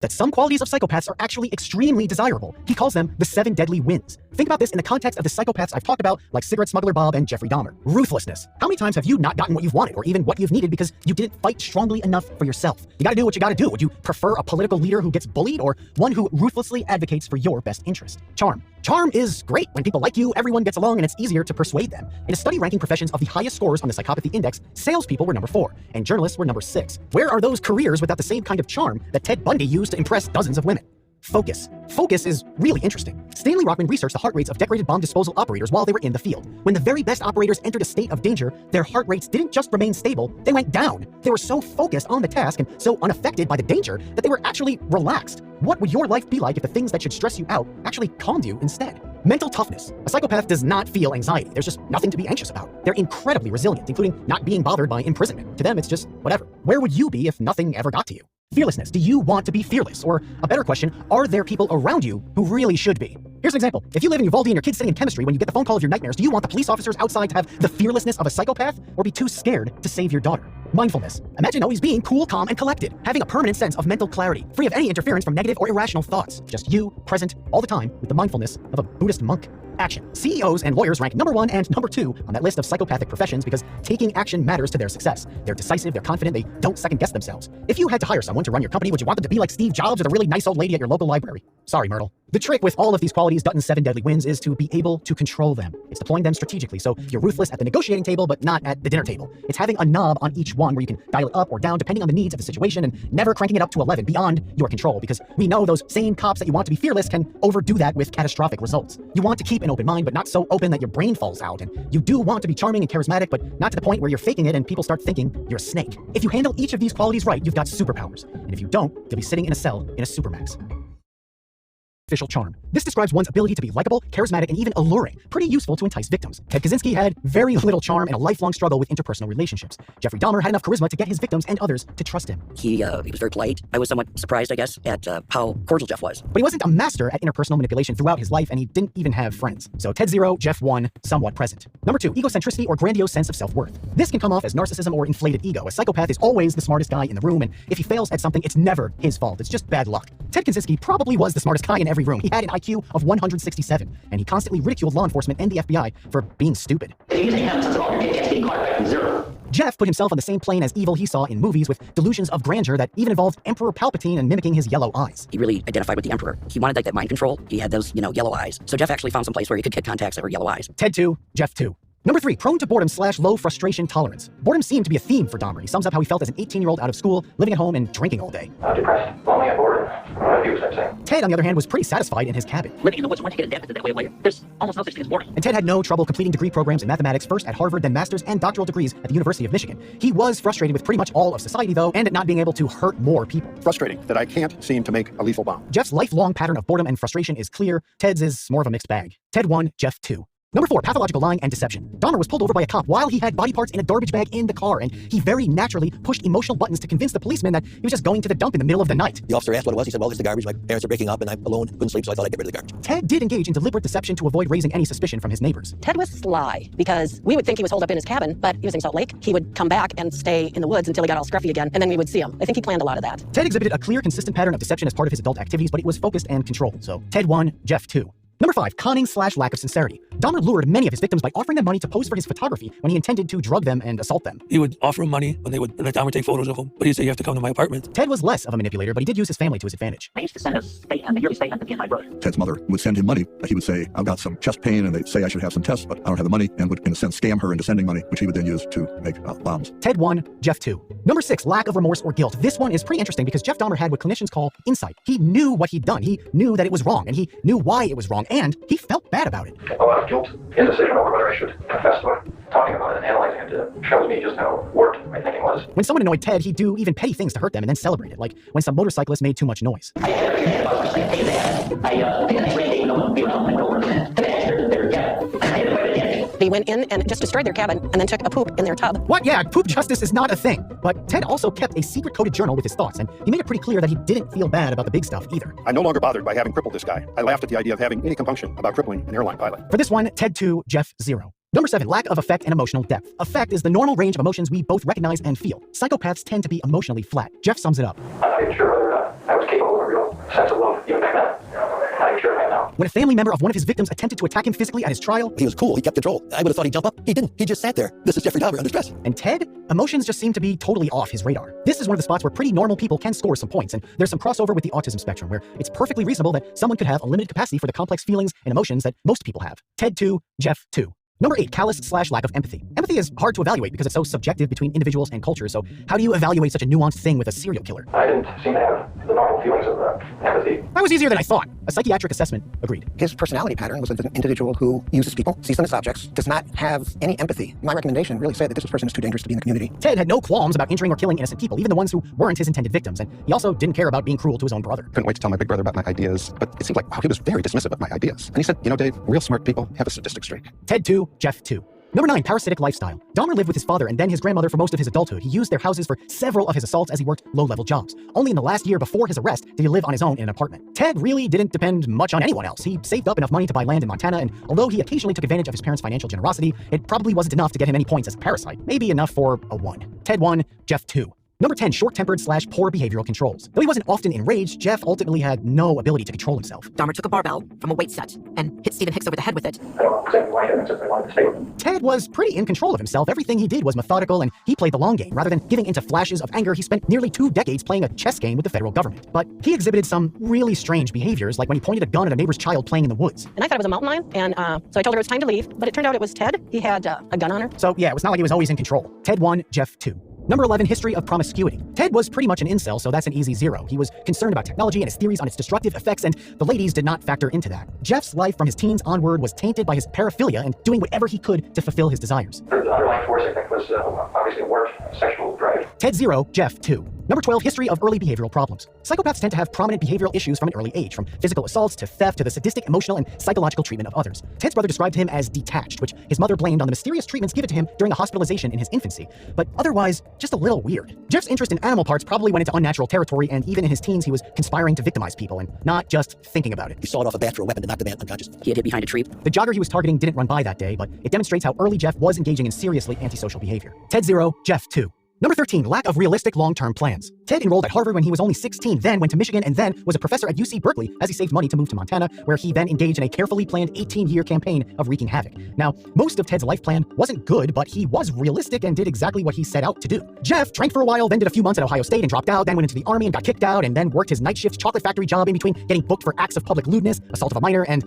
That some qualities of psychopaths are actually extremely desirable. He calls them the 7 deadly wins. Think about this in the context of the psychopaths I've talked about, like cigarette smuggler Bob and Jeffrey Dahmer. Ruthlessness. How many times have you not gotten what you've wanted, or even what you've needed because you didn't fight strongly enough for yourself? You gotta do what you gotta do. Would you prefer a political leader who gets bullied, or one who ruthlessly advocates for your best interest? Charm. Charm is great. When people like you, everyone gets along and it's easier to persuade them. In a study ranking professions of the highest scores on the psychopathy index, salespeople were number 4, and journalists were number 6. Where are those careers without the same kind of charm that Ted Bundy used to impress dozens of women? Focus. Focus is really interesting. Stanley Rockman researched the heart rates of decorated bomb disposal operators while they were in the field. When the very best operators entered a state of danger, their heart rates didn't just remain stable, they went down. They were so focused on the task and so unaffected by the danger that they were actually relaxed. What would your life be like if the things that should stress you out actually calmed you instead? Mental toughness. A psychopath does not feel anxiety. There's just nothing to be anxious about. They're incredibly resilient, including not being bothered by imprisonment. To them, it's just whatever. Where would you be if nothing ever got to you? Fearlessness. Do you want to be fearless? Or a better question, are there people around you who really should be? Here's an example. If you live in Uvalde and your kid's studying chemistry, when you get the phone call of your nightmares, do you want the police officers outside to have the fearlessness of a psychopath, or be too scared to save your daughter? Mindfulness. Imagine always being cool, calm, and collected, having a permanent sense of mental clarity, free of any interference from negative or irrational thoughts. Just you, present, all the time, with the mindfulness of a Buddhist monk. Action. CEOs and lawyers rank number 1 and number 2 on that list of psychopathic professions because taking action matters to their success. They're decisive, they're confident, they don't second-guess themselves. If you had to hire someone to run your company, would you want them to be like Steve Jobs or the really nice old lady at your local library? Sorry, Myrtle. The trick with all of these qualities, Dutton's 7 deadly wins, is to be able to control them. It's deploying them strategically, so you're ruthless at the negotiating table, but not at the dinner table. It's having a knob on each one where you can dial it up or down depending on the needs of the situation, and never cranking it up to 11 beyond your control, because we know those same cops that you want to be fearless can overdo that with catastrophic results. You want to keep an open mind, but not so open that your brain falls out, and you do want to be charming and charismatic, but not to the point where you're faking it and people start thinking you're a snake. If you handle each of these qualities right, you've got superpowers, and if you don't, you'll be sitting in a cell in a supermax. Official charm. This describes one's ability to be likable, charismatic, and even alluring, pretty useful to entice victims. Ted Kaczynski had very little charm and a lifelong struggle with interpersonal relationships. Jeffrey Dahmer had enough charisma to get his victims and others to trust him.
He was very polite. I was somewhat surprised, I guess, at how cordial Jeff was.
But he wasn't a master at interpersonal manipulation throughout his life, and he didn't even have friends. So Ted 0, Jeff 1, somewhat present. Number 2, egocentricity or grandiose sense of self-worth. This can come off as narcissism or inflated ego. A psychopath is always the smartest guy in the room, and if he fails at something, it's never his fault. It's just bad luck. Ted Kaczynski probably was the smartest guy in every room. He had an IQ of 167, and he constantly ridiculed law enforcement and the FBI for being stupid. Jeff put himself on the same plane as evil he saw in movies, with delusions of grandeur that even involved Emperor Palpatine and mimicking his yellow eyes.
He really identified with the Emperor. He wanted like that mind control. He had those, yellow eyes. So Jeff actually found some place where he could get contacts that were yellow eyes.
Ted 2, Jeff 2. Number 3, prone to boredom / low frustration tolerance. Boredom seemed to be a theme for Dahmer. He sums up how he felt as an 18-year-old out of school, living at home and drinking all day.
I'm depressed, lonely, and bored.
Ted, on the other hand, was pretty satisfied in his cabin.
Living in the woods, once you get addicted to that way of life, there's almost no such thing as boredom.
And Ted had no trouble completing degree programs in mathematics, first at Harvard, then master's and doctoral degrees at the University of Michigan. He was frustrated with pretty much all of society, though, and at not being able to hurt more people.
Frustrating that I can't seem to make a lethal bomb.
Jeff's lifelong pattern of boredom and frustration is clear. Ted's is more of a mixed bag. Ted 1, Jeff 2. Number 4, pathological lying and deception. Dahmer was pulled over by a cop while he had body parts in a garbage bag in the car, and he very naturally pushed emotional buttons to convince the policeman that he was just going to the dump in the middle of the night.
The officer asked what it was. He said, well, it's the garbage. My parents are breaking up and I'm alone, couldn't sleep, so I thought I'd get rid of the garbage.
Ted did engage in deliberate deception to avoid raising any suspicion from his neighbors.
Ted was sly because we would think he was holed up in his cabin, but he was in Salt Lake. He would come back and stay in the woods until he got all scruffy again, and then we would see him. I think he planned a lot of that.
Ted exhibited a clear, consistent pattern of deception as part of his adult activities, but it was focused and controlled. So Ted 1, Jeff 2. Number 5, conning/lack of sincerity. Dahmer lured many of his victims by offering them money to pose for his photography when he intended to drug them and assault them.
He would offer them money when they would let Dahmer take photos of them, but he'd say, you have to come to my apartment.
Ted was less of a manipulator, but he did use his family to his advantage.
I used to send a statement, a yearly statement to me and my brother.
Ted's mother would send him money. He would say, I've got some chest pain, and they'd say I should have some tests, but I don't have the money, and would, in a sense, scam her into sending money, which he would then use to make bombs.
Ted 1, Jeff 2. Number 6, lack of remorse or guilt. This one is pretty interesting because Jeff Dahmer had what clinicians call insight. He knew what he'd done. He knew that it was wrong, and he knew why it was wrong, and he felt bad about it.
A lot of guilt, indecision over whether I should confess to it. Talking about it and analyzing it shows me just how warped my thinking was.
When someone annoyed Ted, he'd do even petty things to hurt them and then celebrate it, like when some motorcyclist made too much noise.
They went in and just destroyed their cabin and then took a poop in their tub.
What? Yeah, poop justice is not a thing. But Ted also kept a secret coded journal with his thoughts, and he made it pretty clear that he didn't feel bad about the big stuff either.
I'm no longer bothered by having crippled this guy. I laughed at the idea of having any compunction about crippling an airline pilot.
For this one, Ted 2, Jeff 0. Number 7, lack of affect and emotional depth. Affect is the normal range of emotions we both recognize and feel. Psychopaths tend to be emotionally flat. Jeff sums it up.
I'm not even sure whether or not I was capable of a real sense of love even back then. I'm not even sure I am now.
When a family member of one of his victims attempted to attack him physically at his trial,
he was cool. He kept control. I would have thought he'd jump up. He didn't. He just sat there. This is Jeffrey Dahmer under stress.
And Ted, emotions just seem to be totally off his radar. This is one of the spots where pretty normal people can score some points, and there's some crossover with the autism spectrum, where it's perfectly reasonable that someone could have a limited capacity for the complex feelings and emotions that most people have. Ted 2, Jeff 2. Number 8, callous/lack of empathy. Empathy is hard to evaluate because it's so subjective between individuals and cultures, so how do you evaluate such a nuanced thing with a serial killer?
I didn't seem to have the normal feelings of empathy.
That was easier than I thought. A psychiatric assessment agreed.
His personality pattern was an individual who uses people, sees them as objects, does not have any empathy. My recommendation really said that this person is too dangerous to be in the community.
Ted had no qualms about injuring or killing innocent people, even the ones who weren't his intended victims, and he also didn't care about being cruel to his own brother.
Couldn't wait to tell my big brother about my ideas, but it seemed like, wow, he was very dismissive of my ideas. And he said, you know, Dave, real smart people have a sadistic streak.
Ted 2, Jeff 2. Number 9, parasitic lifestyle. Dahmer lived with his father and then his grandmother for most of his adulthood. He used their houses for several of his assaults as he worked low-level jobs. Only in the last year before his arrest did he live on his own in an apartment. Ted really didn't depend much on anyone else. He saved up enough money to buy land in Montana, and although he occasionally took advantage of his parents' financial generosity, it probably wasn't enough to get him any points as a parasite. Maybe enough for a 1. Ted 1, Jeff 2. Number 10, short-tempered/poor behavioral controls. Though he wasn't often enraged, Jeff ultimately had no ability to control himself.
Dahmer took a barbell from a weight set and hit Stephen Hicks over the head with it.
I don't know exactly why I didn't, except I wanted to stay with him.
Ted was pretty in control of himself. Everything he did was methodical, and he played the long game. Rather than giving into flashes of anger, he spent nearly 2 decades playing a chess game with the federal government. But he exhibited some really strange behaviors, like when he pointed a gun at a neighbor's child playing in the woods.
And I thought it was a mountain lion, and so I told her it was time to leave, but it turned out it was Ted. He had a gun on her.
So yeah, it was not like he was always in control. Ted 1, Jeff 2. Number 11, history of promiscuity. Ted was pretty much an incel, so that's an easy 0. He was concerned about technology and his theories on its destructive effects, and the ladies did not factor into that. Jeff's life from his teens onward was tainted by his paraphilia and doing whatever he could to fulfill his desires.
The underlying force, I think, was obviously a warped sexual drive.
Ted 0, Jeff 2. Number 12, history of early behavioral problems. Psychopaths tend to have prominent behavioral issues from an early age, from physical assaults to theft to the sadistic, emotional, and psychological treatment of others. Ted's brother described him as detached, which his mother blamed on the mysterious treatments given to him during a hospitalization in his infancy, but otherwise, just a little weird. Jeff's interest in animal parts probably went into unnatural territory, and even in his teens, he was conspiring to victimize people and not just thinking about it.
He sawed off a bat for a weapon to knock the man unconscious.
He had hid behind a tree.
The jogger he was targeting didn't run by that day, but it demonstrates how early Jeff was engaging in seriously antisocial behavior. Ted 0, Jeff 2. Number 13, lack of realistic long-term plans. Ted enrolled at Harvard when he was only 16, then went to Michigan, and then was a professor at UC Berkeley as he saved money to move to Montana, where he then engaged in a carefully planned 18-year campaign of wreaking havoc. Now, most of Ted's life plan wasn't good, but he was realistic and did exactly what he set out to do. Jeff drank for a while, then did a few months at Ohio State and dropped out, then went into the army and got kicked out, and then worked his night shift chocolate factory job in between getting booked for acts of public lewdness, assault of a minor, and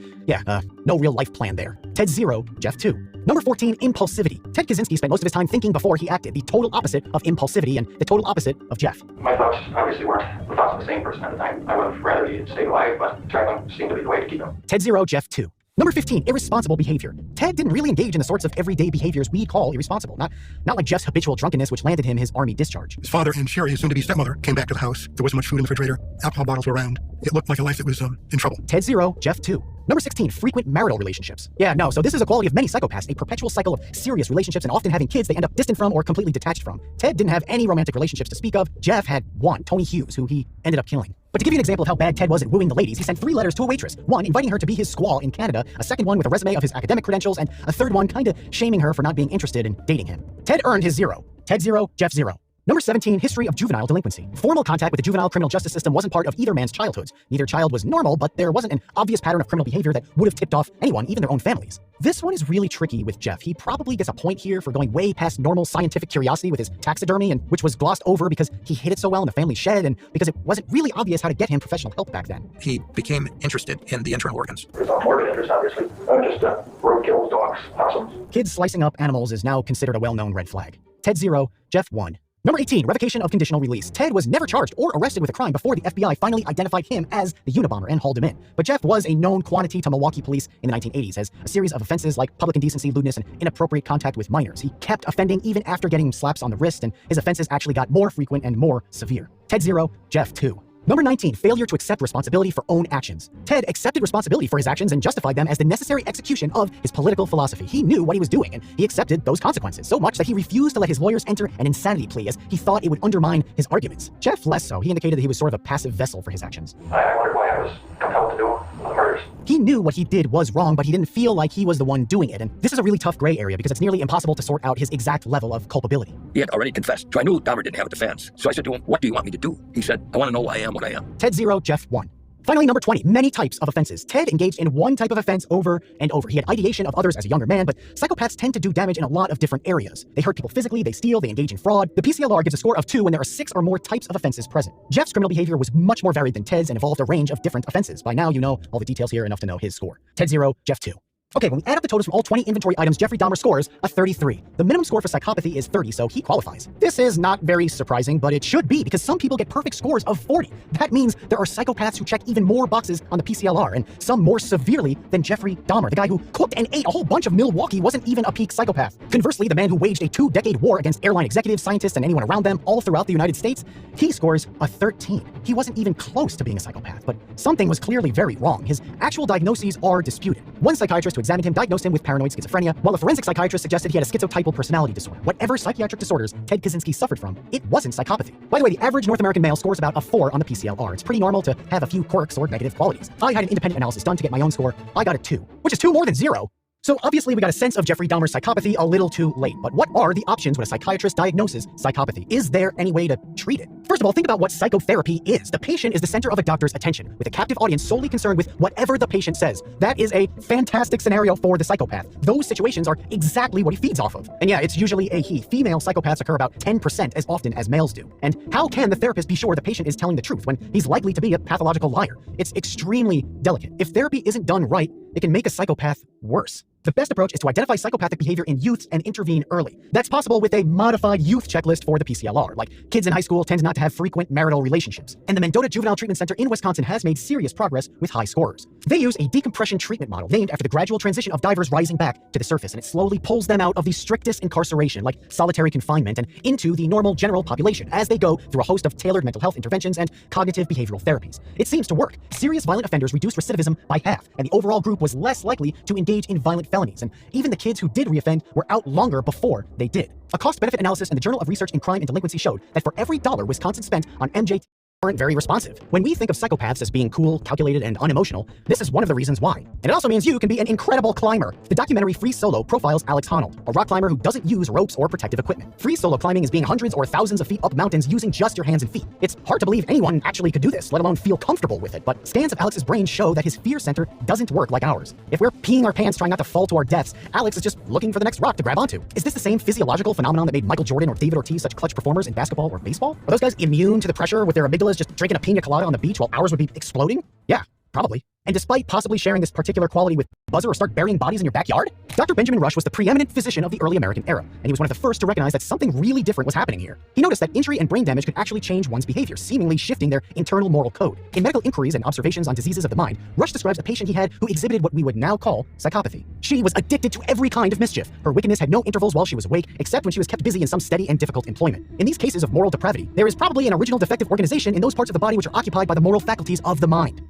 no real life plan there. Ted 0, Jeff 2. Number 14, impulsivity. Ted Kaczynski spent most of his time thinking before he acted, the total opposite of impulsivity and the total opposite of Jeff.
My thoughts obviously weren't the thoughts of the same person at the time. I would have rather he had stayed alive, but traveling seemed to be the way to keep him.
Ted 0, Jeff 2. Number 15, irresponsible behavior. Ted didn't really engage in the sorts of everyday behaviors we call irresponsible. Not like Jeff's habitual drunkenness, which landed him his army discharge.
His father and Sherry, his soon-to-be stepmother, came back to the house. There wasn't much food in the refrigerator. Alcohol bottles were around. It looked like a life that was in trouble.
Ted 0, Jeff 2. Number 16, frequent marital relationships. Yeah, no, so this is a quality of many psychopaths, a perpetual cycle of serious relationships and often having kids they end up distant from or completely detached from. Ted didn't have any romantic relationships to speak of. Jeff had one, Tony Hughes, who he ended up killing. But to give you an example of how bad Ted was at wooing the ladies, he sent 3 letters to a waitress. One, inviting her to be his squaw in Canada, a second one with a resume of his academic credentials, and a third one kinda shaming her for not being interested in dating him. Ted earned his 0. Ted 0, Jeff 0. Number 17, history of juvenile delinquency. Formal contact with the juvenile criminal justice system wasn't part of either man's childhoods. Neither child was normal, but there wasn't an obvious pattern of criminal behavior that would have tipped off anyone, even their own families. This one is really tricky with Jeff. He probably gets a point here for going way past normal scientific curiosity with his taxidermy, and which was glossed over because he hid it so well in the family shed and because it wasn't really obvious how to get him professional help back then.
He became interested in the internal organs.
There's a morbid interest, obviously. Just roadkill, dogs, possums.
Kids slicing up animals is now considered a well-known red flag. Ted 0, Jeff 1. Number 18, revocation of conditional release. Ted was never charged or arrested with a crime before the FBI finally identified him as the Unabomber and hauled him in. But Jeff was a known quantity to Milwaukee police in the 1980s as a series of offenses like public indecency, lewdness, and inappropriate contact with minors. He kept offending even after getting slaps on the wrist, and his offenses actually got more frequent and more severe. Ted 0, Jeff 2. Number 19, failure to accept responsibility for own actions. Ted accepted responsibility for his actions and justified them as the necessary execution of his political philosophy. He knew what he was doing, and he accepted those consequences, so much that he refused to let his lawyers enter an insanity plea as he thought it would undermine his arguments. Jeff less so. He indicated that he was sort of a passive vessel for his actions.
I wondered why I was compelled to do the murders.
He knew what he did was wrong, but he didn't feel like he was the one doing it, and this is a really tough gray area because it's nearly impossible to sort out his exact level of culpability.
He had already confessed, so I knew Dahmer didn't have a defense. So I said to him, what do you want me to do? He said, I want to know why I am what I am.
Ted 0, Jeff 1. Finally, number 20, many types of offenses. Ted engaged in one type of offense over and over. He had ideation of others as a younger man, but psychopaths tend to do damage in a lot of different areas. They hurt people physically, they steal, they engage in fraud. The PCLR gives a score of 2 when there are 6 or more types of offenses present. Jeff's criminal behavior was much more varied than Ted's and involved a range of different offenses. By now, you know all the details here enough to know his score. Ted 0, Jeff 2. Okay, when we add up the totals from all 20 inventory items, Jeffrey Dahmer scores a 33. The minimum score for psychopathy is 30, so he qualifies. This is not very surprising, but it should be, because some people get perfect scores of 40. That means there are psychopaths who check even more boxes on the PCLR, and some more severely than Jeffrey Dahmer. The guy who cooked and ate a whole bunch of Milwaukee wasn't even a peak psychopath. Conversely, the man who waged a 2-decade war against airline executives, scientists, and anyone around them all throughout the United States, he scores a 13. He wasn't even close to being a psychopath, but something was clearly very wrong. His actual diagnoses are disputed. One psychiatrist who examined him diagnosed him with paranoid schizophrenia, while a forensic psychiatrist suggested he had a schizotypal personality disorder. Whatever psychiatric disorders Ted Kaczynski suffered from, it wasn't psychopathy. By the way, the average North American male scores about a 4 on the PCLR. It's pretty normal to have a few quirks or negative qualities. I had an independent analysis done to get my own score. I got a 2, which is 2 more than 0. So obviously we got a sense of Jeffrey Dahmer's psychopathy a little too late, but what are the options when a psychiatrist diagnoses psychopathy? Is there any way to treat it? First of all, think about what psychotherapy is. The patient is the center of a doctor's attention, with a captive audience solely concerned with whatever the patient says. That is a fantastic scenario for the psychopath. Those situations are exactly what he feeds off of. And yeah, it's usually a he. Female psychopaths occur about 10% as often as males do. And how can the therapist be sure the patient is telling the truth when he's likely to be a pathological liar? It's extremely delicate. If therapy isn't done right, it can make a psychopath worse. The best approach is to identify psychopathic behavior in youths and intervene early. That's possible with a modified youth checklist for the PCLR, like kids in high school tend not to have frequent marital relationships. And the Mendota Juvenile Treatment Center in Wisconsin has made serious progress with high scorers. They use a decompression treatment model named after the gradual transition of divers rising back to the surface, and it slowly pulls them out of the strictest incarceration, like solitary confinement, and into the normal general population as they go through a host of tailored mental health interventions and cognitive behavioral therapies. It seems to work. Serious violent offenders reduced recidivism by half, and the overall group was less likely to engage in violent felonies, and even the kids who did reoffend were out longer before they did. A cost-benefit analysis in the Journal of Research in Crime and Delinquency showed that for every $1 Wisconsin spent on MJ aren't very responsive. When we think of psychopaths as being cool, calculated, and unemotional, this is one of the reasons why. And it also means you can be an incredible climber. The documentary Free Solo profiles Alex Honnold, a rock climber who doesn't use ropes or protective equipment. Free solo climbing is being hundreds or thousands of feet up mountains using just your hands and feet. It's hard to believe anyone actually could do this, let alone feel comfortable with it, but scans of Alex's brain show that his fear center doesn't work like ours. If we're peeing our pants trying not to fall to our deaths, Alex is just looking for the next rock to grab onto. Is this the same physiological phenomenon that made Michael Jordan or David Ortiz such clutch performers in basketball or baseball? Are those guys immune to the pressure with their amygdalas just drinking a pina colada on the beach while ours would be exploding? Yeah, probably. And despite possibly sharing this particular quality with Buzzer or start burying bodies in your backyard, Dr. Benjamin Rush was the preeminent physician of the early American era, and he was one of the first to recognize that something really different was happening here. He noticed that injury and brain damage could actually change one's behavior, seemingly shifting their internal moral code. In medical inquiries and observations on diseases of the mind, Rush describes a patient he had who exhibited what we would now call psychopathy. She was addicted to every kind of mischief. Her wickedness had no intervals while she was awake, except when she was kept busy in some steady and difficult employment. In these cases of moral depravity, there is probably an original defective organization in those parts of the body which are occupied by the moral faculties of the mind.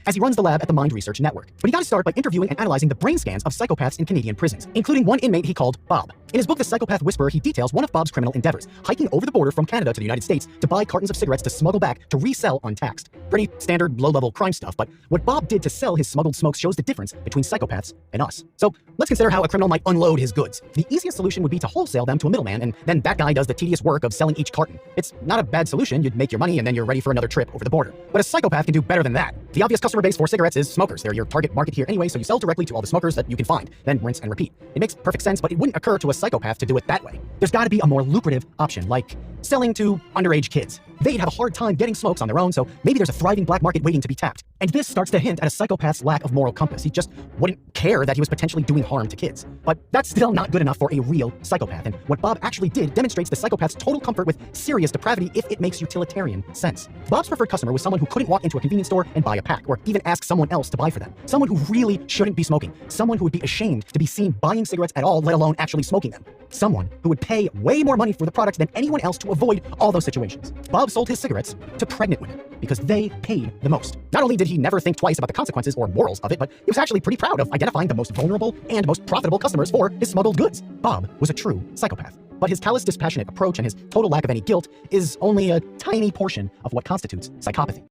as he runs the lab at the Mind Research Network. But he got to start by interviewing and analyzing the brain scans of psychopaths in Canadian prisons, including one inmate he called Bob. In his book, The Psychopath Whisperer, he details one of Bob's criminal endeavors, hiking over the border from Canada to the United States to buy cartons of cigarettes to smuggle back to resell untaxed. Pretty standard low-level crime stuff, but what Bob did to sell his smuggled smokes shows the difference between psychopaths and us. So let's consider how a criminal might unload his goods. The easiest solution would be to wholesale them to a middleman, and then that guy does the tedious work of selling each carton. It's not a bad solution. You'd make your money and then you're ready for another trip over the border. But a psychopath can do better than that. The obvious customer base for cigarettes is smokers. They're your target market here anyway, so you sell directly to all the smokers that you can find, then rinse and repeat. It makes perfect sense, but it wouldn't occur to a psychopath to do it that way. There's got to be a more lucrative option, like selling to underage kids. They'd have a hard time getting smokes on their own, so maybe there's a thriving black market waiting to be tapped. And this starts to hint at a psychopath's lack of moral compass. He just wouldn't care that he was potentially doing harm to kids. But that's still not good enough for a real psychopath, and what Bob actually did demonstrates the psychopath's total comfort with serious depravity if it makes utilitarian sense. Bob's preferred customer was someone who couldn't walk into a convenience store and buy a pack, or even ask someone else to buy for them. Someone who really shouldn't be smoking. Someone who would be ashamed to be seen buying cigarettes at all, let alone actually smoking them. Someone who would pay way more money for the products than anyone else to avoid all those situations. Bob sold his cigarettes to pregnant women because they paid the most. Not only did he never think twice about the consequences or morals of it, but he was actually pretty proud of identifying the most vulnerable and most profitable customers for his smuggled goods. Bob was a true psychopath. But his callous, dispassionate approach and his total lack of any guilt is only a tiny portion of what constitutes psychopathy.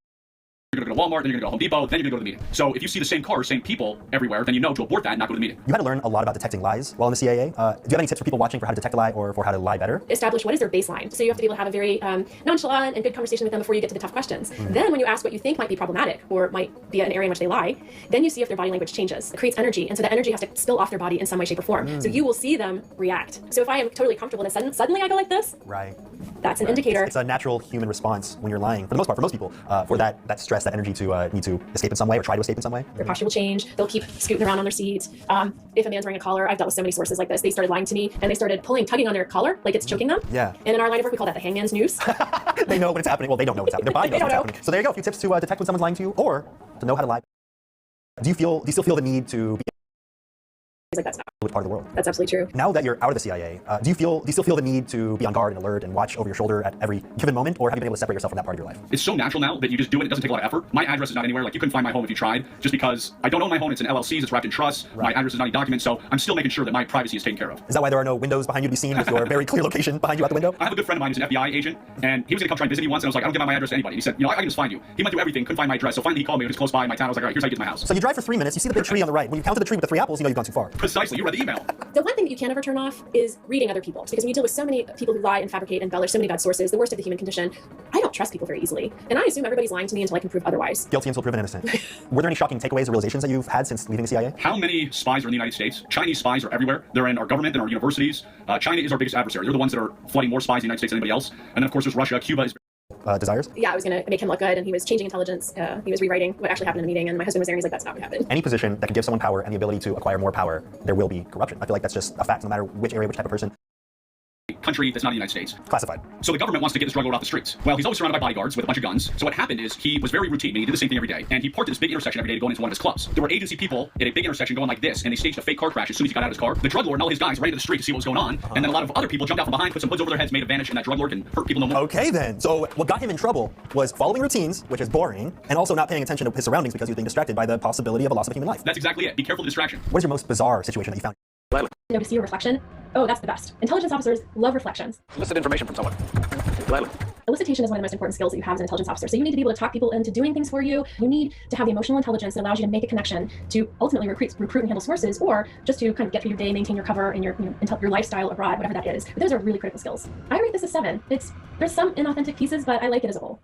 You're going to go to Walmart, then you're going to go to Home Depot, then you're going to go to the meeting. So if you see the same cars, same people everywhere, then you know to abort that and not go to the meeting.
You had to learn a lot about detecting lies while in the CIA. Do you have any tips for people watching for how to detect a lie or for how to lie better?
Establish what is their baseline. So you have to be able to have a very nonchalant and good conversation with them before you get to the tough questions. Then when you ask what you think might be problematic or might be an area in which they lie, then you see if their body language changes. It creates energy, and so that energy has to spill off their body in some way, shape, or form. So you will see them react. So if I am totally comfortable and suddenly I go like this,
right?
That's an indicator.
It's a natural human response when you're lying, for the most part, for most people, for that stress, that energy to need to escape in some way or try to escape in some way.
Their posture will change. They'll keep scooting around on their seats. If a man's wearing a collar, I've dealt with so many sources like this. They started lying to me and they started tugging on their collar like it's choking them.
Yeah.
And in our line of work, we call that the hangman's noose.
They know when it's happening. Well, they don't know what's happening. Their body knows what's happening. So there you go. A few tips to detect when someone's lying to you or to know how to lie. Do you still feel the need to be
Like that's not
part of the world?
That's absolutely true.
Now that you're out of the CIA, do you still feel the need to be on guard and alert and watch over your shoulder at every given moment, or have you been able to separate yourself from that part of your life?
It's so natural now that you just do it. It doesn't take a lot of effort. My address is not anywhere. Like you couldn't find my home if you tried, just because I don't own my home. It's an LLC. It's wrapped in trust. Right. My address is not any document, so I'm still making sure that my privacy is taken care of.
Is that why there are no windows behind you to be seen with your very clear location behind you out the window?
I have a good friend of mine who's an FBI agent, and he was gonna come try and visit me once, and I was like, I don't give out my address to anybody. And he said, I can just find you. He went through everything, couldn't find my address, so finally he called me. He was close by my town. I was like, all right, here's how you get to my house.
So you drive for 3 minutes. You see the big tree on the right. When you counted the tree with the 3 apples, you know you've gone too far.
Precisely. You read the email.
The one thing that you can never turn off is reading other people, because when you deal with so many people who lie and fabricate and embellish so many bad sources, the worst of the human condition, I don't trust people very easily. And I assume everybody's lying to me until I can prove otherwise.
Guilty until proven innocent. Were there any shocking takeaways or realizations that you've had since leaving the CIA?
How many spies are in the United States? Chinese spies are everywhere. They're in our government and our universities. China is our biggest adversary. They're the ones that are flooding more spies in the United States than anybody else. And then of course there's Russia. Cuba is
desires?
Yeah, I was going to make him look good, and he was changing intelligence. He was rewriting what actually happened in the meeting, and my husband was there, and he's like, that's not what happened.
Any position that can give someone power and the ability to acquire more power, there will be corruption. I feel like that's just a fact, no matter which area, which type of person.
Country that's not the United States.
Classified.
So the government wants to get this drug lord off the streets. Well, he's always surrounded by bodyguards with a bunch of guns. So what happened is he was very routine. He did the same thing every day. And he parked at this big intersection every day to go into one of his clubs. There were agency people at a big intersection going like this, and they staged a fake car crash as soon as he got out of his car. The drug lord and all his guys ran to the street to see what was going on. And then a lot of other people jumped out from behind, put some hoods over their heads, made a vanish, and that drug lord can hurt people no more.
Okay then. So what got him in trouble was following routines, which is boring, and also not paying attention to his surroundings because he was being distracted by the possibility of a loss of a human life.
That's exactly it. Be careful of distraction.
What is your most bizarre situation that you found?
To see your reflection. Oh, that's the best. Intelligence officers love reflections.
Solicit information from someone.
Elicitation is one of the most important skills that you have as an intelligence officer. So you need to be able to talk people into doing things for you. You need to have the emotional intelligence that allows you to make a connection to ultimately recruit and handle sources, or just to kind of get through your day, maintain your cover and your your lifestyle abroad, whatever that is. But those are really critical skills. I rate this a 7. There's some inauthentic pieces, but I like it as a whole.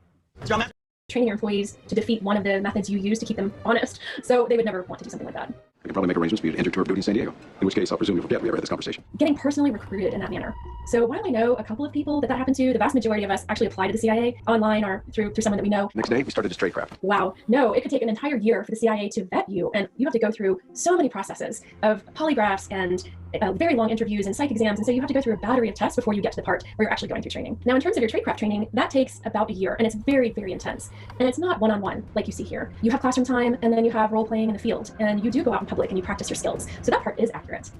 Training your employees to defeat one of the methods you use to keep them honest, so they would never want to do something like that.
I can probably make arrangements for you to enter tour of duty in San Diego, in which case I'll presume you'll forget we ever had this conversation.
Getting personally recruited in that manner. So while I know a couple of people that happened to, the vast majority of us actually apply to the CIA online or through someone that we know.
Next day, we started as tradecraft.
Wow. No, it could take an entire year for the CIA to vet you, and you have to go through so many processes of polygraphs and very long interviews and psych exams, and so you have to go through a battery of tests before you get to the part where you're actually going through training. Now, in terms of your tradecraft training, that takes about a year, and it's very, very intense. And it's not one-on-one like you see here. You have classroom time, and then you have role-playing in the field, and you do go out in public and you practice your skills. So that part is accurate.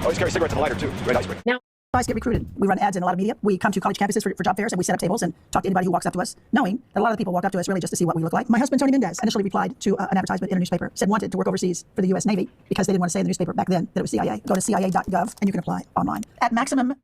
Always carry cigarettes and a lighter too. Great icebreaker.
Now,
Spies get recruited. We run ads in a lot of media. We come to college campuses for job fairs, and we set up tables and talk to anybody who walks up to us, knowing that a lot of the people walk up to us really just to see what we look like. My husband, Tony Mendez, initially replied to an advertisement in a newspaper, said wanted to work overseas for the U.S. Navy because they didn't want to say in the newspaper back then that it was CIA. Go to cia.gov, and you can apply online. At maximum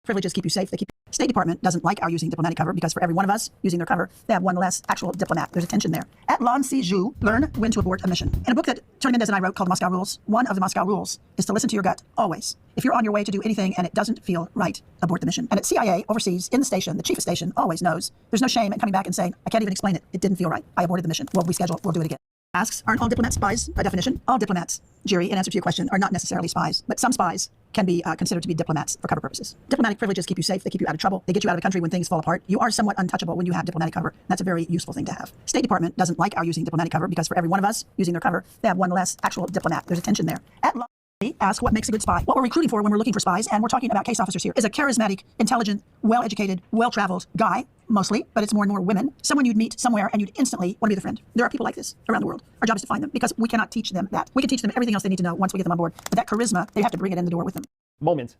privileges keep you safe. They keep. State Department doesn't like our using diplomatic cover because for every one of us using their cover, they have one less actual diplomat. There's a tension there. At Lancy Zhu, learn when to abort a mission. In a book that Tony Mendez and I wrote called The Moscow Rules, one of the Moscow rules is to listen to your gut always. If you're on your way to do anything and it doesn't feel right, abort the mission. And at CIA, overseas, in the station, the chief of station always knows there's no shame in coming back and saying, I can't even explain it. It didn't feel right. I aborted the mission. We'll reschedule. We'll do it again. Asks, aren't all diplomats spies by definition? All diplomats, Jerry, in answer to your question, are not necessarily spies, but some spies can be considered to be diplomats for cover purposes. Diplomatic privileges keep you safe. They keep you out of trouble. They get you out of the country when things fall apart. You are somewhat untouchable when you have diplomatic cover. That's a very useful thing to have. State Department doesn't like our using diplomatic cover because for every one of us using their cover, they have one less actual diplomat. There's a tension there. At ask what makes a good spy. What we're recruiting for when we're looking for spies, and we're talking about case officers here, is a charismatic, intelligent, well-educated, well-traveled guy, mostly, but it's more and more women, someone you'd meet somewhere and you'd instantly want to be their friend. There are people like this around the world. Our job is to find them because we cannot teach them that. We can teach them everything else they need to know once we get them on board, but that charisma, they have to bring it in the door with them.
Moment.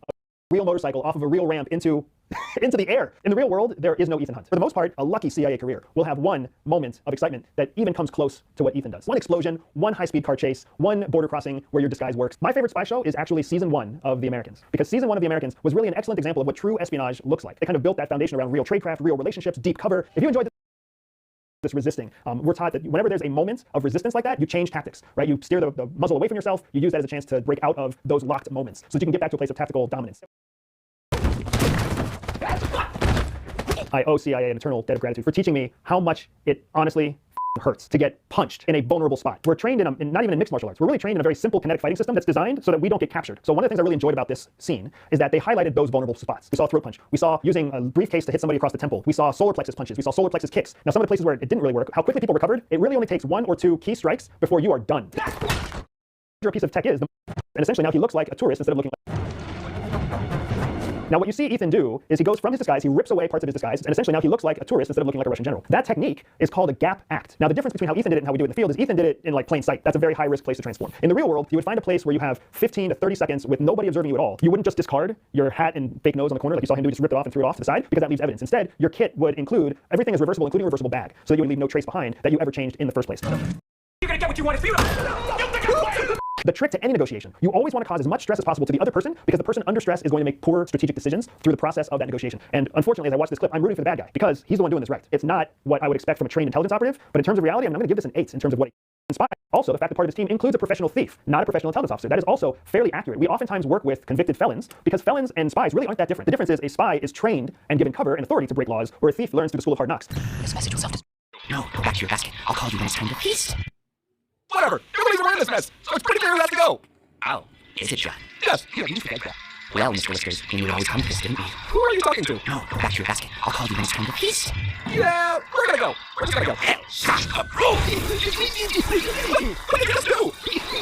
A real motorcycle off of a real ramp into the air. In the real world, there is no Ethan Hunt. For the most part, a lucky CIA career will have one moment of excitement that even comes close to what Ethan does. One explosion, one high-speed car chase, one border crossing where your disguise works. My favorite spy show is actually season 1 of The Americans, because season 1 of The Americans was really an excellent example of what true espionage looks like. They kind of built that foundation around real tradecraft, real relationships, deep cover. If you enjoyed this resisting, we're taught that whenever there's a moment of resistance like that, you change tactics, right? You steer the muzzle away from yourself. You use that as a chance to break out of those locked moments so that you can get back to a place of tactical dominance. I owe CIA an eternal debt of gratitude for teaching me how much it honestly hurts to get punched in a vulnerable spot. We're trained not even in mixed martial arts. We're really trained in a very simple kinetic fighting system that's designed so that we don't get captured. So one of the things I really enjoyed about this scene is that they highlighted those vulnerable spots. We saw a throat punch. We saw using a briefcase to hit somebody across the temple. We saw solar plexus punches. We saw solar plexus kicks. Now some of the places where it didn't really work, how quickly people recovered, it really only takes 1 or 2 key strikes before you are done. A piece of tech is, and essentially now he looks like a tourist instead of looking like... Now what you see Ethan do is he goes from his disguise, he rips away parts of his disguise, and essentially now he looks like a tourist instead of looking like a Russian general. That technique is called a gap act. Now the difference between how Ethan did it and how we do it in the field is Ethan did it in like plain sight. That's a very high risk place to transform. In the real world, you would find a place where you have 15 to 30 seconds with nobody observing you at all. You wouldn't just discard your hat and fake nose on the corner like you saw him do, just rip it off and threw it off to the side, because that leaves evidence. Instead, your kit would include everything is reversible, including a reversible bag, so that you would leave no trace behind that you ever changed in the first place.
You're gonna get what you want if you
The trick to any negotiation, you always want to cause as much stress as possible to the other person, because the person under stress is going to make poor strategic decisions through the process of that negotiation. And unfortunately, as I watch this clip, I'm rooting for the bad guy because he's the one doing this right. It's not what I would expect from a trained intelligence operative, but in terms of reality, I'm going to give this an 8 in terms of what he inspired. Also, the fact that part of his team includes a professional thief, not a professional intelligence officer. That is also fairly accurate. We oftentimes work with convicted felons because felons and spies really aren't that different. The difference is a spy is trained and given cover and authority to break laws, or a thief learns through the school of hard knocks.
This message will self-destruct. No, go back to your basket. I'll call you when it's time to feast.
Whatever. Nobody's around this mess, so it's pretty clear who has to go.
Oh, is it John?
Yes, you forget that.
Well, Mr. Whiskers, we knew we'd always come to this, didn't we?
Who are you talking to?
No, go back to your basket. I'll call you when it's time to feast.
Yeah, we're gonna go. We're just gonna go. Hell, shut up, bro! What did you just do?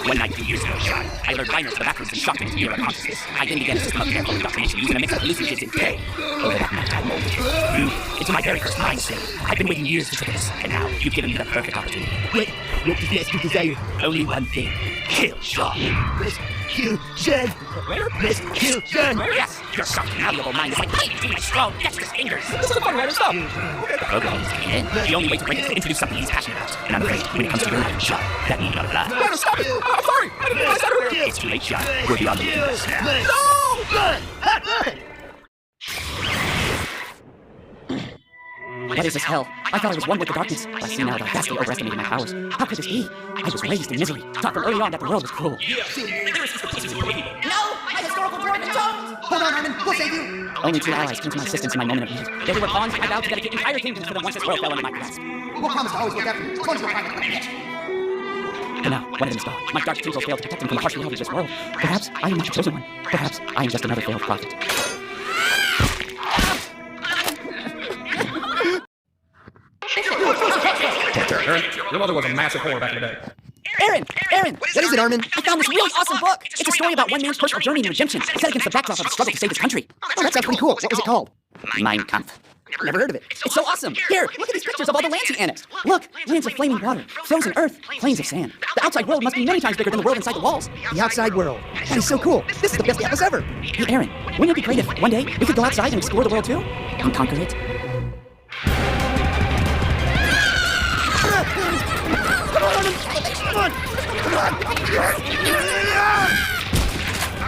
One night 2 years ago, John, I lured minors to the bathrooms and shocked them into near consciousness. I then began a system of careful indoctrination using a mix of hallucinogens and K. Over that night, I molded you into my very first mind slave. I've been waiting years to trigger this, and now you've given me the perfect opportunity.
Wait, what does this desire?
Only one thing. Kill John.
Kill John. Let's kill John.
Yes, your soft, malleable mind is like paint between my strong, dexterous fingers.
This is a fun way to stop.
The program is kicking in. The only way to break it is to introduce something he's passionate about. And I'm afraid when it comes to your life, John, that means blah, blah, blah.
No, stop it! I'm sorry! I didn't realize that earlier!
It's too late, John. We're beyond the universe now.
No!
What is this hell? I thought I was one with the darkness, but I see now that I vastly overestimated my powers. How could this be? I was raised in misery, taught from early on that the world was cruel.
Yeah, there is some pieces of people.
No! My historical drawing is don't! Hold on, Armin, we'll save you! Only 2 allies came to my assistance in my moment of need. Though they were pawns, I vowed to dedicate entire kingdoms to them once this world fell into my grasp.
We'll promise to always look after you. As long as you're fine with it.
And now, one of them is gone. My dark tendrils failed to protect him from the harsh realities of this world. Perhaps I am not the chosen one. Perhaps I am just another failed prophet.
Aaron, your mother was a massive whore back in the day.
Aaron! What is it, Armin? I found this really awesome book. It's a story about one man's personal journey and redemption, set against the backdrop of a struggle to save his country.
Oh, that sounds pretty cool. What was it called?
Mein Kampf. Never heard of it. It's so awesome. Here, look at these pictures of all the lands he annexed. Look, lands of flaming water, frozen earth, plains of sand. The outside world must be many times bigger than the world inside the walls.
The outside world. That is so cool. This is the best campus ever.
Hey, Aaron, wouldn't it be great if one day we could go outside and explore the world too? And conquer it?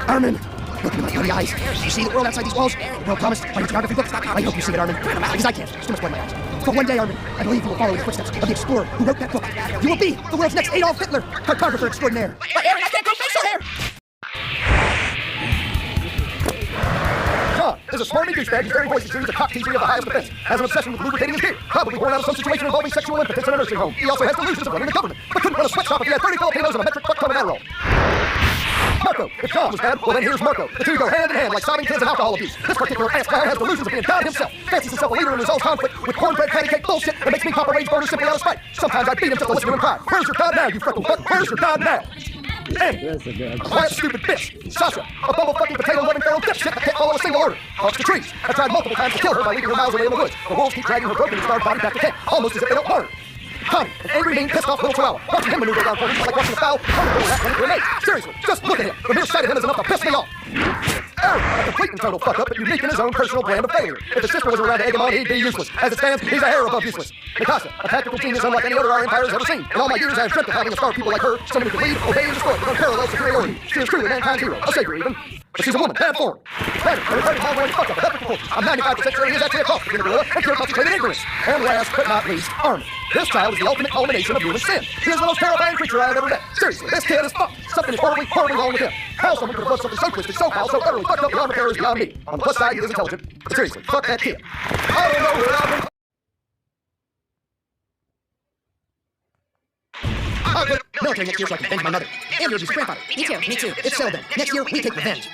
Armin, look into my dirty eyes. You see the world outside these walls? The world promised by your geography books. I hope you see it, Armin. Because I can't. It's too much blood in my eyes. For one day, Armin, I believe you will follow in the footsteps of the explorer who wrote that book. You will be the world's next Adolf Hitler, cartographer extraordinaire.
But Aaron, I can't grow facial hair!
Khan is a smarmy douchebag whose very voice is the top teacher of the highest defense. Has an obsession with lubricating his beard, probably born out of some situation involving sexual impotence in a nursing home. He also has delusions of running the government, but couldn't run a sweatshop if he had 30 Filipinos and a metric fuck ton of Adderall. Marco. If Khan was bad, well then here's Marco. The two go hand in hand like sobbing kids and alcohol abuse. This particular ass guy has delusions of being God himself. Fancies himself a leader and resolves conflict with cornbread patty cake bullshit that makes me pop a rage burner simply out of spite. Sometimes I beat him just to listen to him cry. Where's your God now, you freckled butt? Where's your God now? And a quiet, stupid bitch, Sasha, a bubble-fucking potato-loving feral dipshit that can't follow a single order. Talks to trees. I tried multiple times to kill her by leaving her miles away in the woods. The wolves keep dragging her broken and scarred body back to camp, almost as if they don't harm her. Connie, an angry, mean, pissed-off little chihuahua. Watching him maneuver around corners is like watching a foul, hungry little rat run into a maze. Seriously, just look at him. The mere sight of him is enough to piss me off. Aaron, a complete and total fuck-up, but unique in his own personal brand of failure. If his sister wasn't around to egg him on, he'd be useless. As it stands, he's a hair above useless. Mikasa, a tactical genius unlike any other our empire has ever seen. In all my years, I have dreamt of having a star people like her, someone who could lead, obey, and destroy with unparalleled superiority. She is truly mankind's hero, a savior even. But she's a woman, bad form. Better, her retarded mouth-wearing fuck-up of epic proportions. I'm 95% sure he is actually a cough in a gorilla and pure concentrated ignorance. And last but not least, Armin. This child is the ultimate culmination of human sin. He is the most terrifying creature I have ever met. Seriously, this kid is fucked. Something is horribly, horribly wrong with him. How someone could have done something so twisted, so foul, so utterly fucked up beyond repair is beyond me. On the plus side, he is intelligent. But seriously, fuck that kid. I don't know where I've been.
I'll go to military next year so I can avenge my mother. And your abusive grandfather.
Me too, me too.
It's settled then. Next year, we take revenge.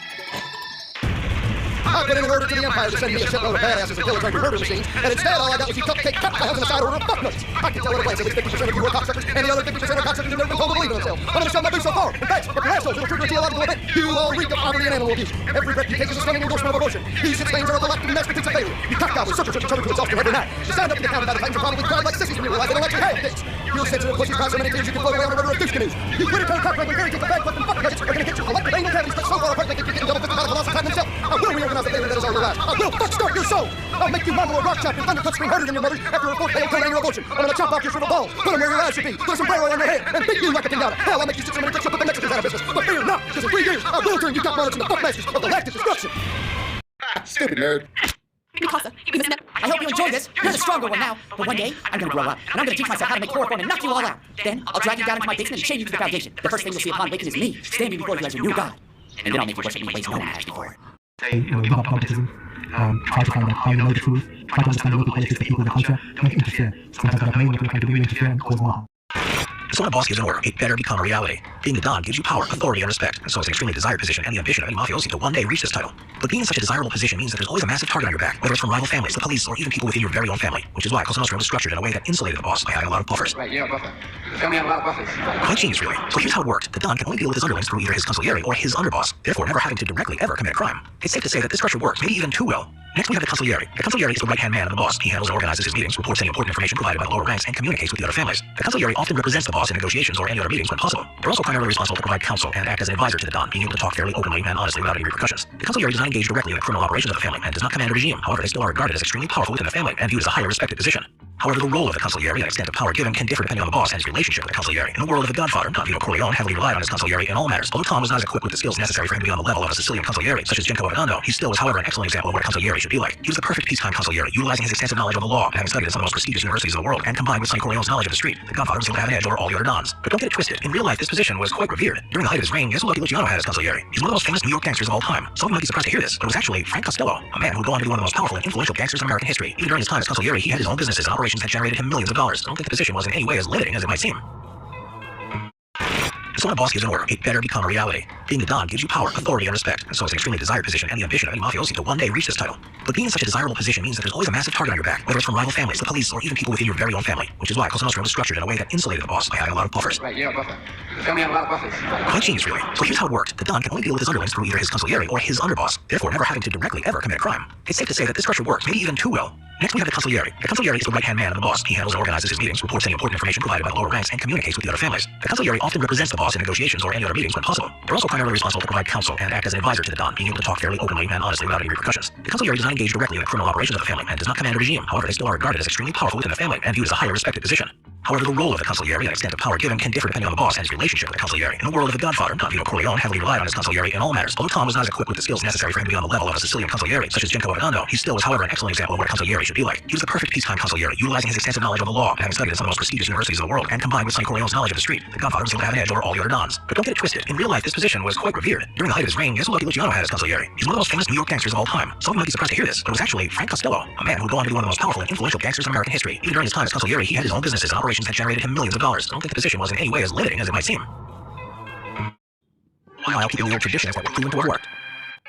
I put in an order to the Empire to send me a shitload of badasses and killers like murder machines, and instead all I got was you cupcake cupcakes and a side order of fuck nuts. I can tell at a glance at least 50% of you are cocksuckers, and the other 50% are cocksuckers who've never been told to believe in themselves. I'm gonna shove my boots so far. In fact, if you're assholes, it'll trigger a theological event. You all reek of poverty and animal abuse. Every breath you take is a stunning endorsement of abortion. These shit stains are the left masterpieces of failure. You cockgobblers search each other to exhaustion every night. You stand up to get counted out of things and probably cried like sissies when you realize they don't actually have dicks. You're sensitive pussies cry so many tears you can float away on a river of douche canoes. You Twitter-toed cockroach with very deep back fucking fuck nuggets are gonna get your collective anal cavities cut so far apart that you're getting double fifty out of velocity time himself. I will reorganize the failure that is all your lives. I will fuck start your soul. I'll make you mumble a rock chop and undercut scream harder than your mother after a fourth failed killing your abortion. I'm gonna chop off your shriveled balls, put them where your eyes should be, put a sombrero on your head, and beat you like a pinata. Hell, I'll make you 6 minutes to put the Mexicans out of business. But fear not, because in 3 years, I will turn you top monarchs into fuckmasters of galactic destruction.
Stupid nerd.
Mikasa, you must never. I hope you enjoy this. You're the stronger one now. But one day, I'm gonna grow up, and I'm gonna teach myself how to make chloroform and knock you all out. Then, I'll drag you down into my basement and chain you to the foundation. The first thing you'll see upon waking is me, standing before you as your new god. And then I'll make you worship me in ways no one has before.
Give up dogmatism. Try to find out how you know the truth. Try to understand the local politics, the people, the culture. Don't interfere. Sometimes I have main try to really interfere and cause more harm.
So when a boss gives an order, it better become a reality. Being the Don gives you power, authority, and respect, and so it's an extremely desired position and the ambition of any mafiosi to one day reach this title. But being in such a desirable position means that there's always a massive target on your back, whether it's from rival families, the police, or even people within your very own family, which is why Cosa Nostra was structured in a way that insulated the boss by having a lot of buffers.
Right, yeah, buffer. The family had a lot of buffers.
Quite genius, really. So here's how it worked. The Don can only deal with his underlings through either his consigliere or his underboss, therefore never having to directly ever commit a crime. It's safe to say that this structure works, maybe even too well. Next, we have the consigliere. The consigliere is the right-hand man of the boss. He handles and organizes his meetings, reports any important information provided by the lower ranks, and communicates with the other families. The consigliere often represents the boss in negotiations or any other meetings when possible. They're also primarily responsible to provide counsel and act as an advisor to the Don, being able to talk fairly openly and honestly without any repercussions. The consigliere does not engage directly in the criminal operations of the family and does not command a regime. However, they still are regarded as extremely powerful within the family and viewed as a highly respected position. However, the role of the consigliere and extent of power given can differ depending on the boss and his relationship with the consigliere. In the world of the Godfather, Don Vito Corleone heavily relied on his consigliere in all matters. Although Tom was not as equipped with the skills necessary for him to be on the level of a Sicilian consigliere, such as Genco Abadando, he still was, however, an excellent example of what a consigliere should be like. He was the perfect peacetime consigliere, utilizing his extensive knowledge of the law and having studied at some of the most prestigious universities in the world, and combined with Sonny Corleone's knowledge of the street, the Godfather was able to have an edge over all the other Dons. But don't get it twisted. In real life, this position was quite revered. During the height of his reign, guess who Lucky Luciano had as consigliere? He's one of the most famous New York gangsters of all time. Some of you might be surprised to hear this, but it was actually Frank Costello, a man who would go on to be one of the most powerful and influential gangsters in American history. Even during his time as consigliere, he had his own businesses and operations that generated him millions of dollars. I don't think the position was in any way as limiting as it might seem. And so when a boss gives an order, it better become a reality. Being the Don gives you power, authority, and respect, and so it's an extremely desired position and the ambition of any mafiosi to one day reach this title. But being in such a desirable position means that there's always a massive target on your back, whether it's from rival families, the police, or even people within your very own family, which is why Cosa Nostra was structured in a way that insulated the boss by having a lot of buffers.
Right, yeah, buffer. Family had a lot of buffers.
Quite genius, really. So here's how it worked. The Don can only deal with his underlings through either his consigliere or his underboss, therefore never having to directly ever commit a crime. It's safe to say that this structure works, maybe even too well. Next, we have the consigliere. The consigliere is the right-hand man of the boss. He handles and organizes his meetings, reports any important information provided by the lower ranks, and communicates with the other families. The consigliere often represents the boss in negotiations or any other meetings when possible. They're also primarily responsible to provide counsel and act as an advisor to the Don, being able to talk fairly openly and honestly without any repercussions. The consigliere does not engage directly in the criminal operations of the family and does not command a regime. However, they still are regarded as extremely powerful within the family and viewed as a highly respected position. However, the role of the consigliere and extent of power given can differ depending on the boss and his relationship with the consigliere. In the world of the Godfather, Don Vito Corleone heavily relied on his consigliere in all matters. Although Tom was not as equipped with the skills necessary for him to be on the level of a Sicilian consigliere, such as Genco Abogando, he still was, however, an excellent example of what a consigliere should be like. He was the perfect peacetime consigliere, utilizing his extensive knowledge of the law and having studied at some of the most prestigious universities in the world, and combined with Sonny Corleone's knowledge of the street, the Godfather was able to have an edge over all the other Dons. But don't get it twisted. In real life, this position was quite revered. During the height of his reign, guess who Lucky Luciano had as consigliere? He's one of the most famous New York gangsters of all time. Some of you might be surprised to hear this, but it was actually Frank Costello, a man who would go on to be one of the most powerful and influential gangsters of American history. Even during his time as consigliere, he had his own businesses and operations that generated him millions of dollars. I don't think the position was in any way as limiting as it might seem. While keeping the old traditions that were proven to have worked.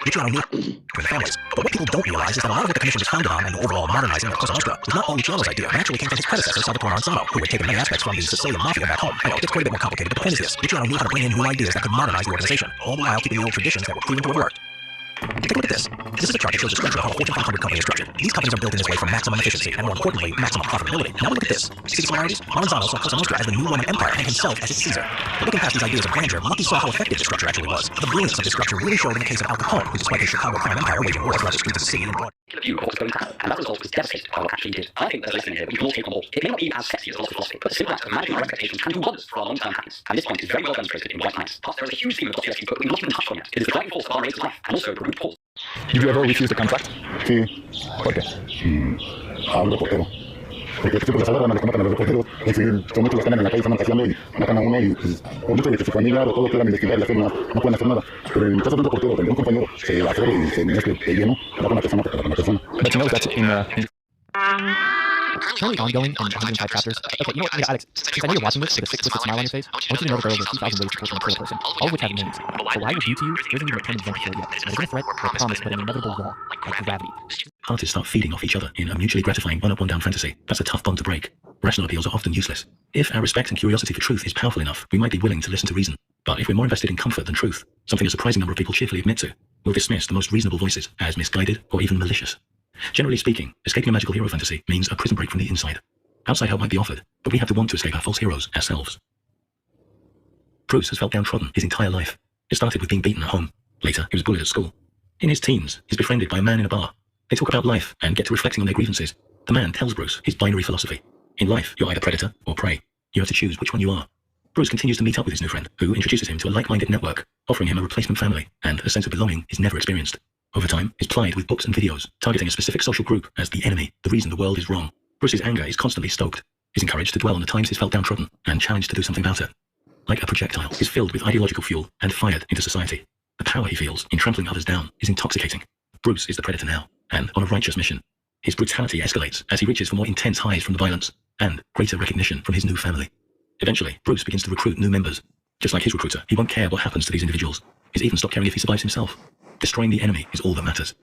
Luciano knew with the families. But what people don't realize is that a lot of what the commission was founded on and the overall modernizing of Cosa Nostra was not all Luciano's idea. It actually came from his predecessor, Salvatore Maranzano, who had taken many aspects from the Sicilian mafia back home. I know, it gets quite a bit more complicated, but the point is this. Luciano knew how to bring in new ideas that could modernize the organization, all the while keeping the old traditions that were proven to have worked. Take a look at this. This is a chart that shows the structure of how a Fortune 500 company is structured. These companies are built in this way for maximum efficiency and, more importantly, maximum profitability. Now look at this. See the similarities? Maranzano saw Cosa Nostra as the new Roman Empire and himself as its Caesar. But looking past these ideas of grandeur, Lucky saw how effective the structure actually was. The brilliance of this structure really showed in the case of Al Capone, who, despite his Chicago crime empire waging war throughout the streets of the city and abroad,
view of what was going down, and that result was devastating by what actually did. I think there's a lesson here we can all take on board. It may not be as sexy as a lot of philosophy, but the simple act of managing our expectations can do wonders for our long-term happiness. And this point is very well demonstrated in White Nights. Plus, there is a huge theme of Dostoevsky book we've not even touched on yet. It is the driving force of our race's life, and also the root cause.
Did you ever refuse a contract?
Sí. ¿Por qué? Hablo reportero. Porque este tipo de salada, les matan a los reporteros, y si son muchos los que andan en la calle, están marcaseando y matan a uno, y pues, por mucho de que su familia o todos quieran investigar y hacer nada, no pueden hacer nada. Pero en el caso de un reportero, donde un compañero se la hace y se mezcle de lleno, mata a una persona porque mata a una persona.
But you know that in currently ongoing in 105 chapters. Okay, you know what, Alex, since I know you're watching this with a twisted smile on your face, I want you to know that there are over 2,000 ways to torture and kill a person, all of which have names. So why I reveal to you, there isn't even a term invented yet. There's been a threat or a promise, but an inevitable law, like gravity.
Parties start feeding off each other in a mutually gratifying one-up, one-down fantasy. That's a tough bond to break. Rational appeals are often useless. If our respect and curiosity for truth is powerful enough, we might be willing to listen to reason. But if we're more invested in comfort than truth, something a surprising number of people cheerfully admit to, we'll dismiss the most reasonable voices as misguided or even malicious. Generally speaking, escaping a magical hero fantasy means a prison break from the inside. Outside help might be offered, but we have to want to escape our false heroes ourselves. Bruce has felt downtrodden his entire life. It started with being beaten at home. Later, he was bullied at school. In his teens, he's befriended by a man in a bar. They talk about life and get to reflecting on their grievances. The man tells Bruce his binary philosophy. In life, you're either predator or prey. You have to choose which one you are. Bruce continues to meet up with his new friend, who introduces him to a like-minded network, offering him a replacement family and a sense of belonging he's never experienced. Over time, he's plied with books and videos, targeting a specific social group as the enemy, the reason the world is wrong. Bruce's anger is constantly stoked. He's encouraged to dwell on the times he's felt downtrodden and challenged to do something about it. Like a projectile, he's filled with ideological fuel and fired into society. The power he feels in trampling others down is intoxicating. Bruce is the predator now, and on a righteous mission. His brutality escalates as he reaches for more intense highs from the violence and greater recognition from his new family. Eventually, Bruce begins to recruit new members. Just like his recruiter, he won't care what happens to these individuals. He's even stopped caring if he survives himself. Destroying the enemy is all that matters.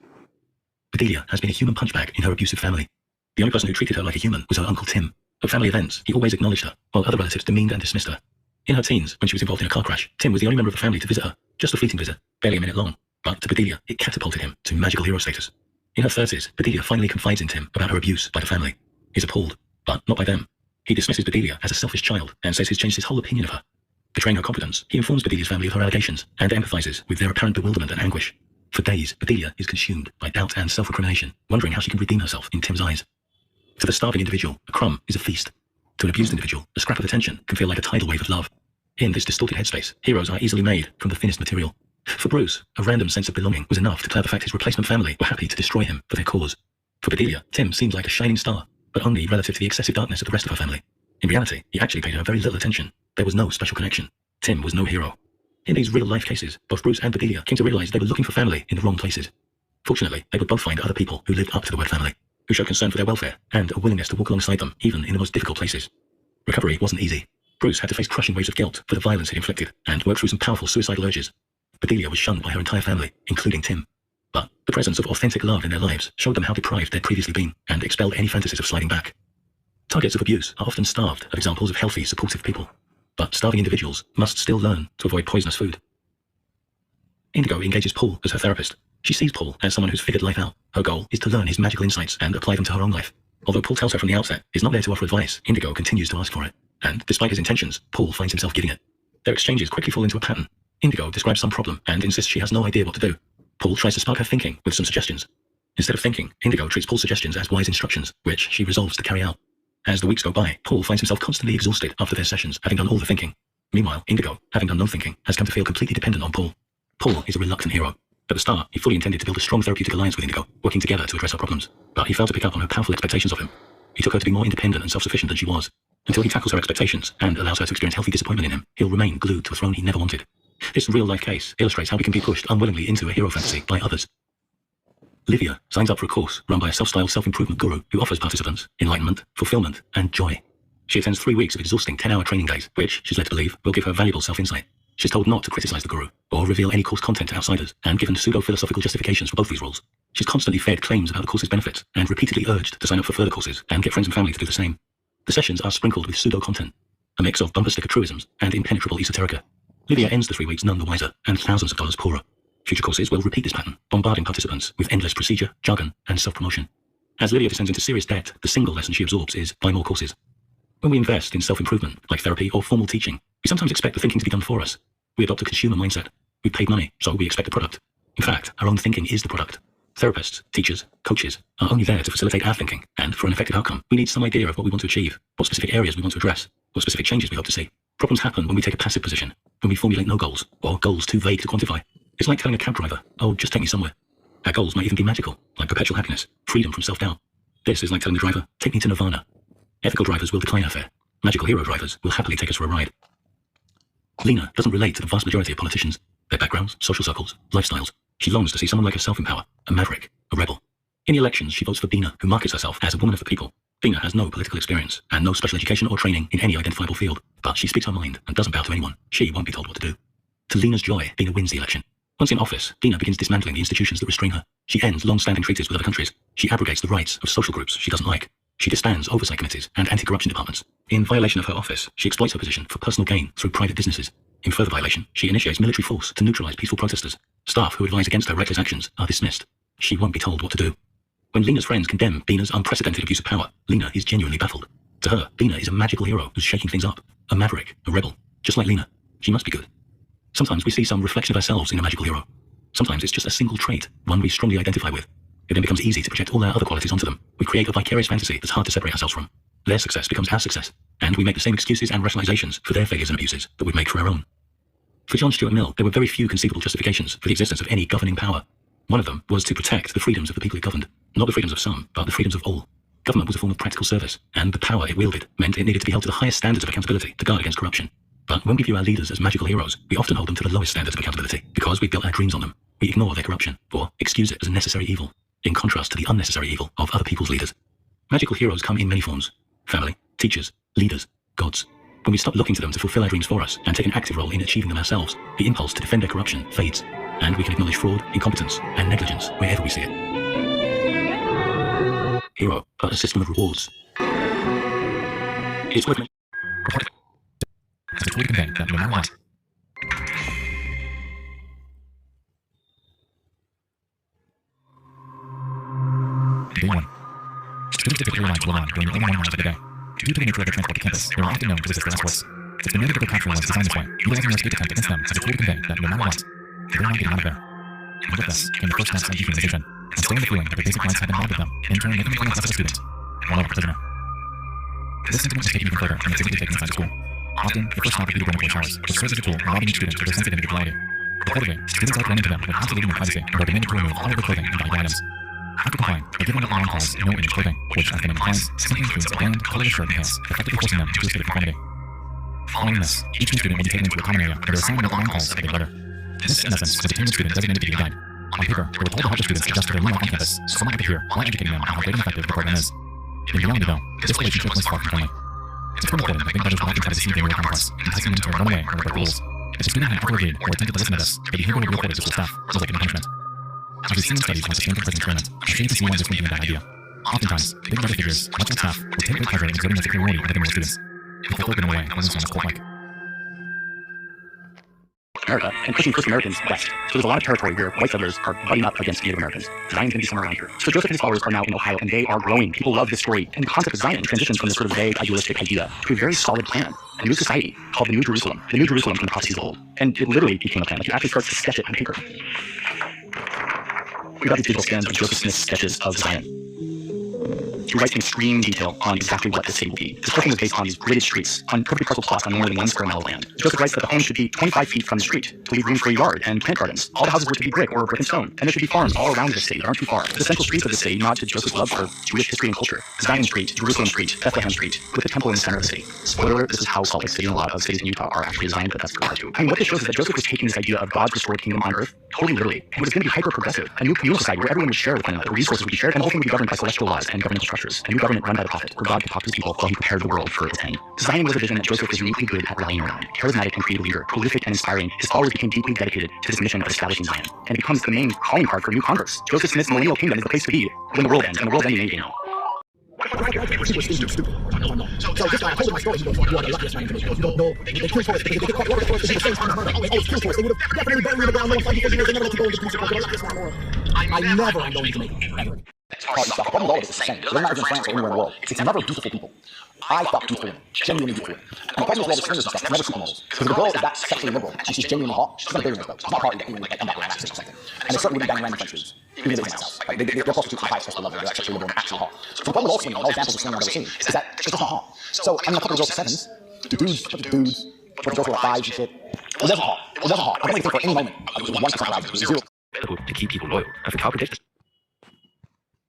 Bedelia has been a human punchbag in her abusive family. The only person who treated her like a human was her Uncle Tim. At family events, he always acknowledged her, while other relatives demeaned and dismissed her. In her teens, when she was involved in a car crash, Tim was the only member of the family to visit her. Just a fleeting visit, barely a minute long. But to Bedelia, it catapulted him to magical hero status. In her 30s, Bedelia finally confides in Tim about her abuse by the family. He's appalled, but not by them. He dismisses Bedelia as a selfish child and says he's changed his whole opinion of her. Betraying her confidence, he informs Bedelia's family of her allegations and empathizes with their apparent bewilderment and anguish. For days, Bedelia is consumed by doubt and self-recrimination, wondering how she can redeem herself in Tim's eyes. To the starving individual, a crumb is a feast. To an abused individual, a scrap of attention can feel like a tidal wave of love. In this distorted headspace, heroes are easily made from the thinnest material. For Bruce, a random sense of belonging was enough to cloud the fact his replacement family were happy to destroy him for their cause. For Bedelia, Tim seemed like a shining star, but only relative to the excessive darkness of the rest of her family. In reality, he actually paid her very little attention. There was no special connection. Tim was no hero. In these real-life cases, both Bruce and Bedelia came to realize they were looking for family in the wrong places. Fortunately, they would both find other people who lived up to the word family, who showed concern for their welfare and a willingness to walk alongside them even in the most difficult places. Recovery wasn't easy. Bruce had to face crushing waves of guilt for the violence he'd inflicted and work through some powerful suicidal urges. Bedelia was shunned by her entire family, including Tim. But the presence of authentic love in their lives showed them how deprived they'd previously been and expelled any fantasies of sliding back. Targets of abuse are often starved of examples of healthy, supportive people, but starving individuals must still learn to avoid poisonous food. Indigo engages Paul as her therapist. She sees Paul as someone who's figured life out. Her goal is to learn his magical insights and apply them to her own life. Although Paul tells her from the outset he's not there to offer advice, Indigo continues to ask for it. And despite his intentions, Paul finds himself giving it. Their exchanges quickly fall into a pattern. Indigo describes some problem and insists she has no idea what to do. Paul tries to spark her thinking with some suggestions. Instead of thinking, Indigo treats Paul's suggestions as wise instructions, which she resolves to carry out. As the weeks go by, Paul finds himself constantly exhausted after their sessions, having done all the thinking. Meanwhile, Indigo, having done no thinking, has come to feel completely dependent on Paul. Paul is a reluctant hero. At the start, he fully intended to build a strong therapeutic alliance with Indigo, working together to address her problems. But he failed to pick up on her powerful expectations of him. He took her to be more independent and self-sufficient than she was. Until he tackles her expectations and allows her to experience healthy disappointment in him, he'll remain glued to a throne he never wanted. This real-life case illustrates how we can be pushed unwillingly into a hero fantasy by others. Livia signs up for a course run by a self-styled self-improvement guru who offers participants enlightenment, fulfillment, and joy. She attends 3 weeks of exhausting 10-hour training days, which, she's led to believe, will give her valuable self-insight. She's told not to criticize the guru, or reveal any course content to outsiders, and given pseudo-philosophical justifications for both these rules. She's constantly fed claims about the course's benefits, and repeatedly urged to sign up for further courses, and get friends and family to do the same. The sessions are sprinkled with pseudo-content, a mix of bumper sticker truisms and impenetrable esoterica. Livia ends the 3 weeks none the wiser, and thousands of dollars poorer. Future courses will repeat this pattern, bombarding participants with endless procedure, jargon, and self-promotion. As Livia descends into serious debt, the single lesson she absorbs is buy more courses. When we invest in self-improvement, like therapy or formal teaching, we sometimes expect the thinking to be done for us. We adopt a consumer mindset. We paid money, so we expect a product. In fact, our own thinking is the product. Therapists, teachers, coaches are only there to facilitate our thinking, and for an effective outcome, we need some idea of what we want to achieve, what specific areas we want to address, what specific changes we hope to see. Problems happen when we take a passive position, when we formulate no goals, or goals too vague to quantify. It's like telling a cab driver, oh, just take me somewhere. Our goals might even be magical, like perpetual happiness, freedom from self-doubt. This is like telling the driver, take me to Nirvana. Ethical drivers will decline our fare. Magical hero drivers will happily take us for a ride. Lena doesn't relate to the vast majority of politicians, their backgrounds, social circles, lifestyles. She longs to see someone like herself in power, a maverick, a rebel. In the elections, she votes for Bina, who markets herself as a woman of the people. Bina has no political experience and no special education or training in any identifiable field, but she speaks her mind and doesn't bow to anyone. She won't be told what to do. To Lena's joy, Bina wins the election. Once in office, Bina begins dismantling the institutions that restrain her. She ends long-standing treaties with other countries. She abrogates the rights of social groups she doesn't like. She disbands oversight committees and anti-corruption departments. In violation of her office, she exploits her position for personal gain through private businesses. In further violation, she initiates military force to neutralize peaceful protesters. Staff who advise against her reckless actions are dismissed. She won't be told what to do. When Lena's friends condemn Bina's unprecedented abuse of power, Lena is genuinely baffled. To her, Bina is a magical hero who's shaking things up. A maverick, a rebel. Just like Lena, she must be good. Sometimes we see some reflection of ourselves in a magical hero. Sometimes it's just a single trait, one we strongly identify with. It then becomes easy to project all our other qualities onto them. We create a vicarious fantasy that's hard to separate ourselves from. Their success becomes our success, and we make the same excuses and rationalizations for their failures and abuses that we'd make for our own. For John Stuart Mill, there were very few conceivable justifications for the existence of any governing power. One of them was to protect the freedoms of the people it governed. Not the freedoms of some, but the freedoms of all. Government was a form of practical service, and the power it wielded meant it needed to be held to the highest standards of accountability to guard against corruption. But when we view our leaders as magical heroes, we often hold them to the lowest standards of accountability, because we built our dreams on them. We ignore their corruption, or excuse it as a necessary evil, in contrast to the unnecessary evil of other people's leaders. Magical heroes come in many forms: family, teachers, leaders, gods. When we stop looking to them to fulfill our dreams for us and take an active role in achieving them ourselves, the impulse to defend their corruption fades, and we can acknowledge fraud, incompetence, and negligence wherever we see it. Hero, but a system of rewards. It's worth
It's fully conveyed that no matter what. Day 1. Students typically rely to Milan during the only 1 hours of the day. Due to the nature of their transport to campus, they are often known to resist their escorts. It's been noted that their capture was designed this way, utilizing their escape attempt against them as a tool to convey that no matter what, they were not getting out of there. And with this came the first steps of dehumanization, instilling the feeling that their basic rights had been robbed of them, in turn making them feel less as a student, and more like a prisoner. This sentiment was taken even further from the activity taken inside the school. Often, the first topic would be dormitory showers, which serves as a tool for robbing each student of their sense of individuality. Reportedly, students like ran into them with constantly their privacy and were demanding to remove all of their clothing and valuable items. After complying, they give them what Lauren calls no-image clothing, which, as the name implies, simply includes a bland, colorless shirt and pants, effectively forcing them into a state of conformity. Following this, each new student will be taken into a common area where they are assigned what Lauren calls a big brother. This, in essence, was a tenured student designated to be a guide. On paper, they were told to help the students adjust to their new life on campus, so someone could hear while educating them on how great and effective the program is. In reality, though, this relationship was far from friendly. It's pretty important that big brothers will often try to deceive their real counterparts, enticing them to run away or break the rules. If the student had properly agreed or attempted to listen to this, the behavior would be reported to school staff, resulting in punishment. As we've seen in studies about the shameful prison treatment, I'm ashamed to see one disbelieving in that idea. Oftentimes, big brother figures, much like staff, would take great pleasure in exerting their superiority over the more students. It fulfilled in a way wasn't so much cult-like. America, and pushing First Americans west. So there's a lot of territory where white settlers are butting up against Native Americans. Zion's going to be somewhere around here. So Joseph and his followers are now in Ohio, and they are growing. People love this story. And the concept of Zion transitions from this sort of vague, idealistic idea to a very solid plan. A new society called the New Jerusalem. The New Jerusalem from the prophecies of old. And it literally became a plan. Like, it actually starts to sketch it on paper. We got these digital scans of Joseph Smith's sketches of Zion. He writes in extreme detail on exactly what this city will be. This portion was based on these gridded streets, on perfectly parceled plots on more than 1 square mile of land. Joseph writes that the home should be 25 feet from the street, to leave room for a yard and plant gardens. All the houses were to be brick or brick and stone, and there should be farms all around the city that aren't too far. The central streets of the city nod to Joseph's love for Jewish history and culture. Zion Street, Jerusalem Street, Bethlehem Street, with the temple in the center of the city. Spoiler alert, this is how Salt Lake City and a lot of cities in Utah are actually designed, but that's hard to. I mean, what this shows is that Joseph was taking this idea of God's restored kingdom on earth totally literally. It was going to be hyper-progressive, a new communal society where everyone would share with one another, resources would be shared, and the whole thing would be governed by celestial laws and governmental structures. A new government run by the prophet, where God could talk to his people while he prepared the world for its end. Zion was a vision that Joseph was uniquely good at rallying around. Charismatic and creative leader, prolific and inspiring, his followers became deeply dedicated to this mission of establishing Zion. And it becomes the main calling card for new converts. Joseph Smith's millennial kingdom is the place to be when the world ends, and the world ending may be now.
So this guy, I told him my story. He goes, you are the luckiest man in the world. You don't know. They killed for us because they get caught. They say it's on the murder. Always killed for us. They would have definitely buried me in the ground. No one fight because they never let you go into the police. You're the luckiest man in the world. I never am going to make it. Ever. It's hard stuff. The problem with all of it is the same. It doesn't matter if it's in France or anywhere in the world. It's never beautiful people. I thought beautiful women. Genuinely beautiful women. And the problem with all the strangers and stuff, it's never supermodels. Because the girl is that sexually liberal, and she's genuinely hot, she's gonna bury herself. She's not hard to get like end up around 6 or something. And they certainly wouldn't bang random French dudes. Even in the house. Like, they're prostitutes with high special love. They're like sexually liberal and actually hot. So the problem with all swinging, all examples of swinging I've ever seen, is that it's just not hot. So I mean, a couple of girls at 7s, the dudes, but the girls were like 5s and shit. It wasn't hot. It wasn't hot. I don't think for any moment it was 1% allowed. It was 0.
To keep people loyal, and for power predictors.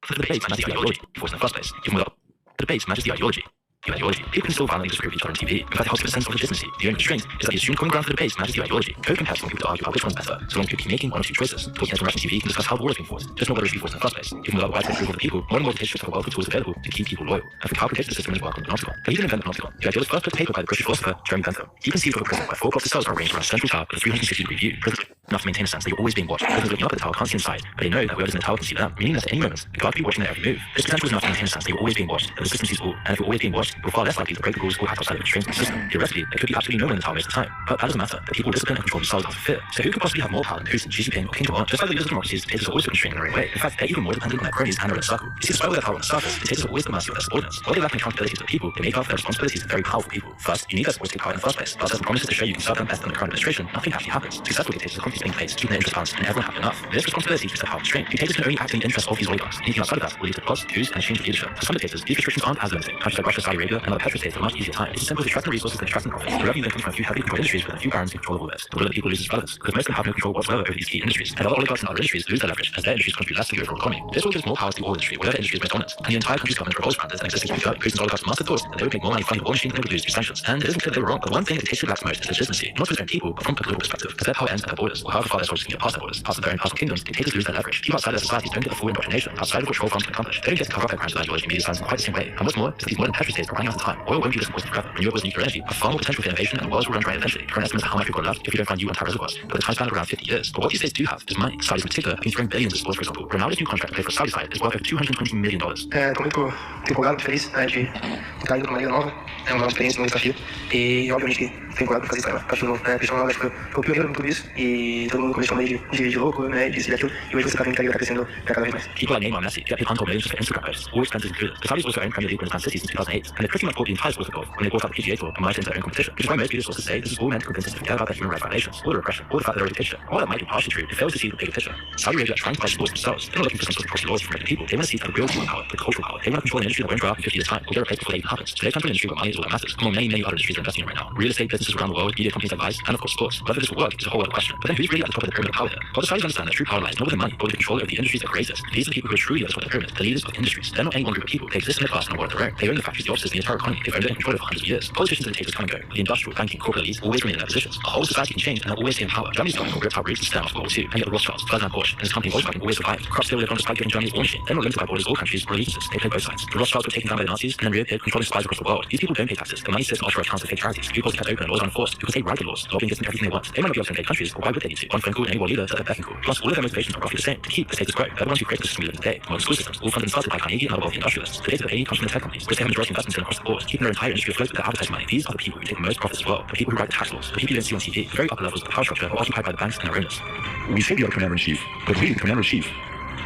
For the debates matches the ideology, before in the first place, even without the debates matches the ideology. People can still violently disagree with each other on TV. In fact, it helps with a sense of legitimacy. The only constraint is that the assumed common ground for the debates matches the ideology. Code can help some people to argue about which one's better, so long as people keep making one or two choices. Talking heads on Russian TV can discuss how the war is being fought, just not whether it's being fought in the first place. Even without widespread approval of the people, more and more dictatorships have a wealth of tools available to keep people loyal. And for power predictor system is work on the panopticon. But he didn't invent the panopticon. The idea was first put to paper by the British philosopher Jeremy Bentham. He conceived of a prison where 4 blocks of cells are arranged around a central tower with a 360-degree view. Enough to maintain a sense that you're always being watched. Prisoners looking up at the tower can't see inside, but they know that whoever's in the tower can see them, meaning that at any moment, the guard could be watching their every move. This potential is enough to maintain a sense that you're always being watched, that the system sees all, and if you're always being watched, you're far less likely to break the rules or have outside of constraints of the system. Theoretically, there could be absolutely no one in the tower most of the time, but that doesn't matter. The people discipline and control themselves out of fear. So who could possibly have more power than Putin, Xi Jinping, or King Jong-un? Just like the leaders of democracies, dictators are always constrained in their own way. In fact, they're even more dependent on their cronies and their inner circle. You see, despite their power on the surface, dictators are always at the mercy of their subordinates. While they lack accountability to the people, they make up their responsibilities to very powerful people. First, you need their support to take power in the first place. But as promises to show you can serve them better than the current administration, nothing actually happens. Successful dictators are constantly staying place, keeping their interests balanced, and everyone happy enough. This responsibility keeps their power restrained. Dictators can only act in the interest of these oligarchs. Anything outside of that will lead to plots, coups, and a change of leadership. For some dictators, these restrictions aren't as limiting. Countries like Russia, Saudi Arabia, and other petrostates have a much easier time. It's as simple as extracting the resources and extracting the profits. The revenue then comes from a few heavily controlled industries with a few barons in control of all this. The will of the people loses relevance, because most of them have no control whatsoever over these key industries. And other oligarchs in other industries lose their leverage, as their industries contribute less to the overall economy. This will give more power to the oil industry, whatever industry is most dominant. And the entire country's government revolves around this and existing future. Putin's oligarchs mastered thought that they would make more money funding the war machine than they would lose through sanctions. And it isn't clear they were wrong, but one thing that dictators lacks most is legitimacy. Not from their own people, but from a political perspective, because their power ends at their borders, or however far their soldiers can get past their borders. Past their own personal kingdoms, dictators lose their leverage. People outside their societies don't get the full indoctrination, outside of what troll farms can accomplish. They don't get to cover up their crimes with ideology and media science in quite the same way. And what's more, is that these modern petrostates are running out of time. Oil won't be this important forever. Renewables and nuclear energy have far more potential for innovation, and worlds will run dry eventually. Current estimates of how much we've got left if we don't find new entire reservoirs, but the time span of around 50 years. But what these states do have is money. Saudis in particular have been throwing billions at sports, for example. Ronaldo's new contract to play for Saudi side is worth over $220 million.
Tô muito empolgado, muito feliz, né, de estar indo pra uma liga nova. É uma nova experiência, um novo desafio. E obviamente que tô empolgado pra fazer isso, cara. Acho que o Cristiano Ronaldo foi o pioneiro em tudo isso. E todo mundo começou meio de louco, né, de se aquilo. E hoje você tá vendo que a liga tá crescendo cada vez mais.
People like Neymar and Messi get paid hundreds of millions just for Instagram posts, all expenses included. The Saudis also own Premier League when it's Man City since 2008, and they pretty much bought the entire sport of golf when they bought out the PGA Tour and merged into their own competition. Which is why most media sources say this is all meant to convince us to forget about their human rights violations, or the repression, or the fact that they're a dictatorship. While that might be partially true, it fails to see the bigger picture. Saudi Arabia are trying to buy sports themselves. They're not looking for some sort of crossy laws from the people. They want to see the real human power, the cultural power. They want to control an industry that won't grow up in 50 years' time, or get replaced before it even happens. So they come to an industry where money is all that matters. Come on, many other industries are investing in right now. Real estate businesses around the world, media companies like Vice, and of course sports. Whether this will work is a whole other question. But then who's really at the top of the pyramid of power here? Well, the Saudis understand that true power lies not within money, but with the control over the industries that create it. These are the people who are truly at the top of the pyramid, the leaders of the industries. They're not any one group of people. They exist in a class and are one of their own. They own the factories, the offices, the entire economy. They've owned it and controlled it for hundreds of years. Politicians and dictators come and go, but the industrial, banking, corporate elites always remain in their positions. The whole society can change, and they're always in power. Germany's government ripped out roots and stem after World War II, and yet the Rothschilds, Ferdinand Porsche, and his company Volkswagen always survived. Crop still lived on despite giving Germany's war machine. They're not limited by borders or countries or allegiances. They play both sides. The Rothschilds were taken down by the Nazis, and then reappeared controlling supplies across the world. These people don't don't pay taxes. The money sits in offshore accounts of fake charities. Loopholes are kept open and laws are enforced. People say write the laws, lobbying isn't everything they want. They might not be able to invade countries, or why would they need to? One phone call and any world leader set their becking call. Plus, all of their motivations are roughly the same, to keep the status quo. They're the ones who create the system we live in today. Modern school systems, all funded and started by Carnegie and other wealthy industrialists. The data that they need comes from the tech companies, because they have majority investments in across the board, keeping their entire industry afloat with their advertising money. These are the people who take the most profits as well. The people who write the tax laws. The people you don't see on TV. The very upper levels of the power structure are occupied by the banks and their owners.
We say we are commander-in-chief, but really the commander-in-chief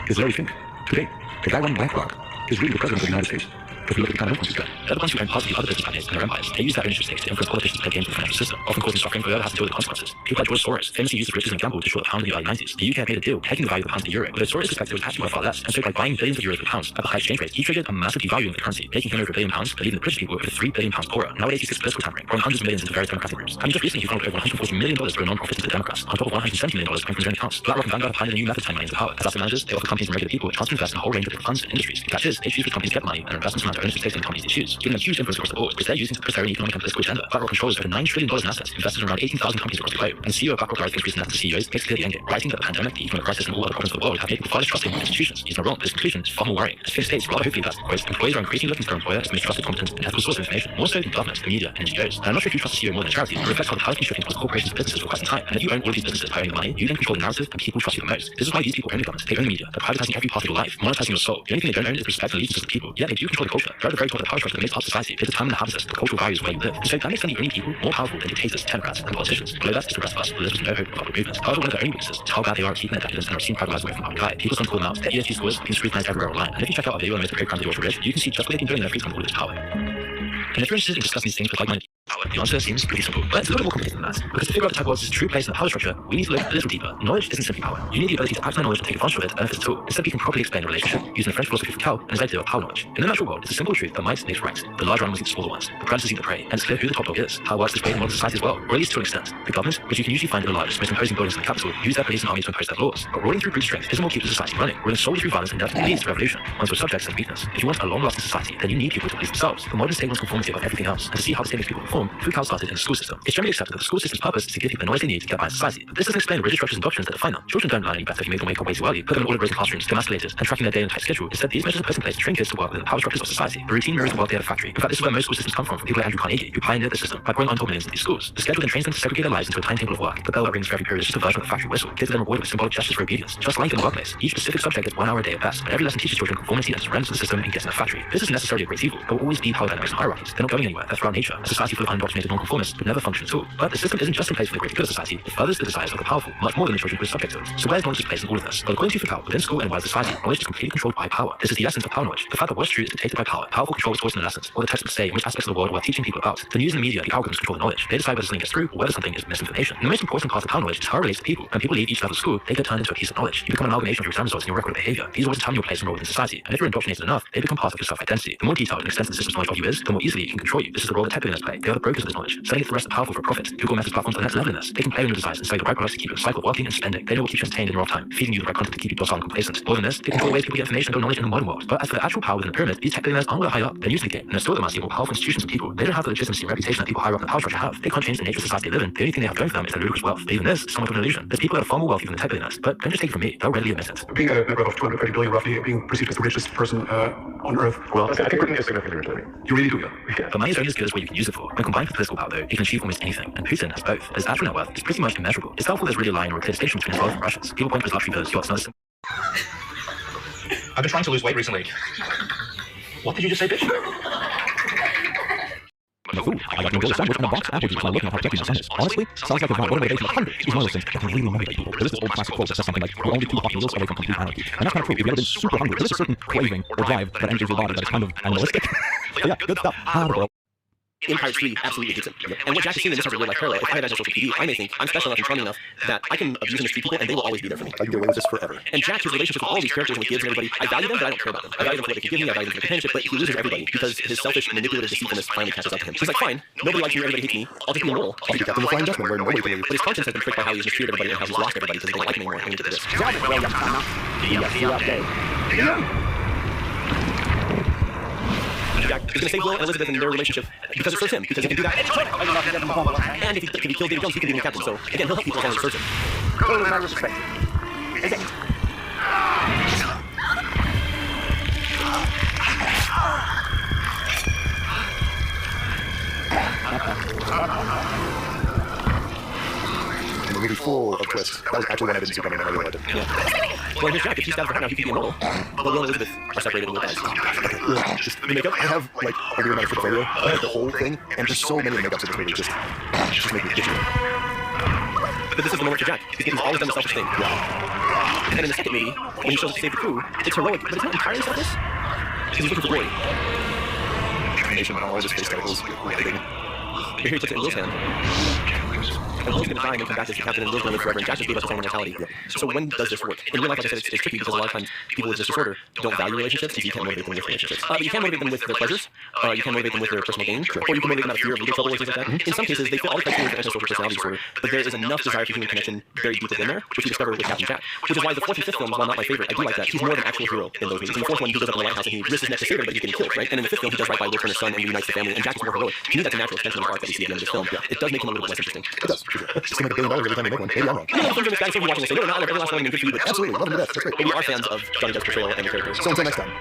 is Larry Fink. Today, the guy running BlackRock is really the president of the United States. If you look at the kind of influence he's got.
They're the ones who own parts of the other business companies and their empires. They use their ownership stakes to influence politicians to play games with the financial system, often causing suffering for whoever has to deal with the consequences. People like George Soros famously used his riches and gambled to short the pound in the early 90s. The UK had made a deal, taking the value of the pound to the euro, but Soros suspected it was actually worth far less, and so by buying billions of euros with pounds at the high exchange rate, he triggered a massive devaluing of the currency, making him over £1 billion, but leaving the British people over £3 billion poorer. Nowadays he sits political tampering, pouring hundreds of millions into various democratic groups. I mean, just recently he funneled over $140 million for a non-profit into the Democrats, on top of $170 million coming from his own accounts. BlackRock and Vanguard have pioneered a new method to turn money into power. As asset managers, they offer companies and regular people a chance to invest in a whole range of different funds and industries. The catch is, they choose which companies get money, and their investments around their ownership stakes in the companies they choose, giving them huge influence across the board, because they're using to push their own economic and political agenda. BlackRock controls over $9 trillion in assets, invested in around 18,000 companies across the globe, and CEO of BlackRock writes increase in assets to CEOs makes clear the endgame, writing that the pandemic, the economic crisis, and all other problems of the world have made people far less trusting of institutions. He's not wrong, but this conclusion is far more worrying. As Fink states, rather hopefully that, quote, employees are increasingly looking to their employer as the most trusted, competent, and ethical source of information, more so than governments, the media, and NGOs. And I'm not sure if you trust the CEO more than a charity, but it reflects how the power can shift across corporations and businesses for quite some time. And if you own all of these businesses by owning the money, you then control the narrative, and people trust you the most. This is why these people own the government, they own the media, they're privatizing every part of your life, monetizing your soul. The only thing they don't own is respect and allegiance to the people. Yet they do control the culture. They're at the very top of the power structure that makes up society. They determine the habitus, the cultural values where you live. And so that makes them the only people more powerful than dictators, technocrats, and politicians. Below that is the rest of us, who live with no hope of upward movement. However, one of their only weaknesses is how bad they are at keeping their decadence and are seen privatized away from the public eye. People sometimes call them out. Their ESG scores being scrutinized everywhere online. And if you check out our video on the most great crimes of the rich, you can see just what they've been doing in their free time with all this power. And if you're interested in discussing these things with like-minded power, the answer seems pretty simple. But it's a little more complicated than that. Because to figure out the type of world's true place in the power structure, we need to look a little deeper. Knowledge isn't simply power. You need the ability to act on knowledge and take advantage of it, benefits at all. Instead, we can properly explain the relationship using the French philosophy of Cal and his idea of power knowledge. In the natural world, it's a simple truth that might makes right. The large animals eat the smaller ones. The predators eat the prey. And it's clear who the top dog is. How it works this way in modern society as well, or at least to an extent. The government, which you can usually find in the largest, most imposing buildings in the capital, use their police and army to impose their laws. But ruling through brute strength isn't what keeps the society running. Ruling solely through violence inevitably leads to revolution. Once we're subjects and weakness. If you want a long-lasting society, then you need people to police themselves. The modern state wants conformity above everything else. And to see how the state makes people perform, Foucault started in the school system. It's generally accepted that the school system's purpose is to give people the knowledge they need to get by in society. But this doesn't explain the rigid structures and doctrines that define them. Children don't learn any better if you make them wake up way too early, put them in all-engrossing classrooms, demasculated, and tracking their day and tight schedule. Instead, these measures are put in place to train kids to work within the power structures of society. The routine mirrors the work they had at a factory. In fact, this is where most school systems come from people like Andrew Carnegie, who pioneered the system by pouring untold millions into these schools. The schedule then trains them to segregate their lives into a timetable of work. The bell that rings for every period is just a version of the factory whistle. Kids are then rewarded with symbolic gestures for obedience. Just like in the workplace, each specific subject gets 1 hour a day at best, and every lesson teaches children conformity and surrender to the system and gets in a factory. This isn't necessarily a great evil, but will always be powered by the most hierarchies. They're not going anywhere. They're throughout nature. A society full of unindoctrinated non-conformists would never function at all. But the system isn't just in place for the greater good of society. It furthers the desires of the powerful, much more than the children who are subject to it. So where's knowledge's place in all of this? Well, according to Foucault, within school and wider society, knowledge is completely controlled by power. This is the essence of power knowledge. The fact that what's true is dictated by power. Powerful control is voiced in an essence, or the textbooks say in which aspects of the world we're teaching people about. The news and media, the algorithms control the knowledge. They decide whether something is true or whether something is misinformation. And the most important part of power knowledge is how it relates to people. When people leave each level of school, they get turned into a piece of knowledge. You become an amalgamation of your exam results and your record of behavior. These always determine your place and role in society. And if you're indoctrinated enough, they become part of your self-identity. The more detailed and extensive the system's knowledge of you is, the more easily it can control you. This is the role that tech billionaires play. They are the brokers of this knowledge, selling it to the rest of the powerful for a profit. Google message platforms are the next level in this. They can play on your desires and sell you the right products to keep you in a cycle of working and spending. They know what keeps you entertained in your off time, feeding you the right content to keep you docile and complacent. More than this, they control the ways people get information and go knowledge in the modern world. But as for the actual power within the pyramid, these tech billionaires aren't well high up. They're new to the game, and they're still the mercy of more powerful institutions and people. They don't have the legitimacy and reputation that people higher up in the power structure have. They can't change the nature of society they live in. The only thing they have going for them is their ludicrous wealth. But even this is somewhat of an illusion. There's people that are far more wealthy than the tech billionaires, but don't just take it from me. They'll readily admit it.
Being a network of 230 billion roughly, being perceived as the richest person on Earth. Well, I think Britain is significantly rich. You really do, yeah.
But money is only as good as what you can use it for. When combined with political power, though, you can achieve almost anything. And Putin has both. His actual net worth is pretty much immeasurable. It's doubtful there's really a line or a clear distinction between his wealth and Russians. People point to his luxury villas, yachts, and other
I've been trying to lose weight recently. What did you just say, bitch?
No food. I got no deal sandwich and a box of apple juice while looking at how techy my son is. Honestly, sounds like a vibe. What a motivation of hundreds is one of those things that can really motivate people. There's this old classic quote that says something like, we're only 2 hot noodles away from complete anarchy. And that's kind of true. If you've ever been super hungry, there's a certain craving or drive that enters your body that is kind of animalistic. So yeah, good stuff.
Empire 3 absolutely hates him. And what Jack has seen in this real life parallel, if I had that social PD, I may think I'm special enough and charming enough that I can abuse and mistreat people and they will always be there for me.
I can get away with this forever.
And Jack, his relationship with all these characters and with kids and everybody, I value them, but I don't care about them. I value them for what they can give me, I value them for companionship, but he loses everybody because his selfish, manipulative deceitfulness finally catches up to him. He's like, fine, nobody likes me, everybody hates me, I'll just be immortal. I'll be Captain Flying Dutchman, where nobody believes. But his conscience has been tricked by how he's mistreated everybody and how he's lost everybody because they don't like him anymore hanging to this. Jack is going to save Will and Elizabeth in their relationship because it serves him, because he can do that. And if he kills David Jones, he can be the captain. So, again, he'll help people as long as it serves him.
Cool, I respect it. Is it?
And the movie full of twists. That was actually one I didn't see coming, and I really liked it.
Well, here's Jack. If she stabs her heart now, he could be immortal. But Will and Elizabeth are separated in Will dies.
Just the makeup. I have like a weird amount of trypophobia. I have the whole thing, and just so many makeups in this movie just make me itchy.
But this is the moment for Jack. He's always done the selfish thing. And in the second movie, when he shows up to save the crew, it's heroic, but it's not entirely selfish. Because he's looking for glory.
Animation and all just space tentacles.
Here he puts it in Will's hand. And Will's gonna die and then come back as the captain, and Will's gonna live forever, and Jack just gave us his own immortality. So when does this work? In real life, like I said, it's tricky because a lot of times people with this disorder don't value relationships, so you can't motivate them with relationships. But you can motivate them with their pleasures, you can motivate them with their personal gain, or you can motivate them out of fear of legal trouble or things like that. In some cases, they fit all the criteria for antisocial personality disorder, but there is enough desire for human connection very deep within there, which we discover with Captain Jack. Which is why the fourth and fifth films, while not my favorite, I do like that. He's more of an actual hero in those movies. In the fourth one, he goes up in the White House and he risks his neck to save him, but he's getting killed, right? And in the fifth film, he does right by Will Turner's son and reunites the family, and Jack is more heroic. To me, that's a natural extension of the arc that we see at the end of this film. It does make him a little bit less interesting.
It does. It seems like $1 billion every time they make one. Maybe I'm wrong.
You know, sometimes guys will be watching this, they know not every last one and good for you, but
absolutely, love him to death. That's great.
But we are fans of Johnny Depp's portrayal and the characters.
So until next time.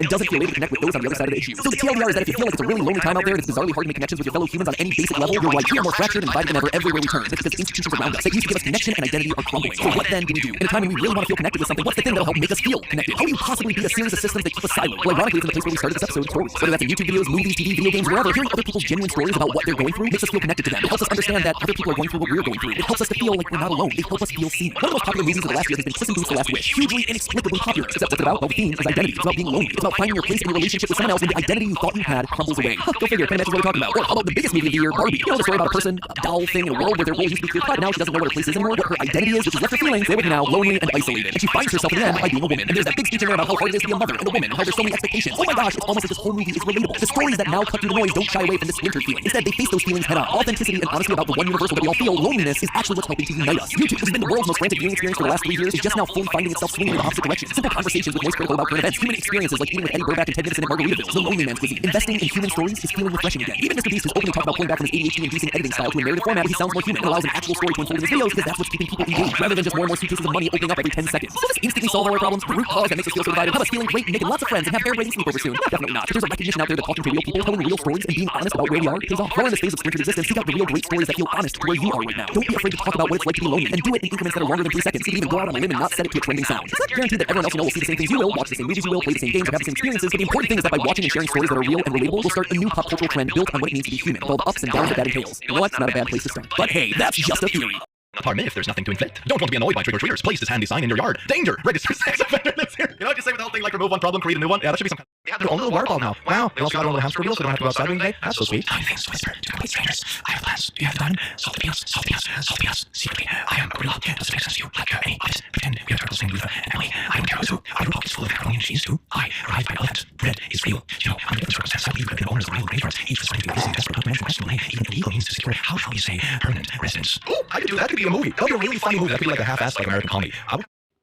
And doesn't feel able to connect with those on the other side of the issue. So the TLDR is that if you feel like it's a really lonely time out there and it's bizarrely hard to make connections with your fellow humans on any basic level, you're right. We are more fractured and divided than ever everywhere we turn. That's because institutions around us that used to give us connection and identity are crumbling. So what then do we do? In a time when we really want to feel connected with something, what's the thing that'll help make us feel connected? How do you possibly beat a series of systems that keep us siloed? Well, ironically, from the place where we started this episode, stories. Whether that's in YouTube videos, movies, TV, video games, wherever, hearing other people's genuine stories about what they're going through makes us feel connected to them. It helps us understand that other people are going through what we're going through. It helps us to feel like we're not alone. It helps us feel seen. One of the most popular movies of the last year has been Puss in Boots: The Last Wish. Hugely, inexplicably popular. Except what's it about? Well, the theme is identity. It's about being lonely. It's about finding your place in your relationship with someone else when the identity you thought you had crumbles away. Go figure, kind of matches what we're talking about. Or how about the biggest movie of the year, Barbie? You know the story about a person, a doll thing in a world where their role used to be clear cut, now she doesn't know what her place is anymore, what her identity is, which is left her feeling, stay with me now, lonely and isolated. And she finds herself in the end by being a woman. And there's that big speech in there about how hard it is to be a mother and a woman, and how there's so many expectations. Oh my gosh, it's almost like this whole movie is relatable. The stories that now cut through the noise don't shy away from this splintered feeling. Instead, they face those feelings head on. Authenticity and honesty about the one universal that we all feel, loneliness, is actually what's helping to unite us. YouTube, which has been the world's most frantic viewing experience for the last 3 years, is just now fully finding itself swinging in the opposite direction. Simple conversations with voice critical about current events, human experiences like eating with Eddie Burback and 10 minutes in at Margaritaville, the lonely man's cuisine. Investing in human stories is feeling refreshing again. Even Mr. Beast has openly talked about pulling back from his ADHD-inducing editing style to a narrative format where he sounds more human and allows an actual story to unfold in his videos because that's what's keeping people engaged, rather than just more and more suitcases of money opening up every 10 seconds. Will this instantly solve all our problems? The root cause that makes us feel so divided? How about feeling great and making lots of friends and have air-raiding sleepovers soon? Definitely not. If there's a recognition out there that talking to real people, telling real stories, and being honest about where we are pays off. While in this phase of splintered existence, seek out the real great stories that feel honest to where you are right now. Don't be afraid to talk about what it's like to be lonely, and do it in increments that are longer than 3 seconds. You can even go out on a limb and not set it to a trending sound. It's not guaranteed that everyone else you know will see the same things you will, watch the same movies you will, play the same games, or have the same experiences, but the important thing is that by watching and sharing stories that are real and relatable, we'll start a new pop cultural trend built on what it means to be human, with all the ups and downs that that entails. You know what? It's not a bad place to start. But hey, that's just a theory.
Pardon me if there's nothing to inflict. Don't want to be annoyed by trick-or-treaters. Place this handy sign in your yard. Danger! Register sex offender lives here. You know, just say with the whole thing like remove one problem, create a new one. Yeah, that should be some kind of... They have their own little water ball now. Wow, they also got their own little hamster wheel so they don't have to go outside during the day. That's so sweet. 9 things to whisper to complete strangers. I have plans. Do you have time? Salty peanuts, salty peanuts, salty peanuts. Secretly, I am a gorilla. Does it make sense to you? Like any of this? Pretend we are turtles named Luther and Emily. I don't care who's who. Our pockets full of macaroni and cheese too. I arrived by elephant. Bread is real. You know, under the circumstance, I believe that the owners of real graveyards, each was trying to be busy, desperate, not to mention questionably, even illegal means to secure, how shall we say, permanent residence. Oh, I could do that. Could be a movie. That would be a really funny movie. That could be like a half-assed like American comedy.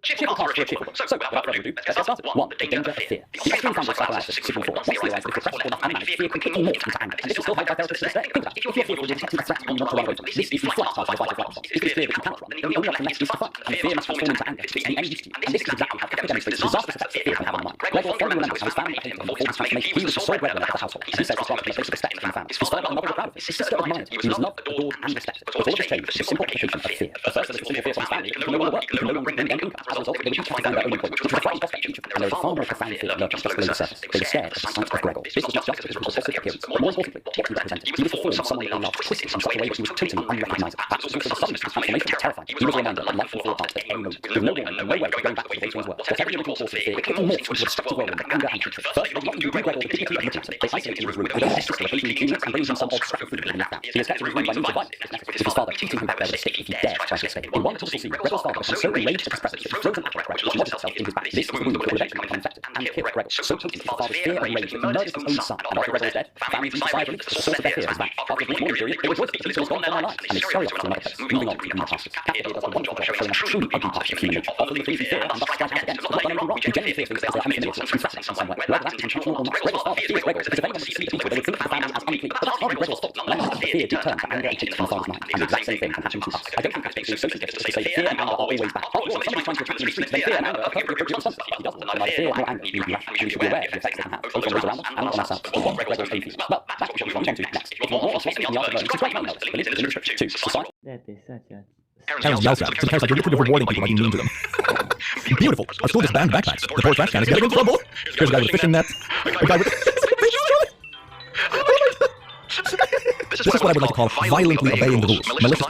Cheerful heart for a cheerful book. So, without further ado, let's get started. 1. The danger of fear. The extreme founder of psychoanalysis, Sigmund Freud, once realized that if repressed enough unmanaged, fear can quickly morph into anger. And this is still held by therapists to this day. Think about it. If you're fearful of detecting a threat and you want to run away from it, this is the flight type of fight or flight response. If it's fear that you cannot run, then the only option left is to fight. And fear must transform into anger to be any end use to you. And this is exactly how Kafka demonstrates the disastrous effects fear can have on the mind. Gregor thoroughly remembers how his family behaved before this transformation. He was the sole breadwinner of the household. And he says this was a place of respect in the family. His father and mother were proud of it. His sister admired him. He was loved, adored, and respected. But all of this changed with the simple application of fear. The first of the simple fear from his family, he could no longer work, he could no longer bring in income. As a result, they would each have to find their own employment, which was a frightening prospect for each of them. And there was a far more profound fear that lurked just below the surface. They were scared of the sight of Gregor. This was not just because of his repulsive appearance, but more importantly, what he represented. He was the form of someone they loved, twisted in such a way that he was totally unrecognizable. Perhaps also the suddenness of his transformation was terrifying. He was a reminder that life will fall apart at any moment. With no warning and no way of going back to the way things were. Whatever the original source of fear, it quickly morphed into a destructive role of anger and hatred. First, they didn't give Gregor the dignity of admitting it. They isolated him in his room, they his sister occasionally cleaning and bringing him some odd scrap of food and left out. He was kept in his room by means of violence, with his father cheating him back there with a stick if he dared try to escape. In one pivotal scene, Gregor's father becomes so enraged at his presence that he throws an apple at Gregor, which lodges itself in his back. This is the wound that will eventually become infected and kill Gregor. So totally his father's fear and rage that he murders his own son. And after Gregor is dead, families in society, the source of their fear is back. After the brief mourning period, they rejoice that Little is gone from their lives, and they scurry off to another place, moving on to the past. Captivated does a wonderful job showing a truly ugly part of human nature, offering the things we fear and thus strike out against. But not done anything wrong. We genuinely fear things that are unfamiliar to us and threatening in some way. Whether that is intentional or not, Gregor's father fears Gregor because if anyone would see the people, they would think of the family as unclean. But that's hardly Gregor's fault. Language of fear did turn to anger and hatred from the father's mind, and the exact same thing can happen to us. I don't think it's being so suggestive to say that fear and anger are always bad. After all, if somebody's trying to
in the streets, then fear and anger occur through original substance. He doesn't. Neither fear nor anger mean rash. We should be aware of the effects they can have, both on those around us and on ourselves. So what Gregor's own feelings? Well, that's what we shall move on to next. If you want more on philosophy and the art of learning, some great main notes, related to literature, to society.
Parents yell at. So the parents like, you're literally rewarding people by being mean to them. Beautiful. Our school just banned backpacks. The poor trash can is getting in trouble. Here's a guy with a fishing net. A guy with... This is what I would like to call violently obeying the rules. Malicious.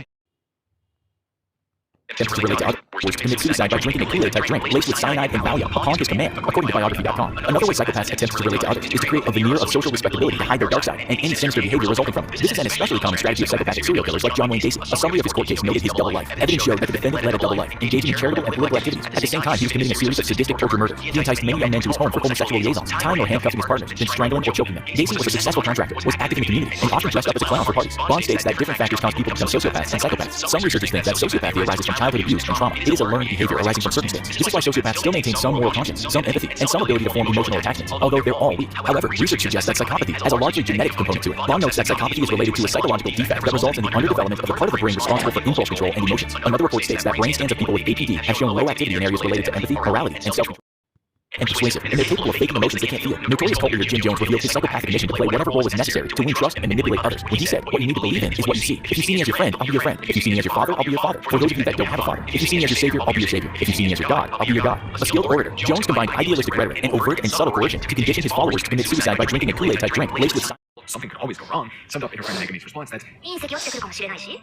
Attempts to relate to others, was to commit suicide by drinking a Kool-Aid type drink laced with cyanide and Valium upon his command, according to biography.com. Another way psychopaths attempt to relate to others is to create a veneer of social respectability to hide their dark side and any sinister behavior resulting from it. This is an especially common strategy of psychopathic serial killers like John Wayne Gacy. A summary of his court case noted his double life. Evidence showed that the defendant led a double life, engaging in charitable and political activities. At the same time, he was committing a series of sadistic torture murders. He enticed many young men to his home for homosexual liaisons, tying or handcuffing his partners, then strangling or choking them. Gacy was a successful contractor, was active in the community, and often dressed up as a clown for parties. Bond states that different factors cause people to become sociopaths and psychopaths. Some researchers think that sociopathy arises from childhood abuse and trauma. It is a learned behavior arising from circumstance. This is why sociopaths still maintain some moral conscience, some empathy, and some ability to form emotional attachments, although they're all weak. However, research suggests that psychopathy has a largely genetic component to it. Bond notes that psychopathy is related to a psychological defect that results in the underdevelopment of the part of the brain responsible for impulse control and emotions. Another report states that brain scans of people with APD have shown low activity in areas related to empathy, morality, and self-control. And persuasive, and they're capable of faking emotions they can't feel. Notorious cult leader Jim Jones revealed his psychopathic mission to play whatever role was necessary to win trust and manipulate others. When he said, what you need to believe in is what you see. If you see me as your friend, I'll be your friend. If you see me as your father, I'll be your father. For those of you that don't have a father. If you see me as your savior, I'll be your savior. If you see me as your God, I'll be your God. A skilled orator, Jones combined idealistic rhetoric and overt and subtle coercion to condition his followers to commit suicide by drinking a Kool-Aid type drink laced with
something could always go wrong, summed up in her friend Megami's response that one of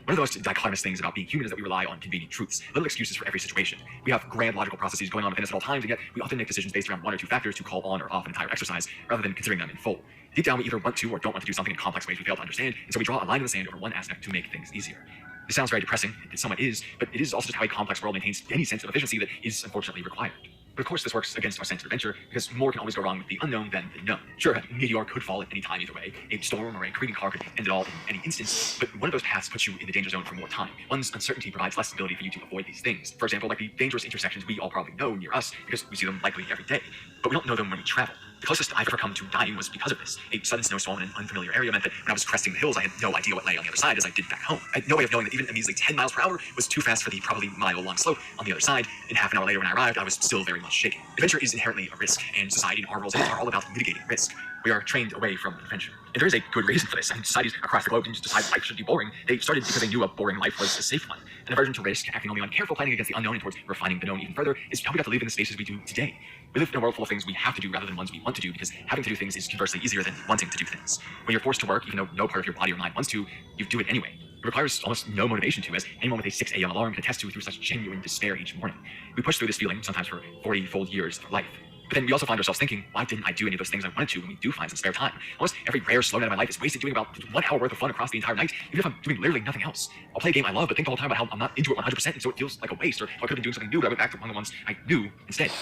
the most dichotomous things about being human is that we rely on convenient truths, little excuses for every situation. We have grand logical processes going on within us at all times, and yet we often make decisions based around one or two factors to call on or off an entire exercise, rather than considering them in full. Deep down, we either want to or don't want to do something in complex ways we fail to understand, and so we draw a line in the sand over one aspect to make things easier. This sounds very depressing, it somewhat is, but it is also just how a complex world maintains any sense of efficiency that is unfortunately required. But of course, this works against our sense of adventure, because more can always go wrong with the unknown than the known. Sure, a meteor could fall at any time either way, a storm or a creaking car could end it all in any instance, but one of those paths puts you in the danger zone for more time. One's uncertainty provides less ability for you to avoid these things. For example, like the dangerous intersections we all probably know near us, because we see them likely every day, but we don't know them when we travel. The closest I've ever come to dying was because of this. A sudden snowstorm in an unfamiliar area meant that when I was cresting the hills, I had no idea what lay on the other side as I did back home. I had no way of knowing that even a measly 10 miles per hour was too fast for the probably mile-long slope on the other side, and half an hour later when I arrived, I was still very much shaken. Adventure is inherently a risk, and society and our roles in it are all about mitigating risk. We are trained away from adventure. And there is a good reason for this. I mean, societies across the globe didn't just decide life should be boring. They started because they knew a boring life was a safe one. An aversion to risk, acting only on careful planning against the unknown and towards refining the known even further, is how we got to live in the spaces we do today. We live in a world full of things we have to do rather than ones we want to do, because having to do things is conversely easier than wanting to do things. When you're forced to work, even though no part of your body or mind wants to, you do it anyway. It requires almost no motivation to, as anyone with a 6 a.m. alarm can attest to through such genuine despair each morning. We push through this feeling, sometimes for 40-fold years of life. But then we also find ourselves thinking, why didn't I do any of those things I wanted to when we do find some spare time? Almost every rare slow night of my life is wasted doing about 1 hour worth of fun across the entire night, even if I'm doing literally nothing else. I'll play a game I love, but think the whole time about how I'm not into it 100%, and so it feels like a waste, or I could have been doing something new, but I went back to one of the ones I knew instead.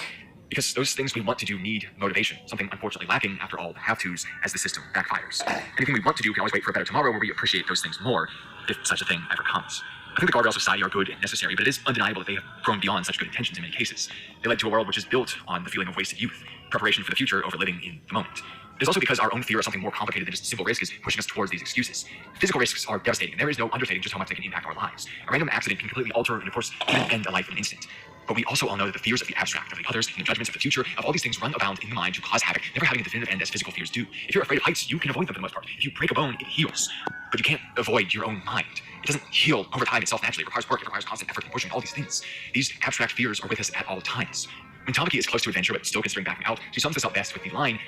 Because those things we want to do need motivation, something unfortunately lacking after all the have-tos as the system backfires. Anything we want to do can always wait for a better tomorrow where we appreciate those things more, if such a thing ever comes. I think the guardrails of society are good and necessary, but it is undeniable that they have grown beyond such good intentions in many cases. They led to a world which is built on the feeling of wasted youth, preparation for the future over living in the moment. It is also because our own fear of something more complicated than just simple risk is pushing us towards these excuses. Physical risks are devastating, and there is no understating just how much they can impact our lives. A random accident can completely alter and, of course, even end a life in an instant. But we also all know that the fears of the abstract, of the others, and the judgments of the future, of all these things run abound in the mind to cause havoc, never having a definitive end as physical fears do. If you're afraid of heights, you can avoid them for the most part. If you break a bone, it heals. But you can't avoid your own mind. It doesn't heal over time itself naturally. It requires work, it requires constant effort in pushing all these things. These abstract fears are with us at all times. When Tamaki is close to adventure but still considering backing out, she sums this up best with the line,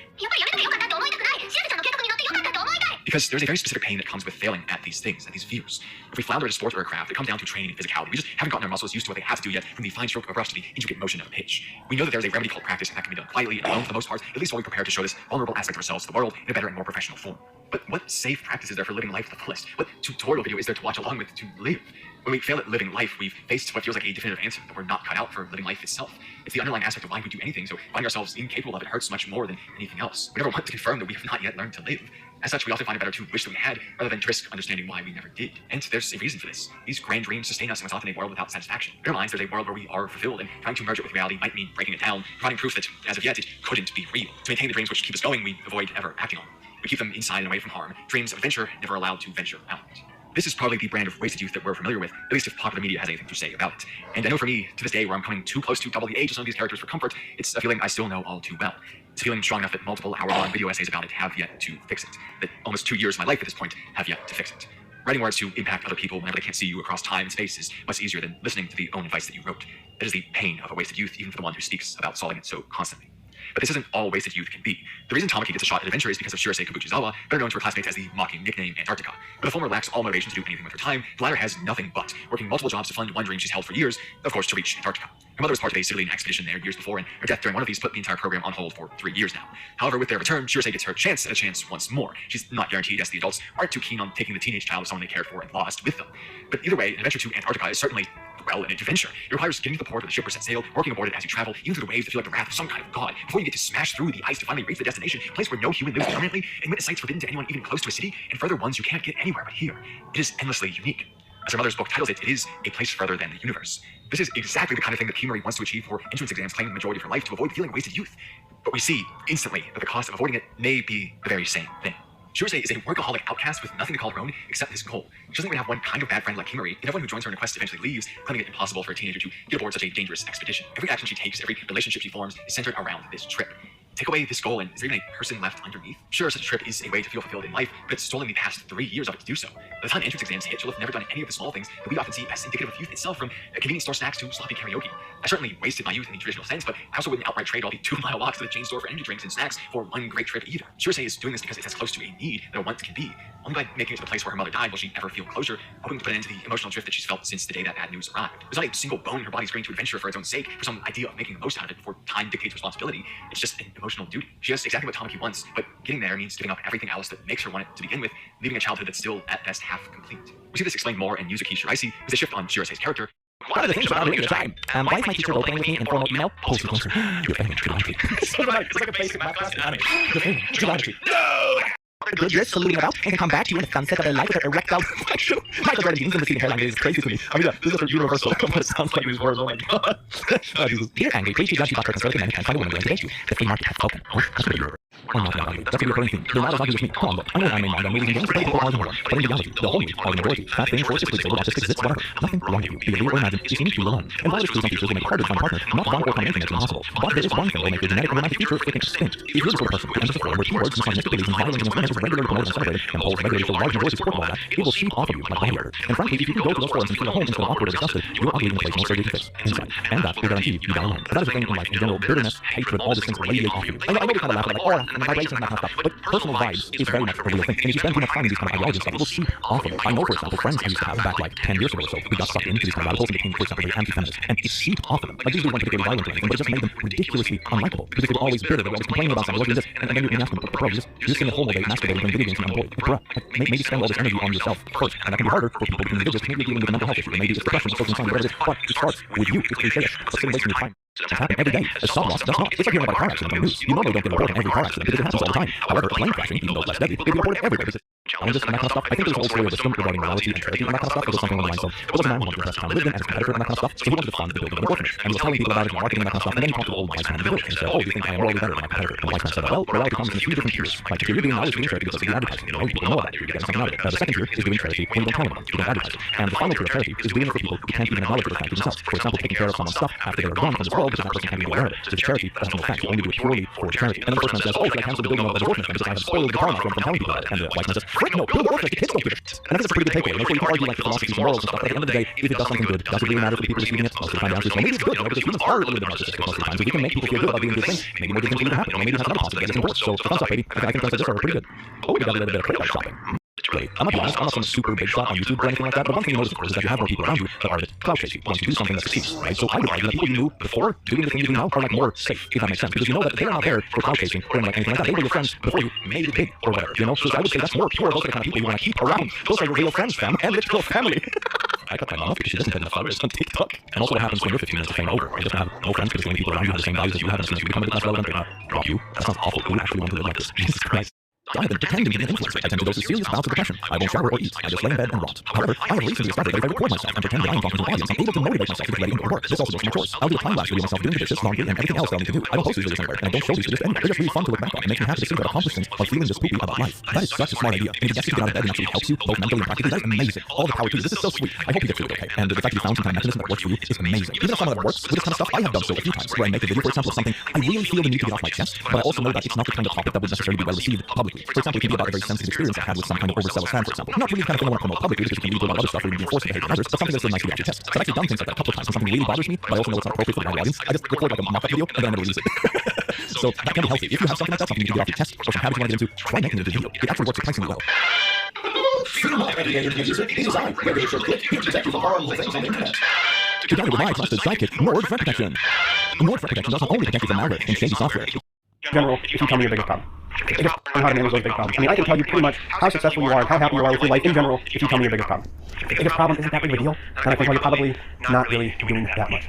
because there's a very specific pain that comes with failing at these things, at these fears. If we flounder at a sport or a craft, it comes down to training and physicality. We just haven't gotten our muscles used to what they have to do yet, from the fine stroke of a brush to the intricate motion of a pitch. We know that there's a remedy called practice, and that can be done quietly and alone for the most part, at least while we prepare to show this vulnerable aspect of ourselves to the world in a better and more professional form. But what safe practice is there for living life to the fullest? What tutorial video is there to watch along with to live? When we fail at living life, we've faced what feels like a definitive answer, that we're not cut out for living life itself. It's the underlying aspect of why we do anything, so finding ourselves incapable of it hurts much more than anything else. We never want to confirm that we have not yet learned to live. As such, we often find it better to wish that we had, rather than to risk understanding why we never did. And there's a reason for this. These grand dreams sustain us in what's often a world without satisfaction. In our minds, there's a world where we are fulfilled, and trying to merge it with reality might mean breaking it down, providing proof that, as of yet, it couldn't be real. To maintain the dreams which keep us going, we avoid ever acting on them. We keep them inside and away from harm. Dreams of adventure never allowed to venture out. This is probably the brand of wasted youth that we're familiar with, at least if popular media has anything to say about it. And I know for me, to this day, where I'm coming too close to double the age of some of these characters for comfort, it's a feeling I still know all too well. It's a feeling strong enough that multiple hour-long video essays about it have yet to fix it. That almost 2 years of my life at this point have yet to fix it. Writing words to impact other people whenever they can't see you across time and space is much easier than listening to the own advice that you wrote. That is the pain of a wasted youth, even for the one who speaks about solving it so constantly. But this isn't all wasted youth can be. The reason Tamaki gets a shot at adventure is because of Shirase Kabuchizawa, better known to her classmates as the mocking nickname Antarctica. But the former lacks all motivation to do anything with her time, the latter has nothing but working multiple jobs to fund one dream she's held for years, of course, to reach Antarctica. Her mother was part of a civilian expedition there years before, and her death during one of these put the entire program on hold for 3 years now. However, with their return, Shirase gets her chance at a chance once more. She's not guaranteed, as the adults aren't too keen on taking the teenage child of someone they cared for and lost with them. But either way, an adventure to Antarctica is certainly, well, an adventure. It requires getting to the port where the ship will set sail, working aboard it as you travel, even through the waves that feel like the wrath of some kind of god, before you get to smash through the ice to finally reach the destination, a place where no human lives permanently, and witness sites forbidden to anyone even close to a city, and further ones you can't get anywhere but here. It is endlessly unique. As her mother's book titles it, it is a place further than the universe. This is exactly the kind of thing that Kimari wants to achieve for entrance exams claiming the majority of her life to avoid feeling wasted youth. But we see instantly that the cost of avoiding it may be the very same thing. Shirase is a workaholic outcast with nothing to call her own except this goal. She doesn't even have one kind of bad friend like Kimari, and everyone who joins her in a quest eventually leaves, claiming it impossible for a teenager to get aboard such a dangerous expedition. Every action she takes, every relationship she forms, is centered around this trip. Take away this goal, and is there even a person left underneath? Sure, such a trip is a way to feel fulfilled in life, but it's stolen the past 3 years of it to do so. By the time entrance exams hit, she'll have never done any of the small things that we often see as indicative of youth itself, from convenience store snacks to sloppy karaoke. I certainly wasted my youth in the traditional sense, but I also wouldn't outright trade all the 2-mile walks to the chain store for energy drinks and snacks for one great trip either. Shirase is doing this because it's as close to a need that a want can be. Only by making it to the place where her mother died will she ever feel closure, hoping to put an end to the emotional drift that she's felt since the day that bad news arrived. There's not a single bone in her body screaming to adventure for its own sake, for some idea of making the most out of it before time dictates responsibility. It's just an emotional duty. She has exactly what Tamaki wants, but getting there means giving up everything else that makes her want it to begin with, leaving a childhood that's still, at best, half complete. We see this explained more in Yuzuki Shiraishi, as they shift on Shirase's character.
One of the things about living at a time. Why is my teacher role-playing with me in formal email? Post sequencer. Your family trigonometry.
It's like a basic math class in anime.
Your family trigonometry. No! Good dress saluting about and can come back to you in the sunset of their life with their erectile reflection. Michael Jordan jeans and receding hairline is crazy to me. I mean, this is universal, but it sounds like these words. Oh my god. Dear angry, please judge you about curtains early and can't find a woman willing to date you. The free market has spoken. Oh, that's what you're. I'm not about you. That's a recurring theme. You're not as ugly as me. Come on, look. I know anime manga movies and games play people all the world. But in reality, the whole movie, all the majority, fat thing, forces, disabled, autistic, zits, whatever. Nothing wrong with you. Be it real or imagine, you seem to be alone. And while it's true some features will make it harder to find a partner, not one or combination is impossible. But there is one thing that will make your genetic and romantic future extinct. If you're the sort of person who enters a forum where keywords and scientific beliefs and violent and is regularly promoted and celebrated, and holds regularly for large majority support and all that, it will seep off of you like fire. And frankly, if you can go to those forums and feel at home instead of awkward or disgusted, you're ugly in the place most surgery fits inside. And that will guarantee you down alone. That is the thing in life in general, bitterness, hatred, all these things radiate off you. I know we kind of laugh at like aura and vibrations and that kind of stuff, but personal vibes is very much a real thing. And if you spend too much time in these kind of ideologies and stuff, it will seep off of it. I know, for example, friends I used to have back like 10 years ago or so who got sucked into these kind of rabbit holes and became, for example, very anti-feminist, and it seeped off of them. Like these dudes weren't particularly violent or anything, but it just made them ridiculously unlikable because they were always bitter, they were always complaining about something, always doing this, and then you ask them, bro, you're just sitting at home all day masturbating, playing video games and unemployed. Bro, maybe spend all this energy on yourself first, and that can be harder for people between individuals. Maybe you're dealing with a mental health issue, maybe it's depression, social anxiety, whatever it is, but it starts with you. It's cliche-ish, but sitting wasting your time. It's happening every day. As stop loss does not. It's like hearing about a car accident on the news. You normally don't get reported on every car accident because it happens all the time. However, a plane crashing, even though it's less deadly, they reported everywhere because challenges and that kind of stuff. I think there's a whole story of a film regarding morality and charity and that kind of stuff. It was something along the lines of, there was a man who wanted to impress the town he lived in as a competitor and that kind of stuff, so he wanted to fund the building of an orphanage. And he was telling people about it and marketing and that kind of stuff, and then he talked to the old wise man in the village and said, oh, you think I am morally better than my competitor? And the wise man said, well, morality comes in 3 different tiers. Like, if you're doing knowledge doing charity because it's advertising, you know, people know about it, you're getting something out of it. The second tier is doing charity when you don't tell anyone, you don't advertise it. And the final tier of charity is doing it for people who can't even acknowledge what they're trying to do themselves. For example, taking care of someone's stuff after they are gone from this world because that person can't be aware of it. So it's charity, that's no fact. You only do it purely for charity. And then the first man says, oh, if I cancel the building of the orphanage because I have spoiled the karma from telling people about it. And the wise man says, frick no, build an orphanage, the kids don't give a shit. And I think it's a pretty good takeaway. You know, you can argue like the philosophies and morals and stuff, but at the end of the day, if it does something good, does it really matter for the people receiving it? Most of the time the answer is, well, maybe it's good, you know, because humans are a little bit narcissistic most of the time. So we can make people feel good about doing good things, maybe more good things will happen. Or maybe it has another positive that gets endorsed. So thumbs up, baby. I think thumbs up this are pretty good. Oh, we got a little bit of credit shopping. Really, I'm not be honest, I'm not some super big shot on YouTube or anything like that, but one thing you notice, of course, is that you have more people around you that are cloud chasing, want to do something that succeeds, right? So I would argue that people you knew before doing the thing you do now are like more safe, if that makes sense, because you know that they're not there for cloud chasing or like anything like that. They were your friends before you made it big or whatever, you know? So I would say that's more pure. Those are the kind of people you want to keep around. Those are your real friends, fam, and literal family. I got my mom because she doesn't have enough followers on TikTok. And also what happens when you're 15 minutes of fame over, right? You just have no friends because the only people around you have the same values as you have, and as soon as you become a bit less relevant, they're not drop you. That sounds awful. Who would actually want to live like this? Jesus Christ.
I have been pretending to be an influencer. I tend to go through serious bouts of depression. I won't shower or eat. I just lay in bed and rot. However, I have recently discovered that if I record myself and pretend that I am talking to an audience, I'm able to motivate myself to get ready and go to work. This also goes for my chores. I'll do a time-lapse video of myself doing the dishes, laundry, and everything else that I'll need to do. I don't post these videos anywhere, and I don't show these videos to anyone. They're just really fun to look back on. It makes me happy to see that accomplishments of feeling this poopy about life. That is such a smart idea. And if it gets you to get out of bed and actually helps you, both mentally and practically, that is amazing. All the power to you. This is so sweet. I hope you get through it okay. And the fact that you found some kind of mechanism that works for you is amazing. Even if some of that works with this kind of stuff, I have done so a few times, where I make a video, for example, of something I really feel the need to get off my chest, but I also know that it's not the kind of topic that would necessarily be well received publicly. For example, it can be about a very sensitive experience I had with some kind of overzealous fan, for example. Not really the kind of thing I want to promote publicly because it can lead to a lot of other stuff where you're being forced to behave with others, but something that's still nice to get off your chest. So I've actually done things like that a couple of times when something really bothers me, but I also know it's not appropriate for the wider audience. I just record like a mock-up video and then I never release it. So that can be healthy. If you have something like that, something you need to get off your chest, or some habits you want to get into, try making it a video. It actually works surprisingly well. Together with my trusted sidekick, Nord Threat Protection. Nord Threat Protection does not only protect you from malware and shady software.
In general, if you tell me your biggest problem. I guess on how to manage those big problems. I mean, I can tell you pretty much how successful you are and how happy you are with your life in general if you tell me your biggest problem. If the biggest problem isn't that big of a deal, then I can tell you probably not really doing that much.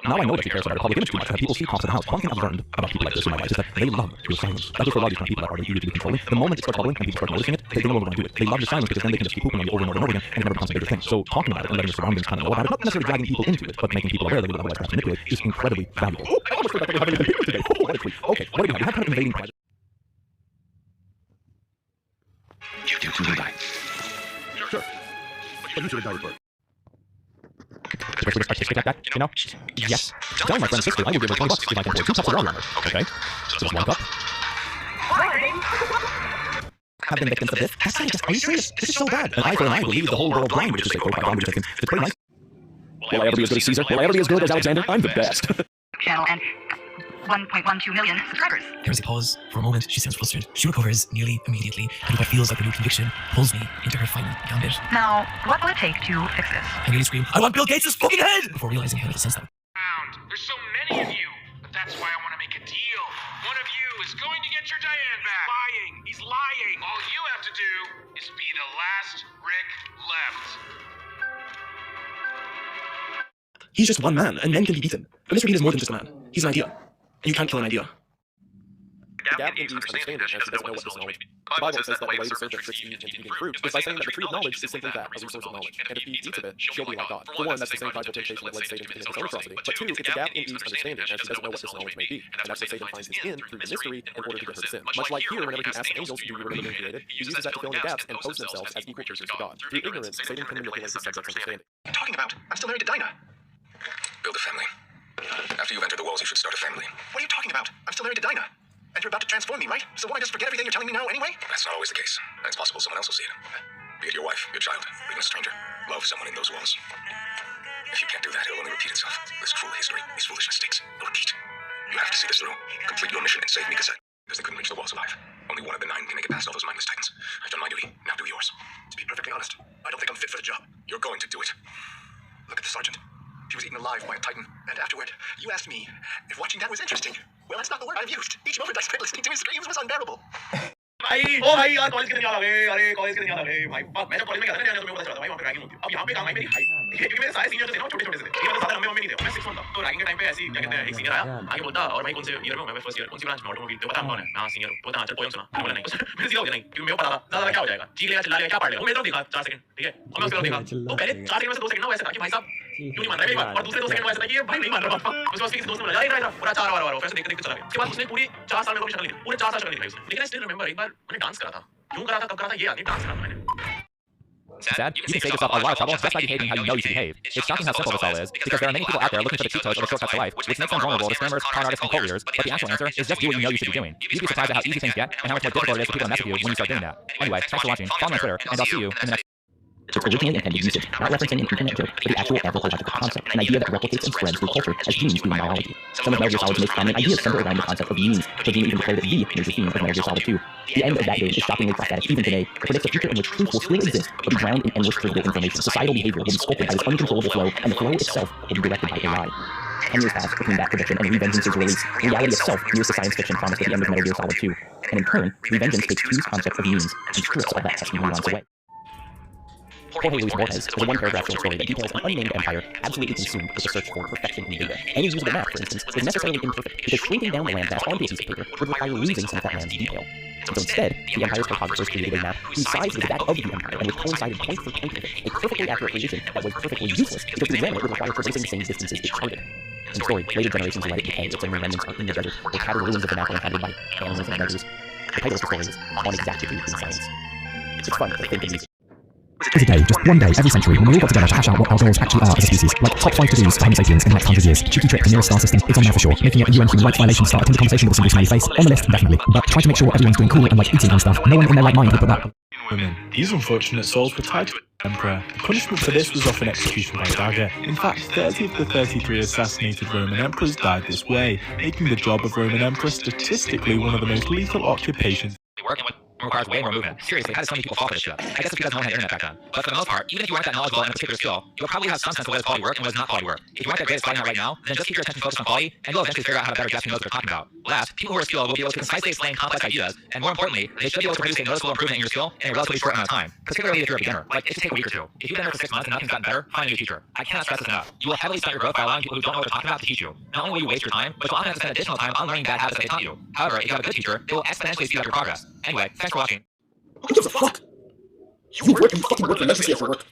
Now I know that she cares about her public image too much to have people see pops in the house. One thing I've learned about people like this in my life is that they love your silence. That goes for a lot of these kind of people that are eager to be controlling. The moment it starts bubbling and people start noticing it, they no longer want to do it. They love your silence because then they can just keep pooping on you over and over and over again, and it never becomes a bigger thing. So talking about it and letting your surroundings kind of know about it, not necessarily dragging people into it, but making people aware that they would otherwise perhaps manipulate, is incredibly valuable. Oh, I almost forgot that we haven't even been today. Oh, what a treat. Okay, what do we have? We have kind of invading private.
You will die.
Sure. But you should have died first.
Especially artistic like that, you know? Yes. Tell my friend sister I will give her $20 if I can pour 2 cups of water on her. Okay? So just 1 cup. Have been victims of this. That's not just, are you serious? This is so bad. An eye for an eye will leave the whole world blind, which is a quote by Don Richardson. It's pretty nice. Will I ever be as good as Caesar? Will I ever be as good as Alexander? I'm the best.
Channel and 1.12 million subscribers.
There is a pause. For a moment, she sounds flustered. She recovers nearly immediately, and what feels like a new conviction pulls me into her final gambit.
Now, what will it take to fix this?
I nearly scream, I want Bill Gates' fucking head! Before realizing how to sense that.
There's so many of you, but that's why I want to make a deal. One of you is going to get your Diane back. Lying. He's lying. All you have to do is be the last Rick left.
He's just one man, and men can be beaten. But Mr. Bean is more than just a man. He's an idea. And you can't kill an idea.
The gap in Eve's understanding as she doesn't know what this knowledge means. The Bible says that the way to serve the tricks Eve into eating fruit is by saying that the tree of knowledge is simply that, a resource of knowledge. And if Eve eats of it, she'll be like God. For one, that's the same prideful temptation that led Satan to commit his own atrocity. But two, it's a gap in Eve's understanding as she doesn't know what this knowledge may be. And that's what Satan finds his in through the mystery in order to get her to sin. Much like here, whenever he asks angels to do whatever they've created, he uses that to fill in the gaps and pose themselves as equal creatures to God. Through ignorance, Satan can manipulate his subject's understanding.
What are you talking about? I'm still married to Dinah.
Build a family. After you've entered the walls, you should start a family.
What are you talking about? I'm still married to Dinah. And you're about to transform me, right? So won't I just forget everything you're telling me now anyway?
That's not always the case. And it's possible someone else will see it. Be it your wife, your child, or even a stranger. Love someone in those walls. If you can't do that, it'll only repeat itself. This cruel history, these foolish mistakes, will repeat. You have to see this through. Complete your mission and save Mikasa. Because they couldn't reach the walls alive. Only one of the 9 can make it past all those mindless titans. I've done my duty. Now do yours.
To be perfectly honest, I don't think I'm fit for the job.
You're going to do it.
Look at the sergeant. She was eaten alive by a titan, and afterward, you asked me if watching that was interesting. Well, that's not the word I've used. Each moment I spent listening to his screams was unbearable.
भाई ओ भाई यार college के दिन याद आ गए अरे college के दिन याद आ गए भाई मैं जब कॉलेज में गया था ना तो मेरे को पता चला था भाई वहां पे रैगिंग होती है अब यहाँ पे काम आई मेरी हाइट क्योंकि मेरे सारे सीनियर जो थे ना छोटे छोटे से थे ये मतलब ज्यादा लंबे नहीं थे मैं 6 मंथ था तो रैगिंग के टाइम पे ऐसी क्या कहते हैं एक सीनियर आया आगे बोलता और भाई कौन से ईयर में हूं मैं फर्स्ट ईयर कौन सी ब्रांच में ऑटोमोबाइल तो बता कौन है हां सीनियर बोलता चल पोएम सुना बोला नहीं मैंने सीधा हो गया नहीं क्योंकि मेरे को पता था ज्यादा क्या हो जाएगा चीख लेगा चिल्ला लेगा क्या पढ़ लेगा वो मेरे तरफ देखा 4 सेकंड ठीक है और मैं उसके तरफ देखा तो पहले 4 सेकंड में से 2 सेकंड ना वैसे था कि भाई साहब क्यों नहीं मान रहा मेरी बात और दूसरे 2 सेकंड में ऐसा था कि ये भाई नहीं मान रहा बात उसके बाद किसी दोस्त ने बोला यार इधर पूरा 4 बार फिर देखते देखते चला गया उसके बाद उसने पूरी 4 साल में कभी शक्ल नहीं पूरे 4 साल शक्ल नहीं दिखाई उसने लेकिन आई स्टिल रिमेंबर एक बार मैंने डांस करा था क्यों करा था कब करा था ये आदमी डांस करा था मैंने
Sad? You can save yourself a lot of trouble just by behaving how you know you should behave. It's shocking how simple this all is, because there are many people out there looking for the cheat codes or the shortcuts to life, which makes them vulnerable to scammers, con artists, and couriers, but the actual answer is just do what you know you should be doing. You'd be surprised at how easy things get, and how much more difficult it is for people to mess with you when you start doing that. Anyway, thanks for watching, follow me on Twitter, and I'll see you in the next its originally intended usage, not referencing an internet joke, but the actual anthropological concept, an idea that replicates and spreads through culture as genes do in biology. Some of Metal Gear Solid's most prominent ideas center around the concept of genes, so Gene even declared that V is the theme of Metal Gear Solid 2. The end of that game is shockingly prophetic even today. It predicts a future in which truth will still exist, but be drowned in endless trivial information. Societal behavior will be sculpted by this uncontrollable flow, and the flow itself will be directed by AI. 10 years passed between that prediction and Revengeance's release. Reality itself nears the science fiction promised at the end of Metal Gear Solid 2. And in turn, Revengeance takes Q's concept of means and strips all that testing nuance away.
Jorge Luis Borges is a one-paragraph short story that details an unnamed empire absolutely consumed with the search for perfection in data. Any use of the map, for instance, is necessarily imperfect because shrinking down the landmass onto a piece of paper would require losing some of that land's detail. So instead, the empire's cartographers created a map whose size was that of the empire and which coincided point for point with it, a perfectly accurate creation that was perfectly useless because the examiner would require traversing the same distances it charted. In the story, later generations let it decay, its only remnants are in the desert, or tattered ruins of the map inhabited by animals and predators. The title of the story is On Exactitude in Science. It's fun to think of these.
There's a day, just one day every century, when we all got together to hash out what our goals actually are as a species, like top 5 to-dos for Homo sapiens in the next 100 years. Cheeky trick, the nearest star system, it's on there for sure. Making it a UN human rights violation to start a conversation with a single smiley face, on the list, definitely. But try to make sure everyone's doing cool and like eating and stuff. No one in their right mind would put that.
Women. These unfortunate souls were tied to the Emperor. The punishment for this was often execution by dagger. In fact, 30 of the 33 assassinated Roman emperors died this way, making the job of Roman emperor statistically one of the most lethal occupations.
Requires way more movement. Seriously, how did so many people fall for this shit? I guess it's because no one had internet back then. But for the most part, even if you aren't that knowledgeable in a particular skill, you'll probably have some sense of what is quality work and what is not quality work. If you aren't that great at spotting that right now, then just keep your attention focused on quality, and you'll eventually figure out how to better grasp what they're talking about. Last, people who are skilled will be able to concisely explain complex ideas, and more importantly, they should be able to produce a noticeable improvement in your skill in a relatively short amount of time. Particularly if you're a beginner. Like, it should take a week or two. If you've been there for 6 months and nothing's gotten better, find a new teacher. I cannot stress this enough. You will heavily stunt your growth by allowing people who don't know what they're talking about to teach you. Not only will you waste your time, but you'll often have to spend additional time on learning bad habits that they taught you. However, if you have a good teacher, it will exponentially speed up your progress. Anyway, thanks for watching.
Who gives a fuck? You work and you fucking work relentlessly for work.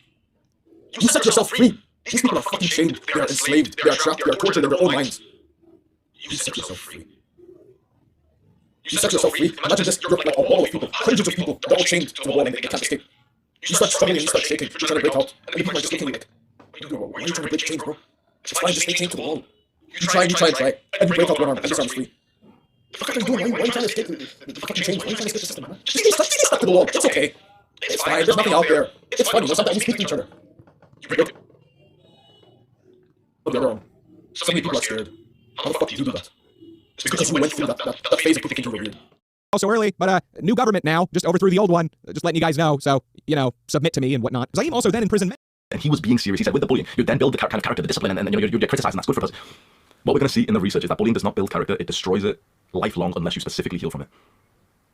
You set yourself free. These people are fucking chained. They are enslaved. They are trapped. They are tortured in their own minds. You set yourself free. You set yourself free. Imagine this, you're like a wall of people, hundreds of people, they're all chained to the wall and they can't escape. You start struggling and you start shaking, you're trying to break out, and people are just looking like, why are you trying to break chains, bro? It's fine, just stay chained to the wall. You try, and you break out one arm, and this arm's free. The fuck are you doing? Why are you trying to escape the fucking chains? Why are you trying to escape the system, man? Just stay stuck to the wall, it's okay. It's fine, there's nothing out there. It's funny, sometimes we speak to each other. You break out of your own. So many people are scared. How the fuck do you do that? It's because you went through that phase of thinking you were weird.
Also early, but new government now, just overthrew the old one. Just letting you guys know, so, submit to me and whatnot. Zaim also then in prison.
And he was being serious. He said, with the bullying, you then build the kind of character, the discipline, and you get criticized, and that's good for us. What we're going to see in the research is that bullying does not build character, it destroys it lifelong unless you specifically heal from it.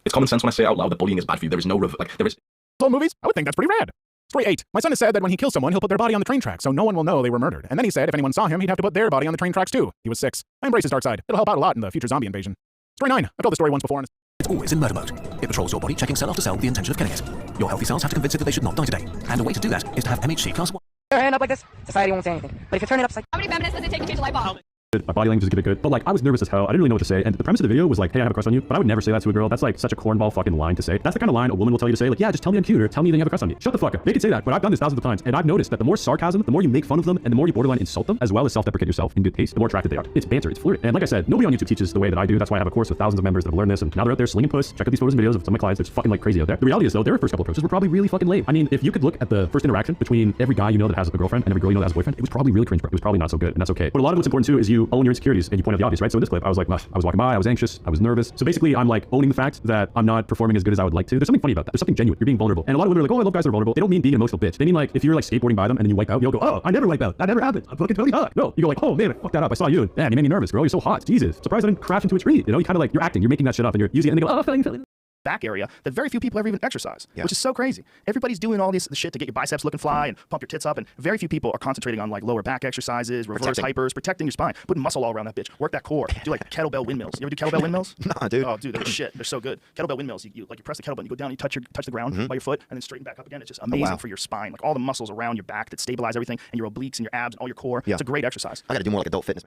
It's common sense when I say out loud that bullying is bad for you. There is no, there is...
Old movies? I would think that's pretty rad. Story 8. My son has said that when he kills someone, he'll put their body on the train tracks, so no one will know they were murdered. And then he said if anyone saw him, he'd have to put their body on the train tracks too. He was 6. I embrace his dark side. It'll help out a lot in the future zombie invasion. Story 9. I've told the story once before and
it's always in murder mode. It patrols your body, checking cell after cell with the intention of killing it. Your healthy cells have to convince it that they should not die today. And a way to do that is to have MHC class 1.
Your hand up like this, society won't say anything. But if you turn it upside... How many feminists does it take to change a light bulb?
My body language is good, but like I was nervous as hell. I didn't really know what to say, and the premise of the video was like, hey, I have a crush on you, but I would never say that to a girl. That's like such a cornball fucking line to say. That's the kind of line a woman will tell you to say, like, yeah, just tell me I'm cute, or tell me that you have a crush on me. Shut the fuck up. They could say that, but I've done this thousands of times, and I've noticed that the more sarcasm, the more you make fun of them, and the more you borderline insult them, as well as self-deprecate yourself in good taste, the more attractive they are. It's banter, it's flirt. And like I said, nobody on YouTube teaches the way that I do. That's why I have a course with thousands of members that have learned this, and now they're out there slinging puss. Check out these photos and videos of some of my clients. It's fucking like crazy out there. The reality is though, their first couple approaches were probably really fucking lame. I mean, if you could look at the first interaction between every guy you know that has a girlfriend and every girl you know that has a boyfriend, it was probably really cringe, bro. It was probably not so good, and that's okay. But a lot of what's important too is you own your insecurities and you point out the obvious, right? So in this clip, I was like, I was walking by, I was anxious, I was nervous. So basically, I'm like owning the fact that I'm not performing as good as I would like to. There's something funny about that. There's something genuine. You're being vulnerable. And a lot of women are like, oh, I love guys that are vulnerable. They don't mean being an emotional bitch. They mean like, if you're like skateboarding by them and then you wipe out, you'll go, oh, I never wipe out. That never happened. I'm fucking totally hot. No, you go like, oh man, I fucked that up. I saw you. Man, you made me nervous, girl. You're so hot. Jesus. Surprised I didn't crash into a tree. You know, you kind of like, you're acting, you're making that shit up and you're using it and they go, oh, feeling.
Back area that very few people ever even exercise, which is so crazy. Everybody's doing all this shit to get your biceps looking fly and pump your tits up, and very few people are concentrating on like lower back exercises, reverse hypers, protecting your spine, putting muscle all around that bitch, work that core, do like kettlebell windmills. You ever do kettlebell windmills?
Nah, dude.
Oh, dude, they're shit. They're so good. Kettlebell windmills. You press the kettlebell, you go down, you touch the ground by your foot, and then straighten back up again. It's just amazing for your spine, like all the muscles around your back that stabilize everything, and your obliques and your abs and all your core. It's a great exercise.
I gotta do more like adult fitness.